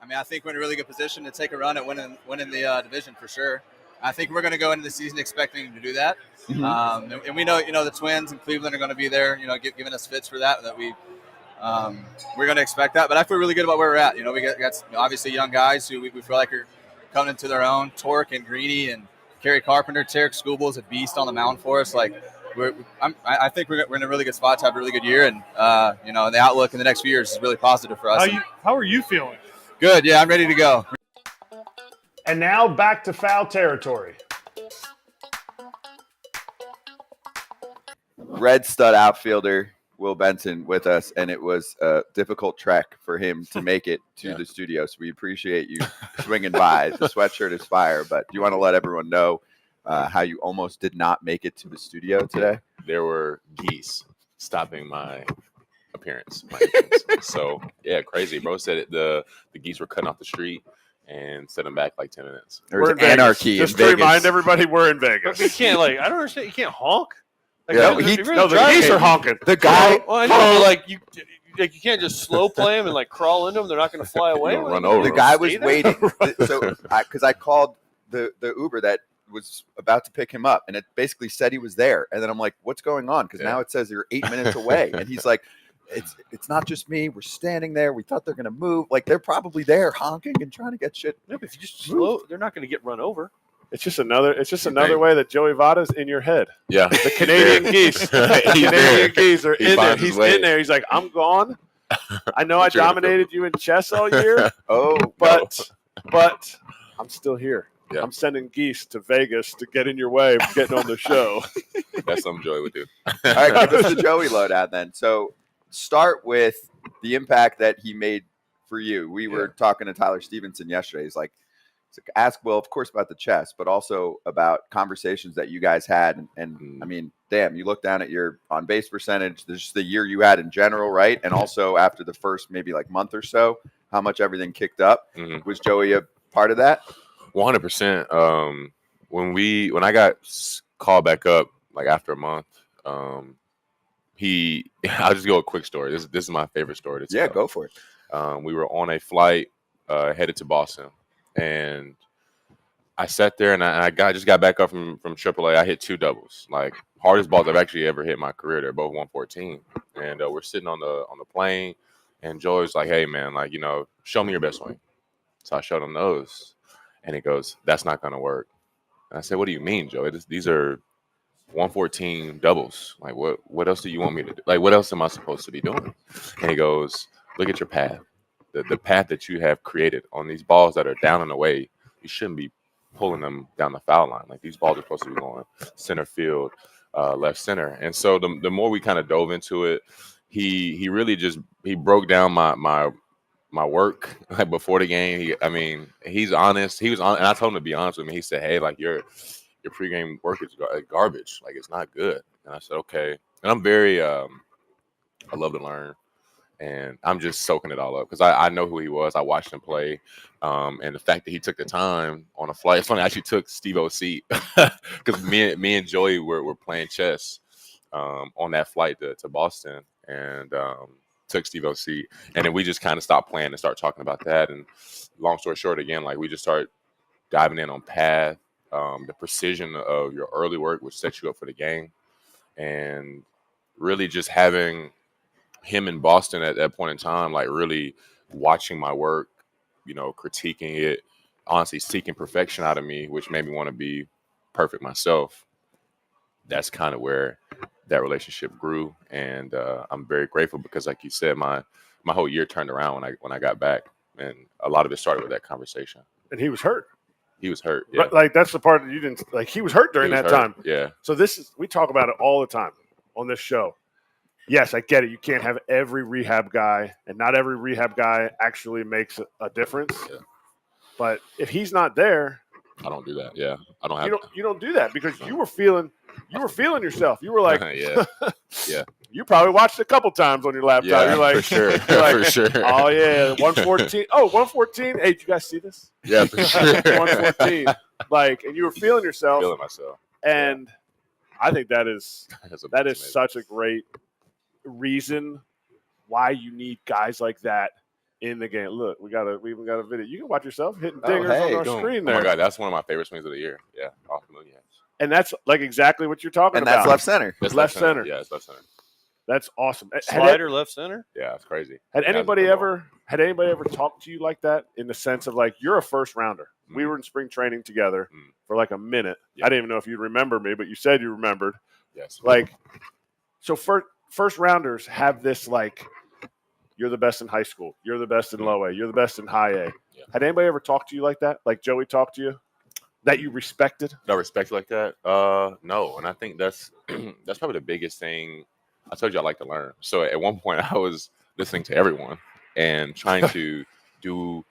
I think we're in a really good position to take a run at winning the division for sure. I think we're going to go into the season expecting to do that. Mm-hmm. And we know, the Twins and Cleveland are going to be there, giving us fits for that we're going to expect that. But I feel really good about where we're at. We got obviously young guys who we feel like are coming into their own. Torque and Greeny and Kerry Carpenter, Tarek Scooble's a beast on the mound for us. Like, I think we're in a really good spot to have a really good year, and you know, the outlook in the next few years is really positive for us. How are you feeling? Good, yeah, I'm ready to go. And now back to foul territory. Red stud outfielder Will Benson with us, and it was a difficult trek for him to make it to the studio. So we appreciate you swinging by. The sweatshirt is fire, but do you want to let everyone know how you almost did not make it to the studio today? There were geese stopping my appearance. My entrance. So yeah, crazy. Bro said the geese were cutting off the street and set them back like 10 minutes. There was anarchy in Vegas. Just to remind everybody, we're in Vegas. But you can't, like, I don't understand. You can't honk. Like, Yeah, if you're No, the geese are honking. The guy, Well, I know, like you can't just slow play them and like crawl into them. They're not going to fly away. You don't run over the them. guy was Stay there? waiting. So, because I called the Uber that was about to pick him up, and it basically said he was there. And then I'm like, "What's going on?" Because now it says you're 8 minutes away, and he's like, "It's not just me. We're standing there. We thought they're going to move. Like they're probably there honking and trying to get shit." No, but if you just slow, they're not going to get run over. It's just another way that Joey Vada's in your head. Yeah, The Canadian geese. The Canadian geese are in there. He's in there. He's like, I'm gone. I know I dominated you in chess all year. But I'm still here. Yeah. I'm sending geese to Vegas to get in your way of getting on the show. That's something Joey would do. All right, give us the Joey lowdown then. So start with the impact that he made for you. We were talking to Tyler Stevenson yesterday. He's like, ask Will, of course, about the chess, but also about conversations that you guys had. And I mean, damn, you look down at your on base percentage, just the year you had in general, right? And also after the first maybe like month or so, how much everything kicked up. Was Joey a part of that? 100%. When I got called back up, like after a month, I'll just go a quick story. This is my favorite story to tell. Yeah, go for it. We were on a flight headed to Boston. And I sat there and I just got back up from AAA. I hit 2 doubles, like hardest balls I've actually ever hit in my career. They're both 114. And we're sitting on the plane, and Joey's like, "Hey man, like, you know, show me your best swing." So I showed him those, and he goes, "That's not gonna work." And I said, "What do you mean, Joey? These are 114 doubles. Like, what else do you want me to do? Like, what else am I supposed to be doing?" And he goes, "Look at your path. The path that you have created on these balls that are down and away, you shouldn't be pulling them down the foul line. Like, these balls are supposed to be going center field, left center." And so the more we kind of dove into it, he really just broke down my work like before the game. He's honest. He was on, and I told him to be honest with me. He said, "Hey, like your pregame work is garbage. Like, it's not good." And I said, "Okay." And I'm very I love to learn. And I'm just soaking it all up because I know who he was. I watched him play. And the fact that he took the time on a flight. It's funny, I actually took Steve-O's seat because me and Joey were playing chess on that flight to Boston, and took Steve-O's seat. And then we just kind of stopped playing and started talking about that. And long story short, again, like we just started diving in on path, the precision of your early work, which sets you up for the game. And really just having him in Boston at that point in time, like really watching my work, you know, critiquing it, honestly seeking perfection out of me, which made me want to be perfect myself. That's kind of where that relationship grew. And I'm very grateful because, like you said, my whole year turned around when I got back. And a lot of it started with that conversation. And he was hurt. He was hurt. Yeah. But like, that's the part that you didn't like. He was hurt during that time. Yeah. So we talk about it all the time on this show. Yes, I get it. You can't have every rehab guy, and not every rehab guy actually makes a difference. Yeah. But if he's not there, I don't do that. Yeah, I don't have. You don't do that because you were feeling yourself. You were like, yeah. You probably watched a couple times on your laptop. Yeah, you're like, for sure. You're like, for sure. Oh yeah, 114. Oh, 114. Hey, did you guys see this? Yeah, for sure. 114. Like, and you were feeling yourself. Feeling myself. And I think that is amazing. such a great reason why you need guys like that in the game. Look, we even got a video. You can watch yourself hitting dingers on our screen there. Oh my God, that's one of my favorite swings of the year. Yeah, off the moon, yes. And that's like exactly what you're talking about. And that's left center. That's left center. Yeah, it's left center. That's awesome. Slider left center. Yeah, it's crazy. Had anybody ever talked to you like that in the sense of like you're a first rounder? We were in spring training together Mm. for like a minute. Yeah. I didn't even know if you remember me, but you said you remembered. Yes. Like, so first rounders have this, like, you're the best in high school. You're the best in low A. You're the best in high A. Yeah. Had anybody ever talked to you like that? Like Joey talked to you? That you respected? No respect like that? No. And I think that's that's probably the biggest thing. I told you I like to learn. So at one point I was listening to everyone and trying to do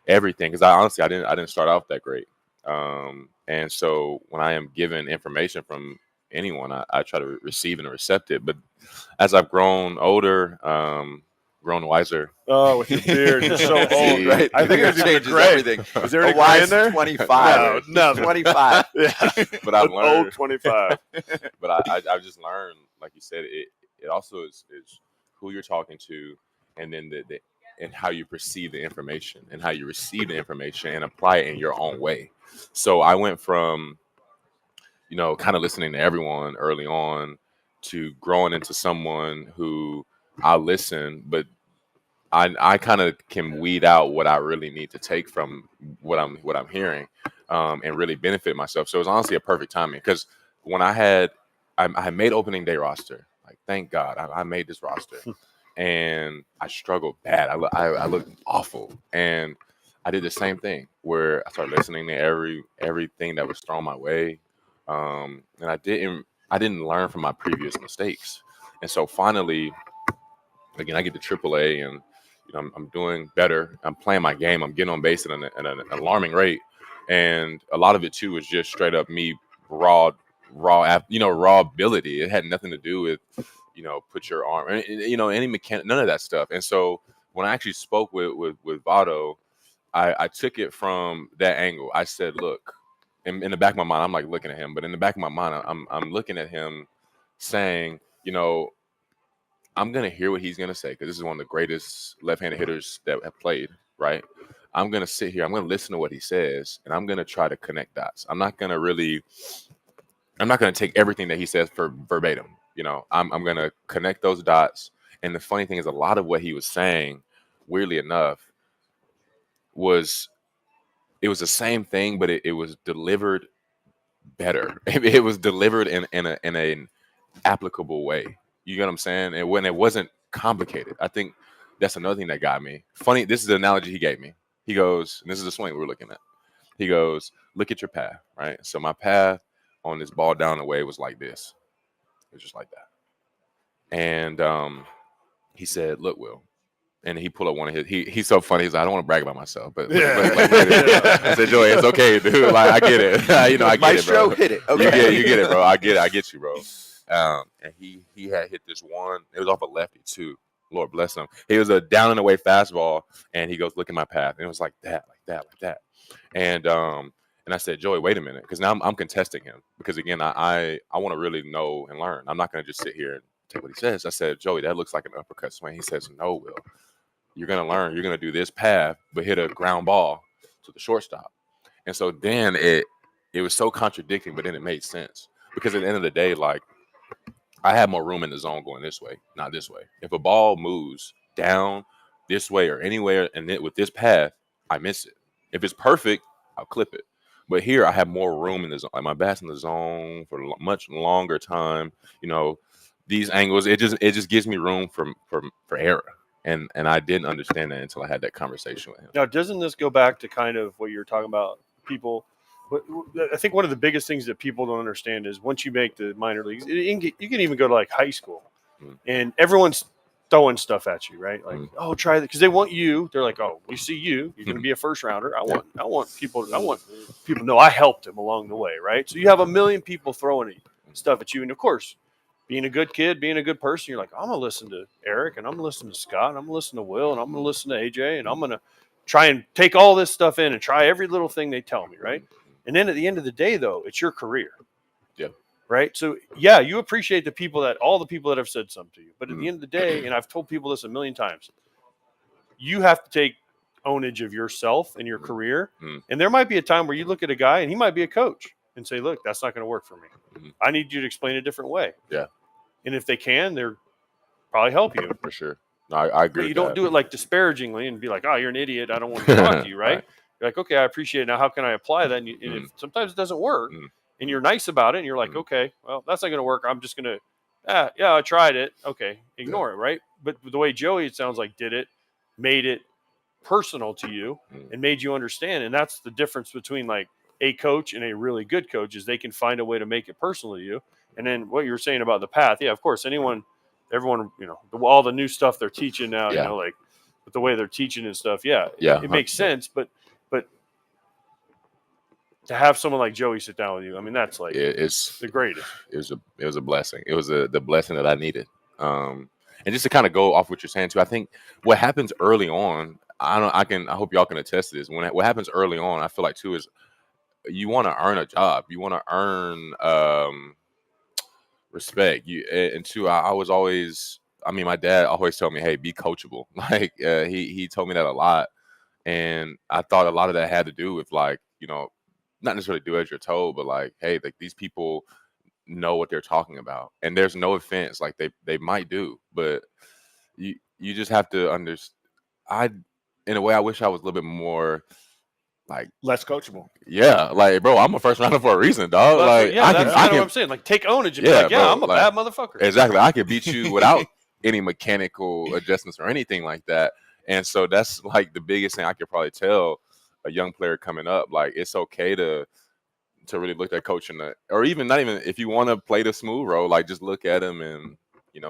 everything because I didn't start off that great. And so when I am given information from anyone, I try to receive and accept it. But as I've grown older, grown wiser. Oh, with your beard, you're so old. Right? I think it it's changes gray. everything. Is there any A gray wise in there? 25. No, 25. Yeah, But I've An learned. old 25. But I've just learned, like you said, it also is who you're talking to, and then the and how you perceive the information and how you receive the information and apply it in your own way. So I went from, kind of listening to everyone early on to growing into someone who I listen, but I kind of can weed out what I really need to take from what I'm hearing, and really benefit myself. So it was honestly a perfect timing because when I made opening day roster, like thank God I made this roster, and I struggled bad. I looked awful, and I did the same thing where I started listening to everything that was thrown my way, and I didn't learn from my previous mistakes, and so finally, again, I get to AAA and. I'm doing better. I'm playing my game. I'm getting on base at an alarming rate, and a lot of it too is just straight up me raw ability. It had nothing to do with put your arm, any mechanic, none of that stuff. And so when I actually spoke with Votto, I took it from that angle. I said, look, in the back of my mind, I'm like looking at him, but in the back of my mind, I'm looking at him, saying, I'm going to hear what he's going to say because this is one of the greatest left-handed hitters that have played, right? I'm going to sit here. I'm going to listen to what he says, and I'm going to try to connect dots. I'm not going to take everything that he says for verbatim. I'm going to connect those dots. And the funny thing is a lot of what he was saying, weirdly enough, it was the same thing, but it was delivered better. It was delivered in an applicable way. You get what I'm saying? And when it wasn't complicated, I think that's another thing that got me. Funny, this is the analogy he gave me. He goes, and this is the swing we're looking at. He goes, look at your path, right? So my path on this ball down the way was like this. It was just like that. And he said, look, Will. And he pulled up one of his. He's so funny. He's like, I don't want to brag about myself, but I said, Joey, it's okay, dude. Like I get it. I get it, bro. Hit it. Okay. You get it, bro. I get it. I get you, bro. And he had hit this one. It was off a lefty too. Lord bless him. He was a down and away fastball, and he goes, "Look at my path." And it was like that. And I said, Joey, wait a minute, because now I'm contesting him because again, I want to really know and learn. I'm not going to just sit here and take what he says. I said, Joey, that looks like an uppercut swing. He says, no, Will. You're going to learn. You're going to do this path, but hit a ground ball to the shortstop. And so then it was so contradicting, but then it made sense because at the end of the day, like. I have more room in the zone going this way, not this way. If a ball moves down this way or anywhere, and then with this path, I miss it. If it's perfect, I'll clip it. But here, I have more room in the zone. Like my bat's in the zone for a much longer time. These angles, it just gives me room for error. And I didn't understand that until I had that conversation with him. Now, doesn't this go back to kind of what you're talking about, people? I think one of the biggest things that people don't understand is once you make the minor leagues, you can even go to like high school, and everyone's throwing stuff at you, right? Like, oh, try that because they want you. They're like, oh, we see you're going to be a first rounder. I want people to know I helped him along the way, right? So you have a million people throwing stuff at you, and of course, being a good kid, being a good person, you're like, I'm gonna listen to Eric, and I'm gonna listen to Scott, and I'm gonna listen to Will, and I'm gonna listen to AJ, and I'm gonna try and take all this stuff in and try every little thing they tell me, right? And then at the end of the day, though, it's your career. Yeah. Right. So, yeah, you appreciate all the people that have said something to you. But at the end of the day, and I've told people this a million times, you have to take ownage of yourself and your career. And there might be a time where you look at a guy and he might be a coach and say, look, that's not going to work for me. I need you to explain a different way. Yeah. And if they can, they're probably help you. For sure. No, I agree. But you don't do it like disparagingly and be like, oh, you're an idiot. I don't want to talk to you. Right. You're like, okay, I appreciate it. Now, how can I apply that? And if sometimes it doesn't work, and you're nice about it, and you're like, okay, well, that's not going to work. I'm just going to, yeah, I tried it. Okay, ignore it, right? But the way Joey, it sounds like, did it, made it personal to you and made you understand. And that's the difference between like a coach and a really good coach is they can find a way to make it personal to you. And then what you were saying about the path, yeah, of course, everyone, all the new stuff they're teaching now, like with the way they're teaching and stuff, it makes sense. But to have someone like Joey sit down with you, I mean, that's like it's the greatest. It was a blessing. It was the blessing that I needed. And just to kind of go off what you're saying too, I think what happens early on, I hope y'all can attest to this. What happens early on, I feel like too, is you want to earn a job. You want to earn respect. And two, I was always, my dad always told me, hey, be coachable. Like he told me that a lot. And I thought a lot of that had to do with like, not necessarily do as you're told, but like, hey, like these people know what they're talking about. And there's no offense, like they might do, but you just have to understand. In a way, I wish I was a little bit more like less coachable. Yeah, like bro, I'm a first rounder for a reason, dog. Well, like that's what I'm saying. Like take ownage and be like, bro, I'm a bad motherfucker. Exactly. I could beat you without any mechanical adjustments or anything like that. And so that's like the biggest thing I could probably tell a young player coming up. Like it's okay to really look at coach or even not even if you want to play the smooth role, like just look at him and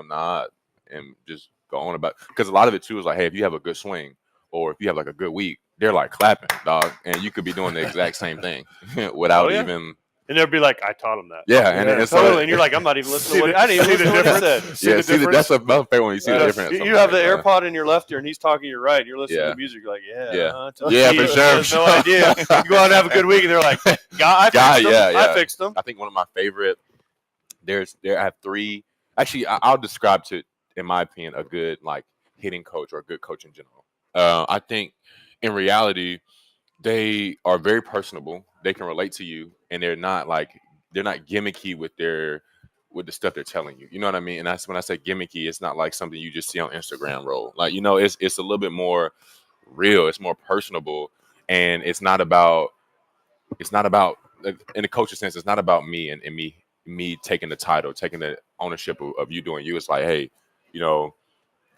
nod and just go on about, because a lot of it too is like, hey, if you have a good swing or if you have like a good week, they're like clapping, dog, and you could be doing the exact same thing without even. And they'll be like, I taught him that. Yeah, and totally. So, and you're like, I'm not even listening to what I didn't even listen to what he said. That's a fair one. You see the difference. You have the AirPod in your left ear, and he's talking your right. And you're listening to music. You're like, for sure. There's no idea. You go out and have a good week, and they're like, I fixed them. I think one of my favorite. I have three. Actually, I'll describe to, in my opinion, a good like hitting coach or a good coach in general. I think in reality, they are very personable. They can relate to you, and they're not gimmicky with the stuff they're telling you. You know what I mean? And that's when I say gimmicky, it's not like something you just see on Instagram roll. Like, it's a little bit more real. It's more personable, and it's not about in the coach's sense. It's not about me and me taking the title, taking the ownership of you doing you. It's like, hey,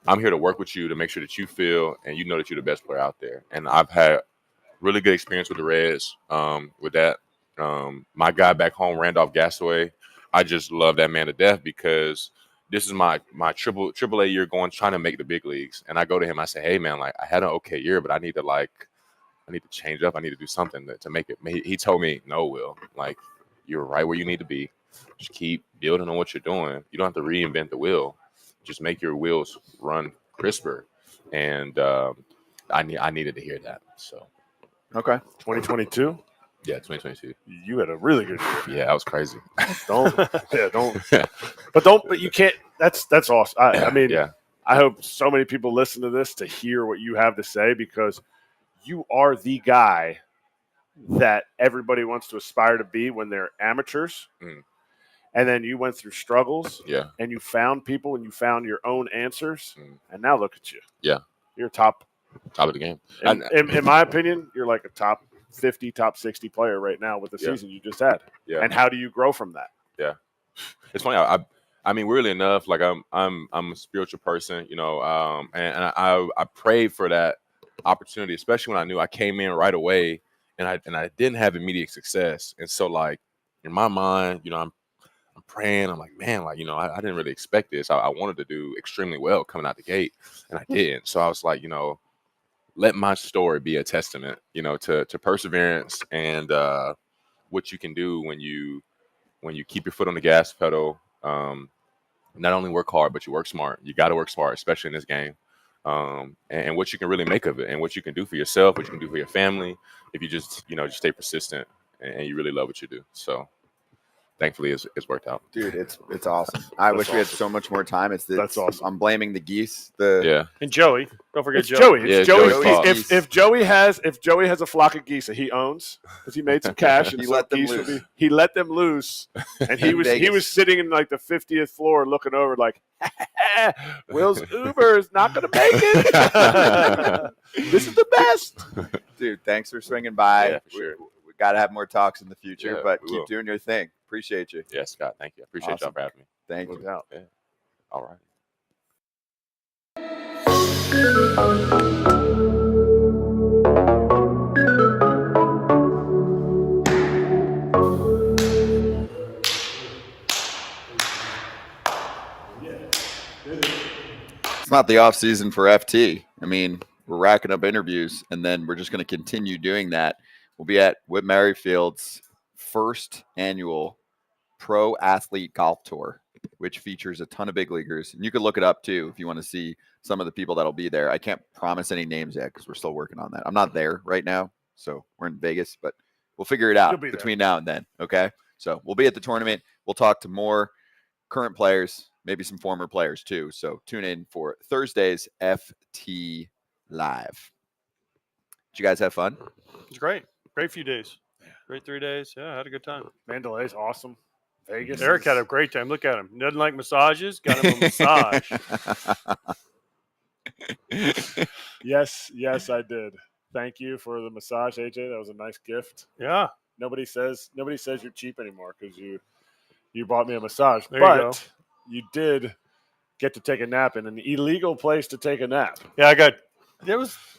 I'm here to work with you to make sure that you feel and that you're the best player out there. And I've had really good experience with the Reds with that. My guy back home, Randolph Gasaway, I just love that man to death because this is my triple A year trying to make the big leagues. And I go to him, I say, hey man, like I had an okay year, but I need to change up. I need to do something to make it. He told me, no, Will, like you're right where you need to be. Just keep building on what you're doing. You don't have to reinvent the wheel. Just make your wheels run crisper. And I needed to hear that. So. Okay. 2022? Yeah, 2022. You had a really good year. Yeah, that was crazy. But you can't. That's awesome. I hope so many people listen to this to hear what you have to say because you are the guy that everybody wants to aspire to be when they're amateurs. Mm. And then you went through struggles. Yeah. And you found people and you found your own answers. Mm. And now look at you. Yeah. You're top of the game. In my opinion, you're like a top 50, top 60 player right now with the season you just had. Yeah. And how do you grow from that? Yeah. It's funny. I mean, weirdly enough, like I'm a spiritual person, and I prayed for that opportunity, especially when I knew I came in right away and I didn't have immediate success. And so like in my mind, I'm praying. I'm like, man, like, I didn't really expect this. I wanted to do extremely well coming out the gate and I didn't. So I was like, let my story be a testament, to perseverance and what you can do when you keep your foot on the gas pedal. Not only work hard, but you work smart. You got to work smart, especially in this game. And what you can really make of it and what you can do for yourself, what you can do for your family, if you just stay persistent and you really love what you do. So thankfully it's worked out. Dude, it's awesome. I wish we had so much more time. That's awesome. I'm blaming the geese. And Joey. Don't forget it's Joey. It's Joey's Joey's if Joey has a flock of geese that he owns because he made some cash and he let them loose. He let them loose, and he was sitting in like the 50th floor looking over like, Will's Uber is not going to make it. This is the best. Dude, thanks for swinging by. Yeah, for sure. We got to have more talks in the future, Yeah, but we keep will. doing your thing. Appreciate you. Yeah, Scott. Thank you. I appreciate y'all Awesome. for having me. Thank you. No doubt. Yeah. All right. It's not the off season for FT. I mean, we're racking up interviews, and then we're just going to continue doing that. We'll be at Whit Merrifield's first annual Pro Athlete Golf Tour, which features a ton of big leaguers. And you can look it up too if you want to see some of the people that'll be there. I can't promise any names yet because we're still working on that. I'm not there right now, so we're in Vegas, but we'll figure it out between now and then. Okay, so we'll be at the tournament. We'll talk to more current players, maybe some former players too. So tune in for Thursday's FT Live. Did you guys have fun? It was great. Great few days. Great 3 days. Yeah, I had a good time. Mandalay's awesome. Vegas. Eric had a great time. Look at him. He doesn't like massages. Got him a massage. Yes, I did. Thank you for the massage, AJ. That was a nice gift. Yeah. Nobody says you're cheap anymore because you bought me a massage. There you go. But you did get to take a nap in an illegal place to take a nap. Yeah,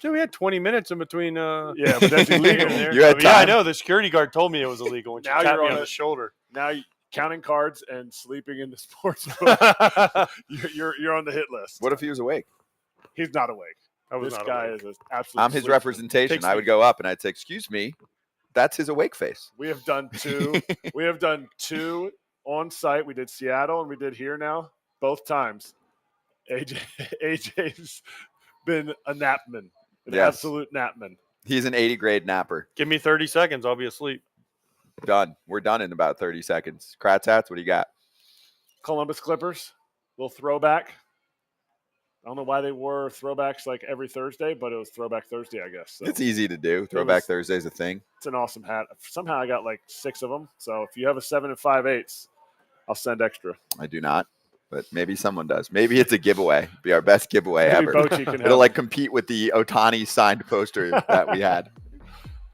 we had 20 minutes in between. Yeah, but that's illegal. You had Yeah, I time. know. The security guard told me it was illegal when she Now tapped you're me on on a- the shoulder. Now counting cards and sleeping in the sports book. you're on the hit list. What if he was awake? He's not awake. I was This not guy awake. is an absolute. I'm his sleeper. representation. Takes I would go up and I'd say, "Excuse me, that's his awake face." We have done two. We have done two on site. We did Seattle and we did here now. Both times, AJ's been a napman, an Yes. absolute napman. He's an 80 grade napper. Give me 30 seconds. I'll be asleep. Done. We're done in about 30 seconds. Kratz hats, what do you got? Columbus Clippers, little throwback. I don't know why they wore throwbacks like every Thursday, but it was Throwback Thursday, I guess. So It's easy to do. Throwback Thursday's a thing. it's an awesome hat. Somehow I got like 6 of them. So if you have a 7 5/8, I'll send extra. I do not, but maybe someone does. Maybe it's a giveaway. It'd be our best giveaway Maybe ever. Bochy can It'll help. like compete with the Ohtani signed poster that we had.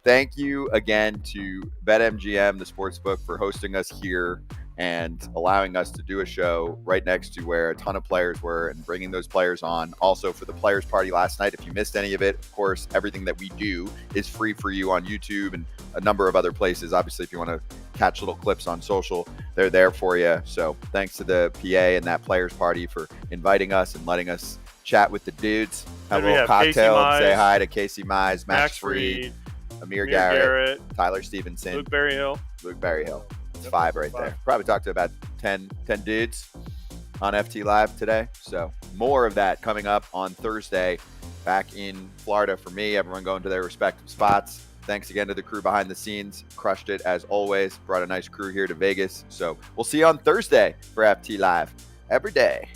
Thank you again to BetMGM, the sportsbook, for hosting us here and allowing us to do a show right next to where a ton of players were and bringing those players on. Also for the players party last night, if you missed any of it, of course, everything that we do is free for you on YouTube and a number of other places. Obviously, if you want to catch little clips on social, they're there for you. So thanks to the PA and that players party for inviting us and letting us chat with the dudes, have a Then we little have Casey cocktail and say Mize, hi to Casey Mize, Max Max Fried, Fried, Amir Amir Garrett, Tyler Stevenson, Luke Berryhill. Luke Berryhill. It's Yep, 5 right 5. there. Probably talked to about 10 dudes on FT Live today. So more of that coming up on Thursday back in Florida for me. Everyone going to their respective spots. Thanks again to the crew behind the scenes. Crushed it as always. Brought a nice crew here to Vegas. So we'll see you on Thursday for FT Live every day.